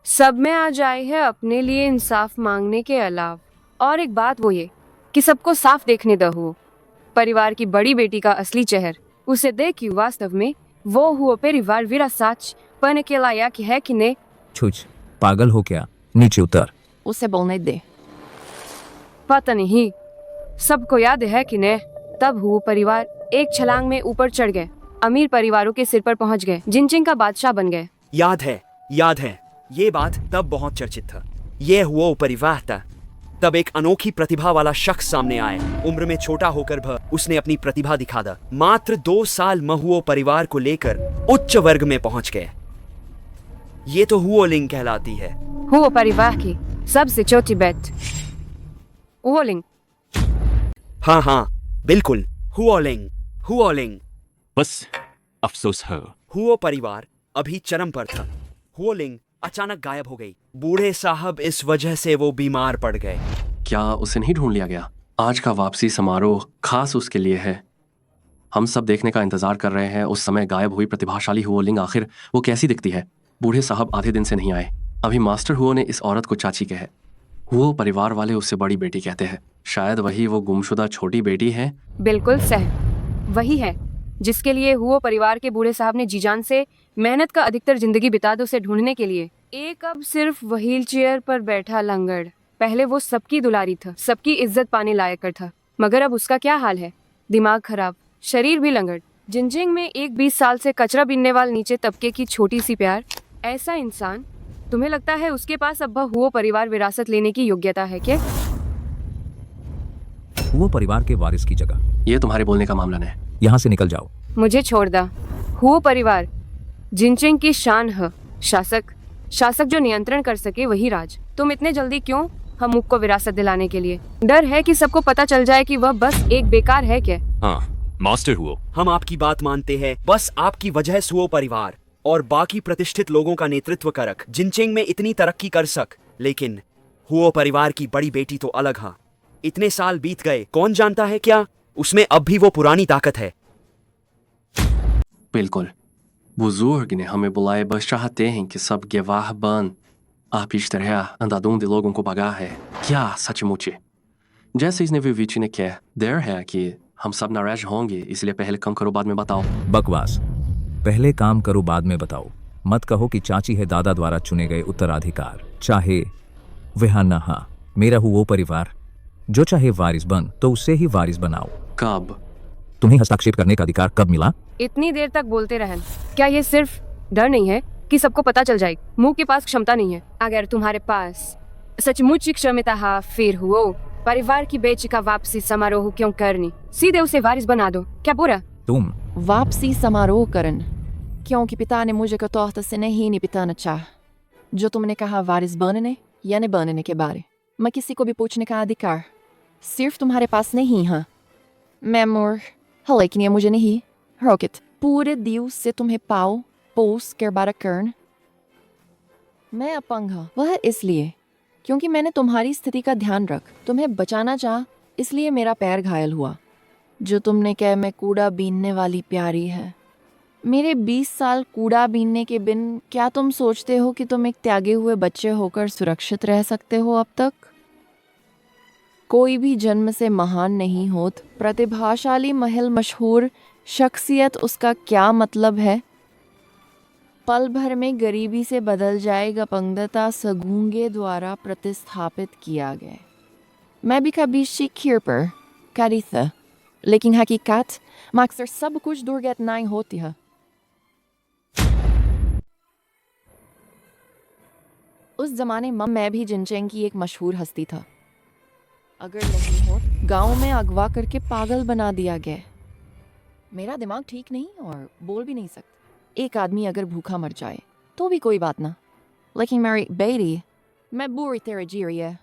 सब में आ जाए है अपने लिए इंसाफ मांगने के अलावा। और एक बात वो ये कि सबको साफ देखने दो, परिवार की बड़ी बेटी का असली चेहर उसे देख वास्तव में वो हुआ परिवार विरा साच पन के लायक है कि नहीं? छुछ, पागल हो क्या? नीचे उतर। उसे बोलने दे। पता नहीं सबको याद है कि नहीं, तब हुआ परिवार एक छलांग में ऊपर चढ़ गए, अमीर परिवारों के सिर पर पहुंच गए, जिनचिंग का बादशाह बन गए। याद है, ये बात तब बहुत चर्चित था। ये हुआ परिवार था। तब एक अनोखी प्रतिभा वाला शख्स सामने आया। उम्र में छोटा होकर उसने अपनी प्रतिभा दिखा दा। मात्र 2 साल हुओ परिवार को लेकर उच्च वर्ग में पहुंच गए। ये तो हुओ लिंग कहलाती है। हुओ परिवार की सबसे छोटी बेट हुओ लिंग। हाँ, बिल्कुल, हुओ लिंग। बस अफसोस है, हुओ परिवार अभी चरम पर था। हुओ लिंग अचानक गायब हो गई। बूढ़े साहब इस वजह से वो बीमार पड़ गए। क्या उसे नहीं ढूंढ लिया गया? आज का वापसी समारोह खास उसके लिए है। हम सब देखने का इंतजार कर रहे हैं उस समय गायब हुई प्रतिभाशाली हुओ लिंग आखिर वो कैसी दिखती है। बूढ़े साहब आधे दिन से नहीं आए। अभी मास्टर हुओ ने इस औरत को चाची कहे। हुओ परिवार वाले उससे बड़ी बेटी कहते हैं। शायद वही वो गुमशुदा छोटी बेटी है। बिल्कुल सही, वही है जिसके लिए हुओ परिवार के बूढ़े साहब ने जीजान से मेहनत का अधिकतर जिंदगी बिता दी उसे ढूंढने के लिए। एक अब सिर्फ व्हील चेयर पर बैठा लंगड़। पहले वो सबकी दुलारी था, सबकी इज्जत पाने लायक था, मगर अब उसका क्या हाल है? दिमाग खराब, शरीर भी लंगड़। जिंजिंग में एक 20 साल से कचरा बीनने वाले नीचे तबके की छोटी सी प्यार। ऐसा इंसान, तुम्हें लगता है उसके पास अब हुओ परिवार विरासत लेने की योग्यता है क्या? हुओ परिवार के वारिस की जगह ये तुम्हारे बोलने का मामला नहीं। यहाँ से निकल जाओ। मुझे छोड़ दा। हुओ परिवार जिनचिंग की शान है। शासक जो नियंत्रण कर सके वही राज। तुम इतने जल्दी क्यों हमूक को विरासत दिलाने के लिए? डर है कि सबको पता चल जाए कि वह बस एक बेकार है क्या? हाँ, मास्टर हुओ, हम आपकी बात मानते हैं। बस आपकी वजह से हुओ परिवार और बाकी प्रतिष्ठित लोगों का नेतृत्व करक जिनचिंग में इतनी तरक्की कर सक। लेकिन हुओ परिवार की बड़ी बेटी तो अलग है। इतने साल बीत गए, कौन जानता है क्या उसमें अब भी वो पुरानी ताकत है। बिल्कुल, बुजुर्ग ने हमें बुलाए, बस चाहते हैं कि सब गवाह बन। आप इस तरह अंधाधुंध लोगों को भगा है क्या? सचमुच जैसे इसने विविची ने कहा, देर है कि हम सब नाराज होंगे, इसलिए पहले काम करो बाद में बताओ। बकवास, पहले काम करो बाद में बताओ। मत कहो कि चाची है दादा द्वारा चुने गए उत्तराधिकार, चाहे वह न हा। मेरा हुओ परिवार जो चाहे वारिस बन तो उससे ही वारिस बनाओ। कब? तुम्हें हस्तक्षेप करने का अधिकार कब मिला? इतनी देर तक बोलते रहन। क्या ये सिर्फ डर नहीं है कि सबको पता चल जाए? मुंह के पास क्षमता नहीं है। अगर तुम्हारे पास सचमुच क्षमता है फिर हुओ परिवार की बेटी का वापसी समारोह क्यों करनी? सीधे उसे वारिस बना दो। क्या बुरा? तुम वापसी समारोह करन क्योंकि पिता ने मुझे कतौत से नहीं निपटाना चाह। जो तुमने कहा वारिस बनने या न बनने के बारे मैं किसी को भी पूछने का अधिकार सिर्फ तुम्हारे पास नहीं है। मैं मूर्ख लेकिन ये मुझे नहीं रोकित पूरे दिवस से तुम्हें पाओ पोस कर बारा करन। मैं अपंग हूँ वह इसलिए क्योंकि मैंने तुम्हारी स्थिति का ध्यान रख तुम्हें बचाना चाह इसलिए मेरा पैर घायल हुआ। जो तुमने कहा मैं कूड़ा बीनने वाली प्यारी है। मेरे 20 साल कूड़ा बीनने के बिन क्या तुम सोचते हो कि तुम एक त्यागे हुए बच्चे होकर सुरक्षित रह सकते हो अब तक? कोई भी जन्म से महान नहीं होत। प्रतिभाशाली महल मशहूर शख्सियत उसका क्या मतलब है? पल भर में गरीबी से बदल जाएगा पंगदता सगूंगे द्वारा प्रतिस्थापित किया गया। मैं भी कभी शिखिर पर करी था लेकिन हकीकत में अक्सर सब कुछ दुर्घटनाएं होती है। उस जमाने में मैं भी जिनचेंग की एक मशहूर हस्ती था। अगर नहीं हो गांव में अगवा करके पागल बना दिया गया। मेरा दिमाग ठीक नहीं और बोल भी नहीं सकता। एक आदमी अगर भूखा मर जाए तो भी कोई बात ना लेकिन मेरी बेटी मैं बुरी तरह जी रही है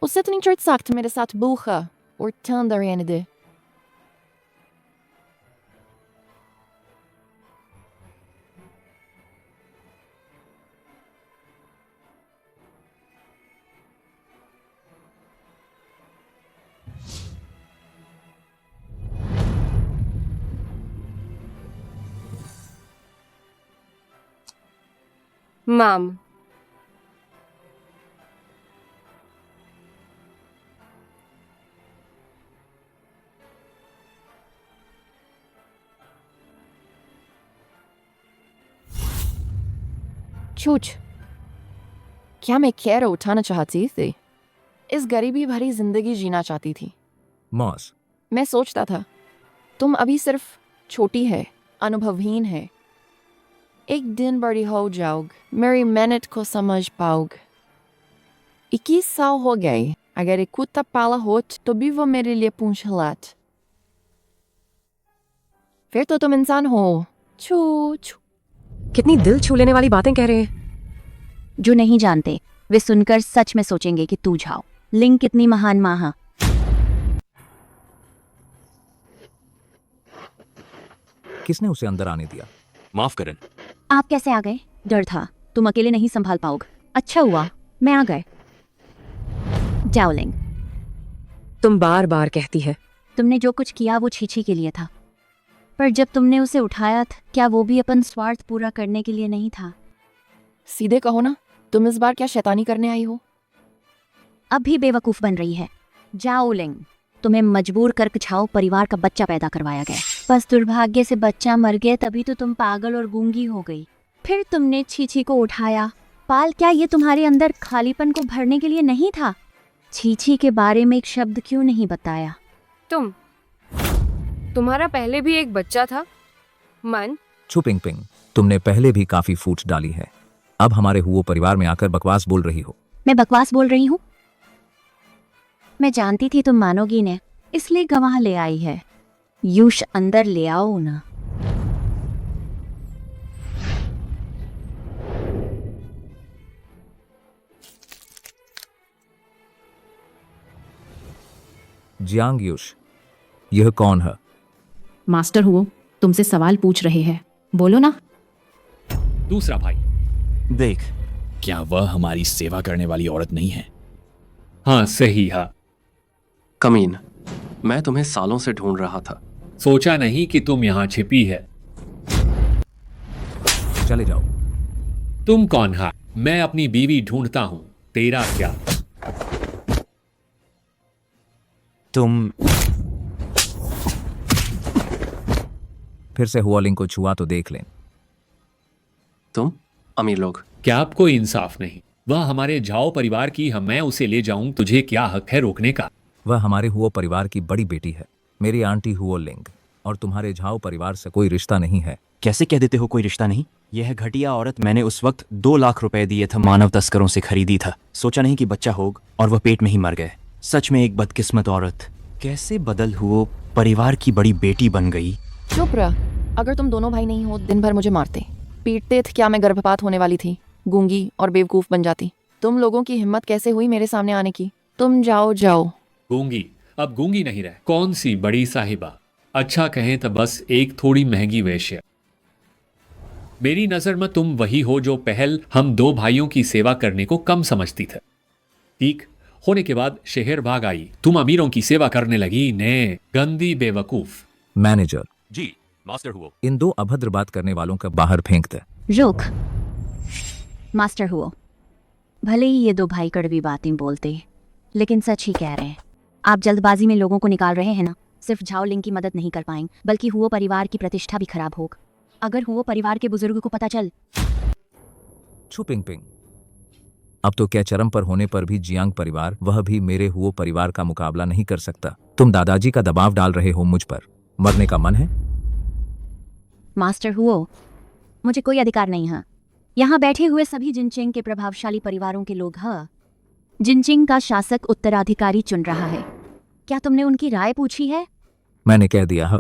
उससे इतनी चढ़ सख्त मेरे साथ भूखा और ठंडा रहने दे। Mom. छूछ क्या मैं खैर उठाना चाहती थी? इस गरीबी भरी जिंदगी जीना चाहती थी। मॉस मैं सोचता था तुम अभी सिर्फ छोटी है अनुभवहीन है। एक दिन बड़ी हो जाओगे मेरी मेहनत को समझ पाओगे। 21 साल हो गए अगर एक कुत्ता पाला होत तो भी वो मेरे लिए पूंछ हिलात। फिर तो तुम इंसान हो। छू छू कितनी दिल छू लेने वाली बातें कह रहे हैं। जो नहीं जानते वे सुनकर सच में सोचेंगे कि तू झाओ लिंग कितनी महान माँ है। किसने उसे अंदर आने दिया? माफ करन। आप कैसे आ गए? डर था तुम अकेले नहीं संभाल पाओगे। अच्छा हुआ मैं आ गए। जाओ लिंग। तुम बार बार कहती है। तुमने जो कुछ किया वो छीछी के लिए था पर जब तुमने उसे उठाया था क्या वो भी अपन स्वार्थ पूरा करने के लिए नहीं था? सीधे कहो ना तुम इस बार क्या शैतानी करने आई हो? अब भी बेवकूफ बन रही है। जाओ लिंग। तुम्हें मजबूर कर छाओ परिवार का बच्चा पैदा करवाया गया। बस दुर्भाग्य से बच्चा मर गया तभी तो तुम पागल और गूंगी हो गई। फिर तुमने छीछी को उठाया पाल। क्या ये तुम्हारे अंदर खालीपन को भरने के लिए नहीं था? छीछी के बारे में एक शब्द क्यों नहीं बताया? तुम्हारा पहले भी एक बच्चा था मन। छुपिंग पिंग तुमने पहले भी काफी फूट डाली है। अब हमारे हुओ परिवार में आकर बकवास बोल रही हो। मैं बकवास बोल रही हूँ? मैं जानती थी तुम मानोगी ने इसलिए गवाह ले आई है। यूश अंदर ले आओ ना। जियांग यूश यह कौन है? मास्टर हुओ तुमसे सवाल पूछ रहे हैं बोलो ना। दूसरा भाई देख क्या वह हमारी सेवा करने वाली औरत नहीं है? हाँ सही है। कमीन मैं तुम्हें सालों से ढूंढ रहा था। सोचा नहीं कि तुम यहाँ छिपी है। चले जाओ। तुम कौन है? मैं अपनी बीवी ढूंढता हूँ। तेरा क्या? तुम फिर से हुआ लिंग को छुआ तो देख लें। तुम अमीर लोग क्या आपको इंसाफ नहीं? वह हमारे झाओ परिवार की है। मैं उसे ले जाऊं तुझे क्या हक है रोकने का? वह हमारे हुओ परिवार की बड़ी बेटी है। मेरी आंटी हुओ लिंग और तुम्हारे झाओ परिवार से कोई रिश्ता नहीं है। कैसे कह देते हो कोई रिश्ता नहीं? यह घटिया औरत मैंने उस वक्त 2 लाख रुपए दिए थे मानव तस्करों से खरीदी था। सोचा नहीं कि बच्चा होगा और वह पेट में ही मर गए। सच में एक बदकिस्मत औरत। कैसे बदल हुओ परिवार की बड़ी बेटी बन गई। चुप रह। अगर तुम दोनों भाई नहीं हो दिन भर मुझे मारते पीटते थे। क्या मैं गर्भपात होने वाली थी, गूंगी और बेवकूफ बन जाती? तुम लोगों की हिम्मत कैसे हुई मेरे सामने आने की? तुम जाओ जाओ। गूंगी अब गूंगी नहीं रहे। कौन सी बड़ी साहिबा, अच्छा कहें तो बस एक थोड़ी महंगी वेश्या। मेरी नजर में तुम वही हो जो पहल हम दो भाइयों की सेवा करने को कम समझती थे। ठीक होने के बाद शहर भाग आई। तुम अमीरों की सेवा करने लगी ने, गंदी बेवकूफ। मैनेजर जी मास्टर हुओ, इन दो अभद्र बात करने वालों का बाहर फेंक दे। रुक मास्टर हुओ, भले ही ये दो भाई कड़वी बातें बोलते लेकिन सच ही कह रहे हैं। आप जल्दबाजी में लोगों को निकाल रहे हैं ना। सिर्फ झाओ लिंग की मदद नहीं कर पाएंगे बल्कि हुओ परिवार की प्रतिष्ठा भी खराब होगी। अगर हुओ परिवार के बुजुर्ग को पता चल। छुपिंग पिंग, अब तो क्या चरम पर होने पर भी जियांग परिवार, वह भी मेरे हुओ परिवार का मुकाबला नहीं कर सकता। तुम दादाजी का दबाव डाल रहे हो मुझ पर। मरने का मन है? मास्टर हुओ, मुझे कोई अधिकार नहीं है। यहाँ बैठे हुए सभी जिनचेंग के प्रभावशाली परिवारों के लोग हैं। जिनचेंग का शासक उत्तराधिकारी चुन रहा है। क्या तुमने उनकी राय पूछी है? मैंने कह दिया है,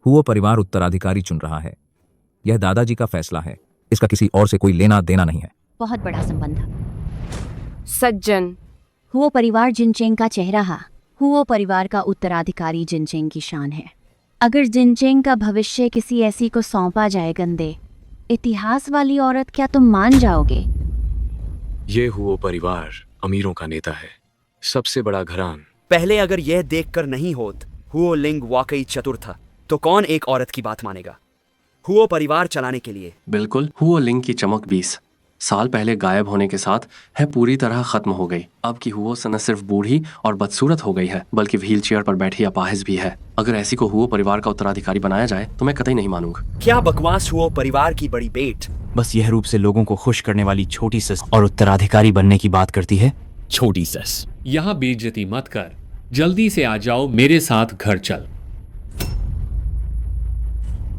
हुओ परिवार उत्तराधिकारी चुन रहा है। यह दादाजी का फैसला है, इसका किसी और से कोई लेना देना नहीं है। बहुत बड़ा संबंध। सज्जन, हुओ परिवार जिनचेंग का चेहरा है। हुओ परिवार का उत्तराधिकारी जिनचेंग की शान है। अगर जिनचेंग का भविष्य किसी ऐसी को सौंपा जाए गंदे इतिहास वाली औरत, क्या तुम मान जाओगे? ये हुओ परिवार अमीरों का नेता है, सबसे बड़ा घरान। पहले अगर यह देखकर नहीं होत हुओ लिंग वाकई चतुर था तो कौन एक औरत की बात मानेगा हुओ परिवार चलाने के लिए? बिल्कुल, हुओ लिंग की चमक 20 साल पहले गायब होने के साथ है पूरी तरह खत्म हो गई। अब की हुओ न सिर्फ बूढ़ी और बदसूरत हो गई है बल्कि व्हील चेयर पर बैठी अपाहिज भी है। अगर ऐसी को हुओ परिवार का उत्तराधिकारी बनाया जाए तो मैं कतई नहीं मानूंगा। क्या बकवास हुओ परिवार की बड़ी बेट। बस यह रूप से लोगों को खुश करने वाली छोटी सस और उत्तराधिकारी बनने की बात करती है। छोटी सस, यहाँ बेइज्जती मत कर, जल्दी से आ जाओ, मेरे साथ घर चल।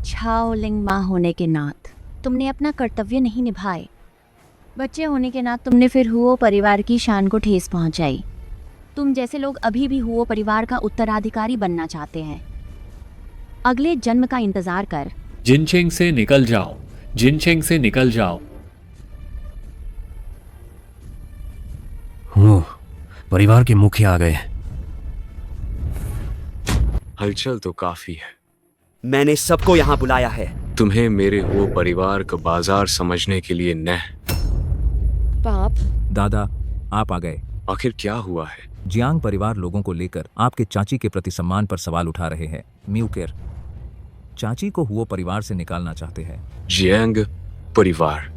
झाओ लिंग माँ होने के नात तुमने अपना कर्तव्य नहीं निभाए। बच्चे होने के नात तुमने फिर हुओ परिवार की शान को ठेस पहुंचाई। तुम जैसे लोग अभी भी हुओ परिवार का उत्तराधिकारी बनना चाहते हैं। अगले जन्म का इंतजार कर। जिनचेंग से निकल जाओ, जिनचेंग से निकल जाओ। हुओ परिवार के मुखिया आ गए। हलचल तो काफी है। मैंने सबको यहाँ बुलाया है। तुम्हें मेरे हुओ परिवार का बाजार समझने के लिए न। पाप दादा, आप आ गए। आखिर क्या हुआ है? जियांग परिवार लोगों को लेकर आपके चाची के प्रति सम्मान पर सवाल उठा रहे हैं। म्यूकेर चाची को हुओ परिवार से निकालना चाहते हैं। जियांग परिवार,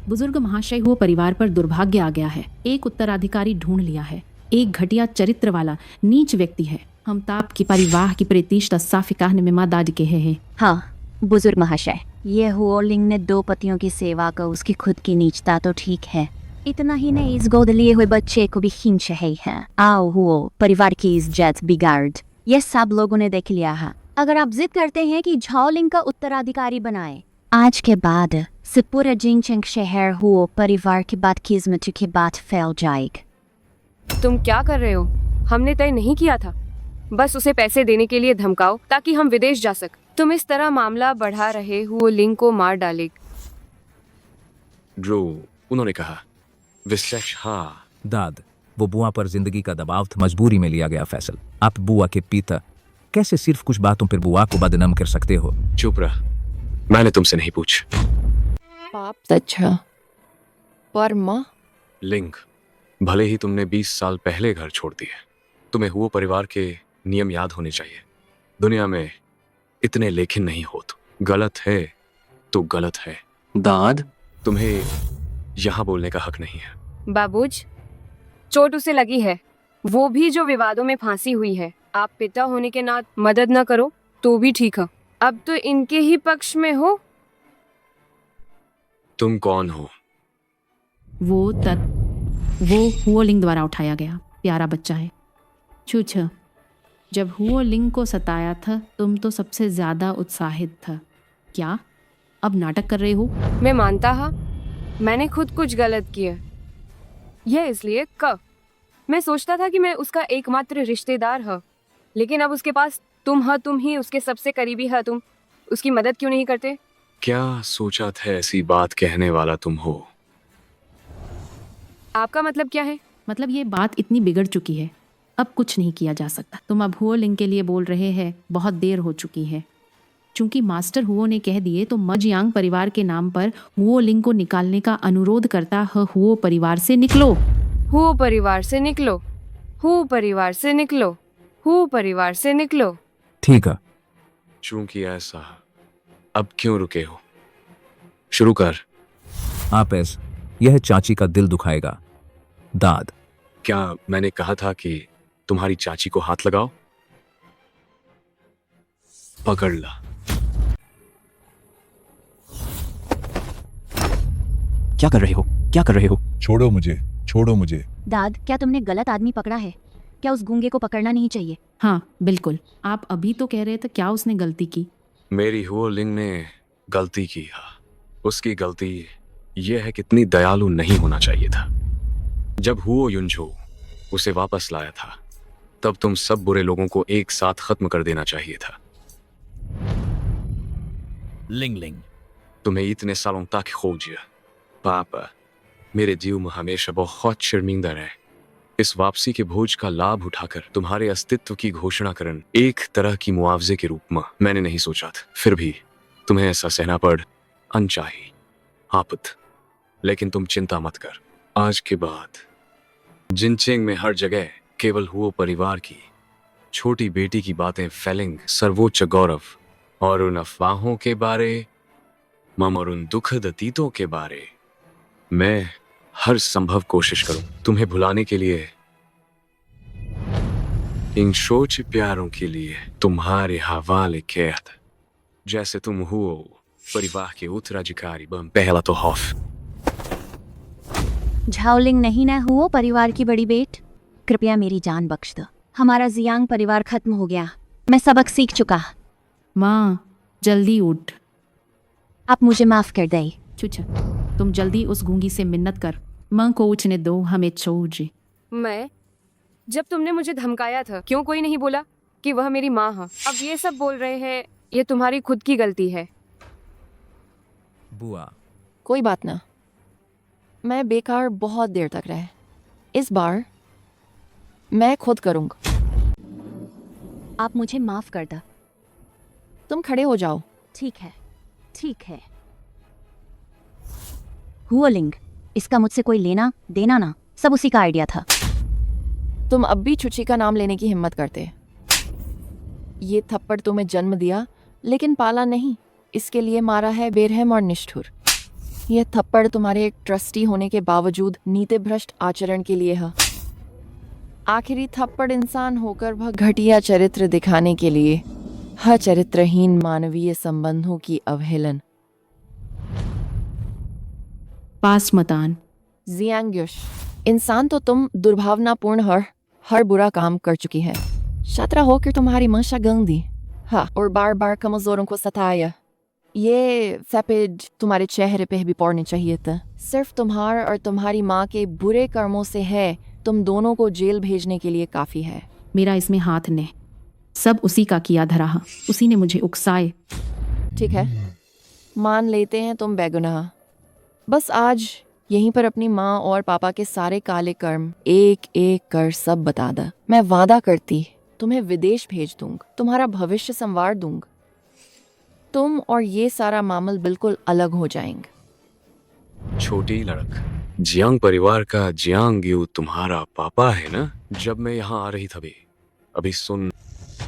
बुजुर्ग महाशय हुओ परिवार पर दुर्भाग्य आ गया है। एक उत्तराधिकारी ढूंढ लिया है। एक घटिया चरित्र वाला नीच व्यक्ति है। हम ताप की परिवाह की प्रतिष्ठा साफिकाह में माँ दादी के हैं। हाँ बुजुर्ग महाशय, ये हुओ लिंग ने दो पतियों की सेवा का उसकी खुद की नीचता तो ठीक है, इतना ही नहीं इस गोद लिए हुए बच्चे को भी खींच रहे हैं। आओ हुओ परिवार की इज्जत बिगाड़, ये सब लोगों ने देख लिया है। अगर आप जिद करते हैं कि झाओ लिंग का उत्तराधिकारी बनाए, आज के बाद से पूरा जिनचेंग शहर हुओ परिवार की बदकिस्मत के बाद फैल जाएगा। तुम क्या कर रहे हो? हमने तय नहीं किया था। बस उसे पैसे देने के लिए धमकाओ ताकि हम विदेश जा सक। तुम इस तरह मामला बढ़ा रहे हुओ लिंग को मार डालेगा। ड्रो, उन्होंने कहा विशेष। हाँ दाद, वो बुआ पर जिंदगी का दबाव था, मजबूरी में लिया गया फैसला। आप बुआ के पिता कैसे सिर्फ कुछ बातों पर बुआ को बदनाम कर सकते हो? चुप रह, मैंने तुमसे नहीं पूछ। पाप सच है पर माँ लिंग, भले ही तुमने 20 साल पहले घर छोड़ दिए, तुम्हें हुओ परिवार के नियम याद होने चाहिए। दुनिया में इतने लेखिन नहीं होते। गलत है तो गलत है। दाद, तुम्हें यहाँ बोलने का हक नहीं है। बाबूज, चोट उसे लगी है, वो भी जो विवादों में फांसी हुई है। आप पिता होने के नाते मदद न करो तो भी ठीक है। अब तो इनके ही पक्ष में हो। तुम कौन हो? वो हुओ लिंग द्वारा उठाया गया प्यारा बच्चा है। छूछ, जब हुओ लिंग को सताया था तुम तो सबसे ज्यादा उत्साहित था। क्या अब नाटक कर रहे हो? मैं मानता हा मैंने खुद कुछ गलत किया। यह इसलिए मैं सोचता था कि मैं उसका एकमात्र रिश्तेदार हूँ, लेकिन अब उसके पास तुम ही उसके सबसे करीबी है। तुम उसकी मदद क्यों नहीं करते? क्या सोचा था ऐसी बात कहने वाला तुम हो? आपका मतलब क्या है? मतलब ये बात इतनी बिगड़ चुकी है, अब कुछ नहीं किया जा सकता। तुम अब हुओ लिंग के लिए बोल रहे हैं, बहुत देर हो चुकी है। चूंकि मास्टर हुओ ने कह दिए तो मजियांग परिवार के नाम पर हुओ लिंग को निकालने का अनुरोध करता है। हुओ परिवार से निकलो, हुओ परिवार से निकलो, हुओ परिवार से निकलो, हुओ परिवार से निकलो। ठीक है। चूंकि ऐसा, अब क्यों रुके हो? शुरू कर। आप यह चाची का दिल दुखाएगा। दाद, क्या मैंने कहा था कि तुम्हारी चाची को हाथ लगाओ? पकड़ ला। क्या कर रहे हो? क्या कर रहे हो? छोड़ो मुझे, छोड़ो मुझे। दाद, क्या तुमने गलत आदमी पकड़ा है? क्या उस गूंगे को पकड़ना नहीं चाहिए? हाँ बिल्कुल। आप अभी तो कह रहे थे क्या उसने गलती की? मेरी हुओ लिंग ने गलती की है। उसकी गलती यह है कि इतनी दयालु नहीं होना चाहिए था। जब हुओ युनझो उसे वापस लाया था, तब तुम सब बुरे लोगों को एक साथ खत्म कर देना चाहिए था। लिंग लिंग, तुम्हें इतने सालों तक खोजिया। पापा, मेरे जीव में हमेशा बहुत शर्मिंदा रहे। इस वापसी के भोज का लाभ उठाकर तुम्हारे अस्तित्व की घोषणा करन एक तरह की मुआवजे के रूप में मैंने नहीं सोचा था। फिर भी तुम्हें ऐसा सहना पड़ अनचाही आपत। लेकिन तुम चिंता मत कर, आज के बाद जिनचेंग में हर जगह केवल हुओ परिवार की छोटी बेटी की बातें फैलेंगे। सर्वोच्च गौरव और उन अफवाहों के बारे और उन दुखद अतीतों के बारे मैं हर संभव कोशिश करूं तुम्हें भुलाने के लिए। इन सोच प्यारों के लिए तुम्हारे हवाले कैद, जैसे तुम हुओ परिवार के उत्तराधिकारी बन। पहला तो खौफ। झाओलिंग नहीं न हुओ परिवार की बड़ी बेट, कृपया मेरी जान बख्श दो। हमारा जियांग परिवार खत्म हो गया। मैं सबक सीख चुका। माँ जल्दी उठ। आप मुझे माफ कर दे। चुचा, तुम जल्दी उस गूंगी से मिन्नत कर। माँ को उठने दो, हमें छोड़। मैं? जब तुमने मुझे धमकाया था, क्यों कोई नहीं बोला कि वह मेरी माँ है? अब ये सब बोल रहे हैं, ये तुम्हारी खुद की गलती है। बुआ, कोई बात ना, मैं बेकार बहुत देर तक रहे। इस बार मैं खुद करूंगा। आप मुझे माफ कर दो। तुम खड़े हो जाओ। ठीक है, ठीक है। हुओ लिंग, इसका मुझसे कोई लेना देना ना, सब उसी का आइडिया था। तुम अब भी चुची का नाम लेने की हिम्मत करते। ये थप्पड़ तुम्हें जन्म दिया लेकिन पाला नहीं, इसके लिए मारा है बेरहम और निष्ठुर। यह थप्पड़ तुम्हारे एक ट्रस्टी होने के बावजूद नीति भ्रष्ट आचरण के लिए है। आखिरी थप्पड़ इंसान होकर वह घटिया चरित्र दिखाने के लिए, हर चरित्रहीन मानवीय संबंधों की अवहेलन। पास मतान जियांग्युश, इंसान तो तुम दुर्भावनापूर्ण हर बुरा काम कर चुकी है। शात्रा होकर तुम्हारी मंशा गंदी, हाँ, और बार बार कमजोरों को सताया। ये फैपिड तुम्हारे चेहरे पे भी पड़ने चाहिए था। सिर्फ तुम्हारा और तुम्हारी माँ के बुरे कर्मों से है तुम दोनों को जेल भेजने के लिए काफी है। मेरा इसमें हाथ ने, सब उसी का किया धरा। उसी ने मुझे उकसाए। ठीक है, मान लेते हैं तुम बेगुनाह। बस आज यहीं पर अपनी माँ और पापा के सारे काले कर्म एक एक कर सब बता दा। मैं वादा करती तुम्हें विदेश भेज दूंगा, तुम्हारा भविष्य संवार दूंगा। तुम और ये सारा मामल बिल्कुल अलग हो जाएंगे। छोटी लड़क, जियांग परिवार का जियांग यू तुम्हारा पापा है ना? जब मैं यहाँ आ रही थी अभी सुन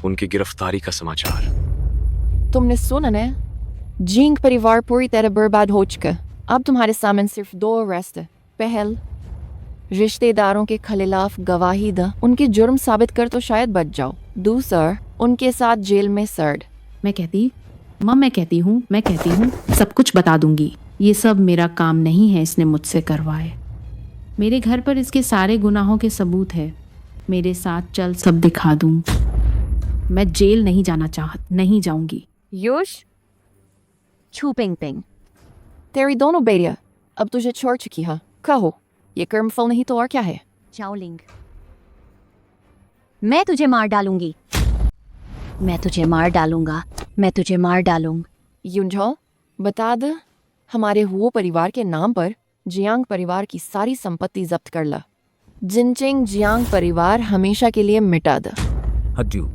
उनकी गिरफ्तारी का समाचार। तुमने सुना ना? जिंग परिवार पूरी तरह बर्बाद हो चुका। अब तुम्हारे सामने सिर्फ 2 अरेस्ट है। पहल, रिश्तेदारों के खिलाफ गवाही द, उनके जुर्म साबित कर तो शायद बच जाओ। दूसरा, उनके साथ जेल में सर्ड। मैं कहती हूँ सब कुछ बता दूंगी। ये सब मेरा काम नहीं है, इसने मुझसे करवाए। मेरे घर पर इसके सारे गुनाहों के सबूत है। मेरे साथ चल, सब दिखा दूं। मैं जेल नहीं जाना नहीं जाऊंगी। योश छू पिंग पिंग, तेरी दोनों बेटियां अब तुझे छोड़ चुकी है। कहो, ये कर्मफल नहीं तो और क्या है? झाओलिंग, मैं तुझे मार डालूंगी। मैं तुझे मार डालूंगा। मैं तुझे मार डालूंगा। युंझो बता दे, हमारे हुओ परिवार के नाम पर जियांग परिवार की सारी संपत्ति जब्त कर ला। जिनचिंग जियांग परिवार हमेशा के लिए मिटा दे। हड्यू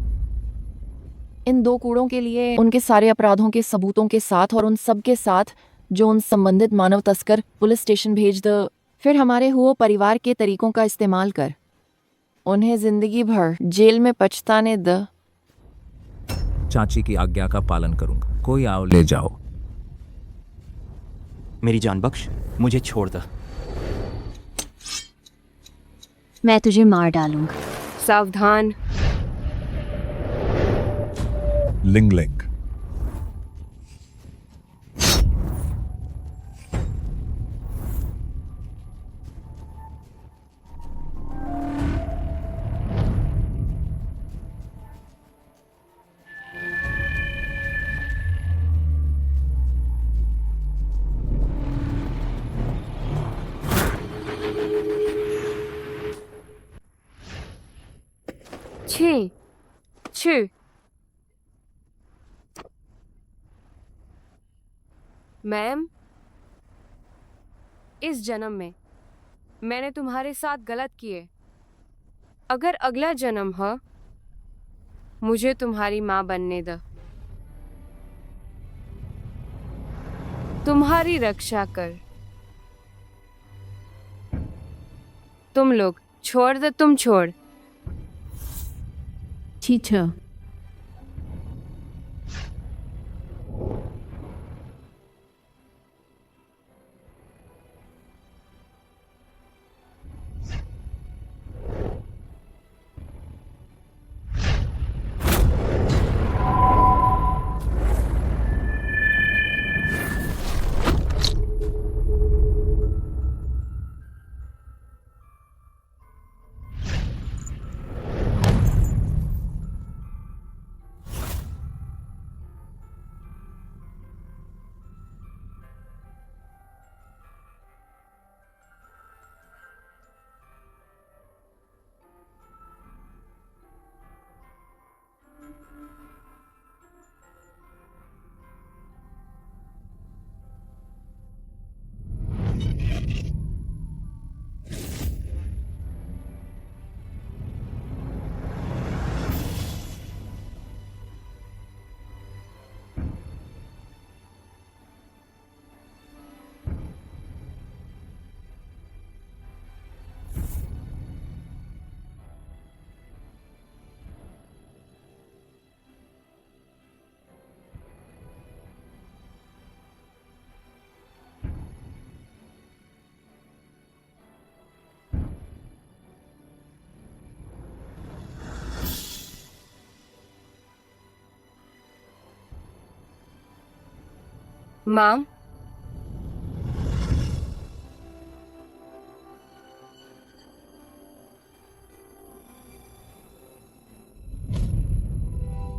इन 2 कूड़ों के लिए उनके सारे अपराधों के सबूतों के साथ और उन सब के साथ जो उन संबंधित मानव तस्कर पुलिस स्टेशन भेज दे। फिर हमारे हुओ परिवार के तरीकों का इस्तेमाल कर उन्हें जिंदगी भर जेल में पछताने दे। चाची की आज्ञा का पालन करूंगा। कोई आओ ले जाओ। मेरी जान बख्श, मुझे छोड़ दे। मैं तुझे मार डालूंगा। सावधान। लिंग लिंग छी छी। मैम, इस जन्म में मैंने तुम्हारे साथ गलत किए। अगर अगला जन्म हो, मुझे तुम्हारी माँ बनने दो। तुम्हारी रक्षा कर। तुम लोग छोड़ दे। तुम छोड़। ठीक है। माँ,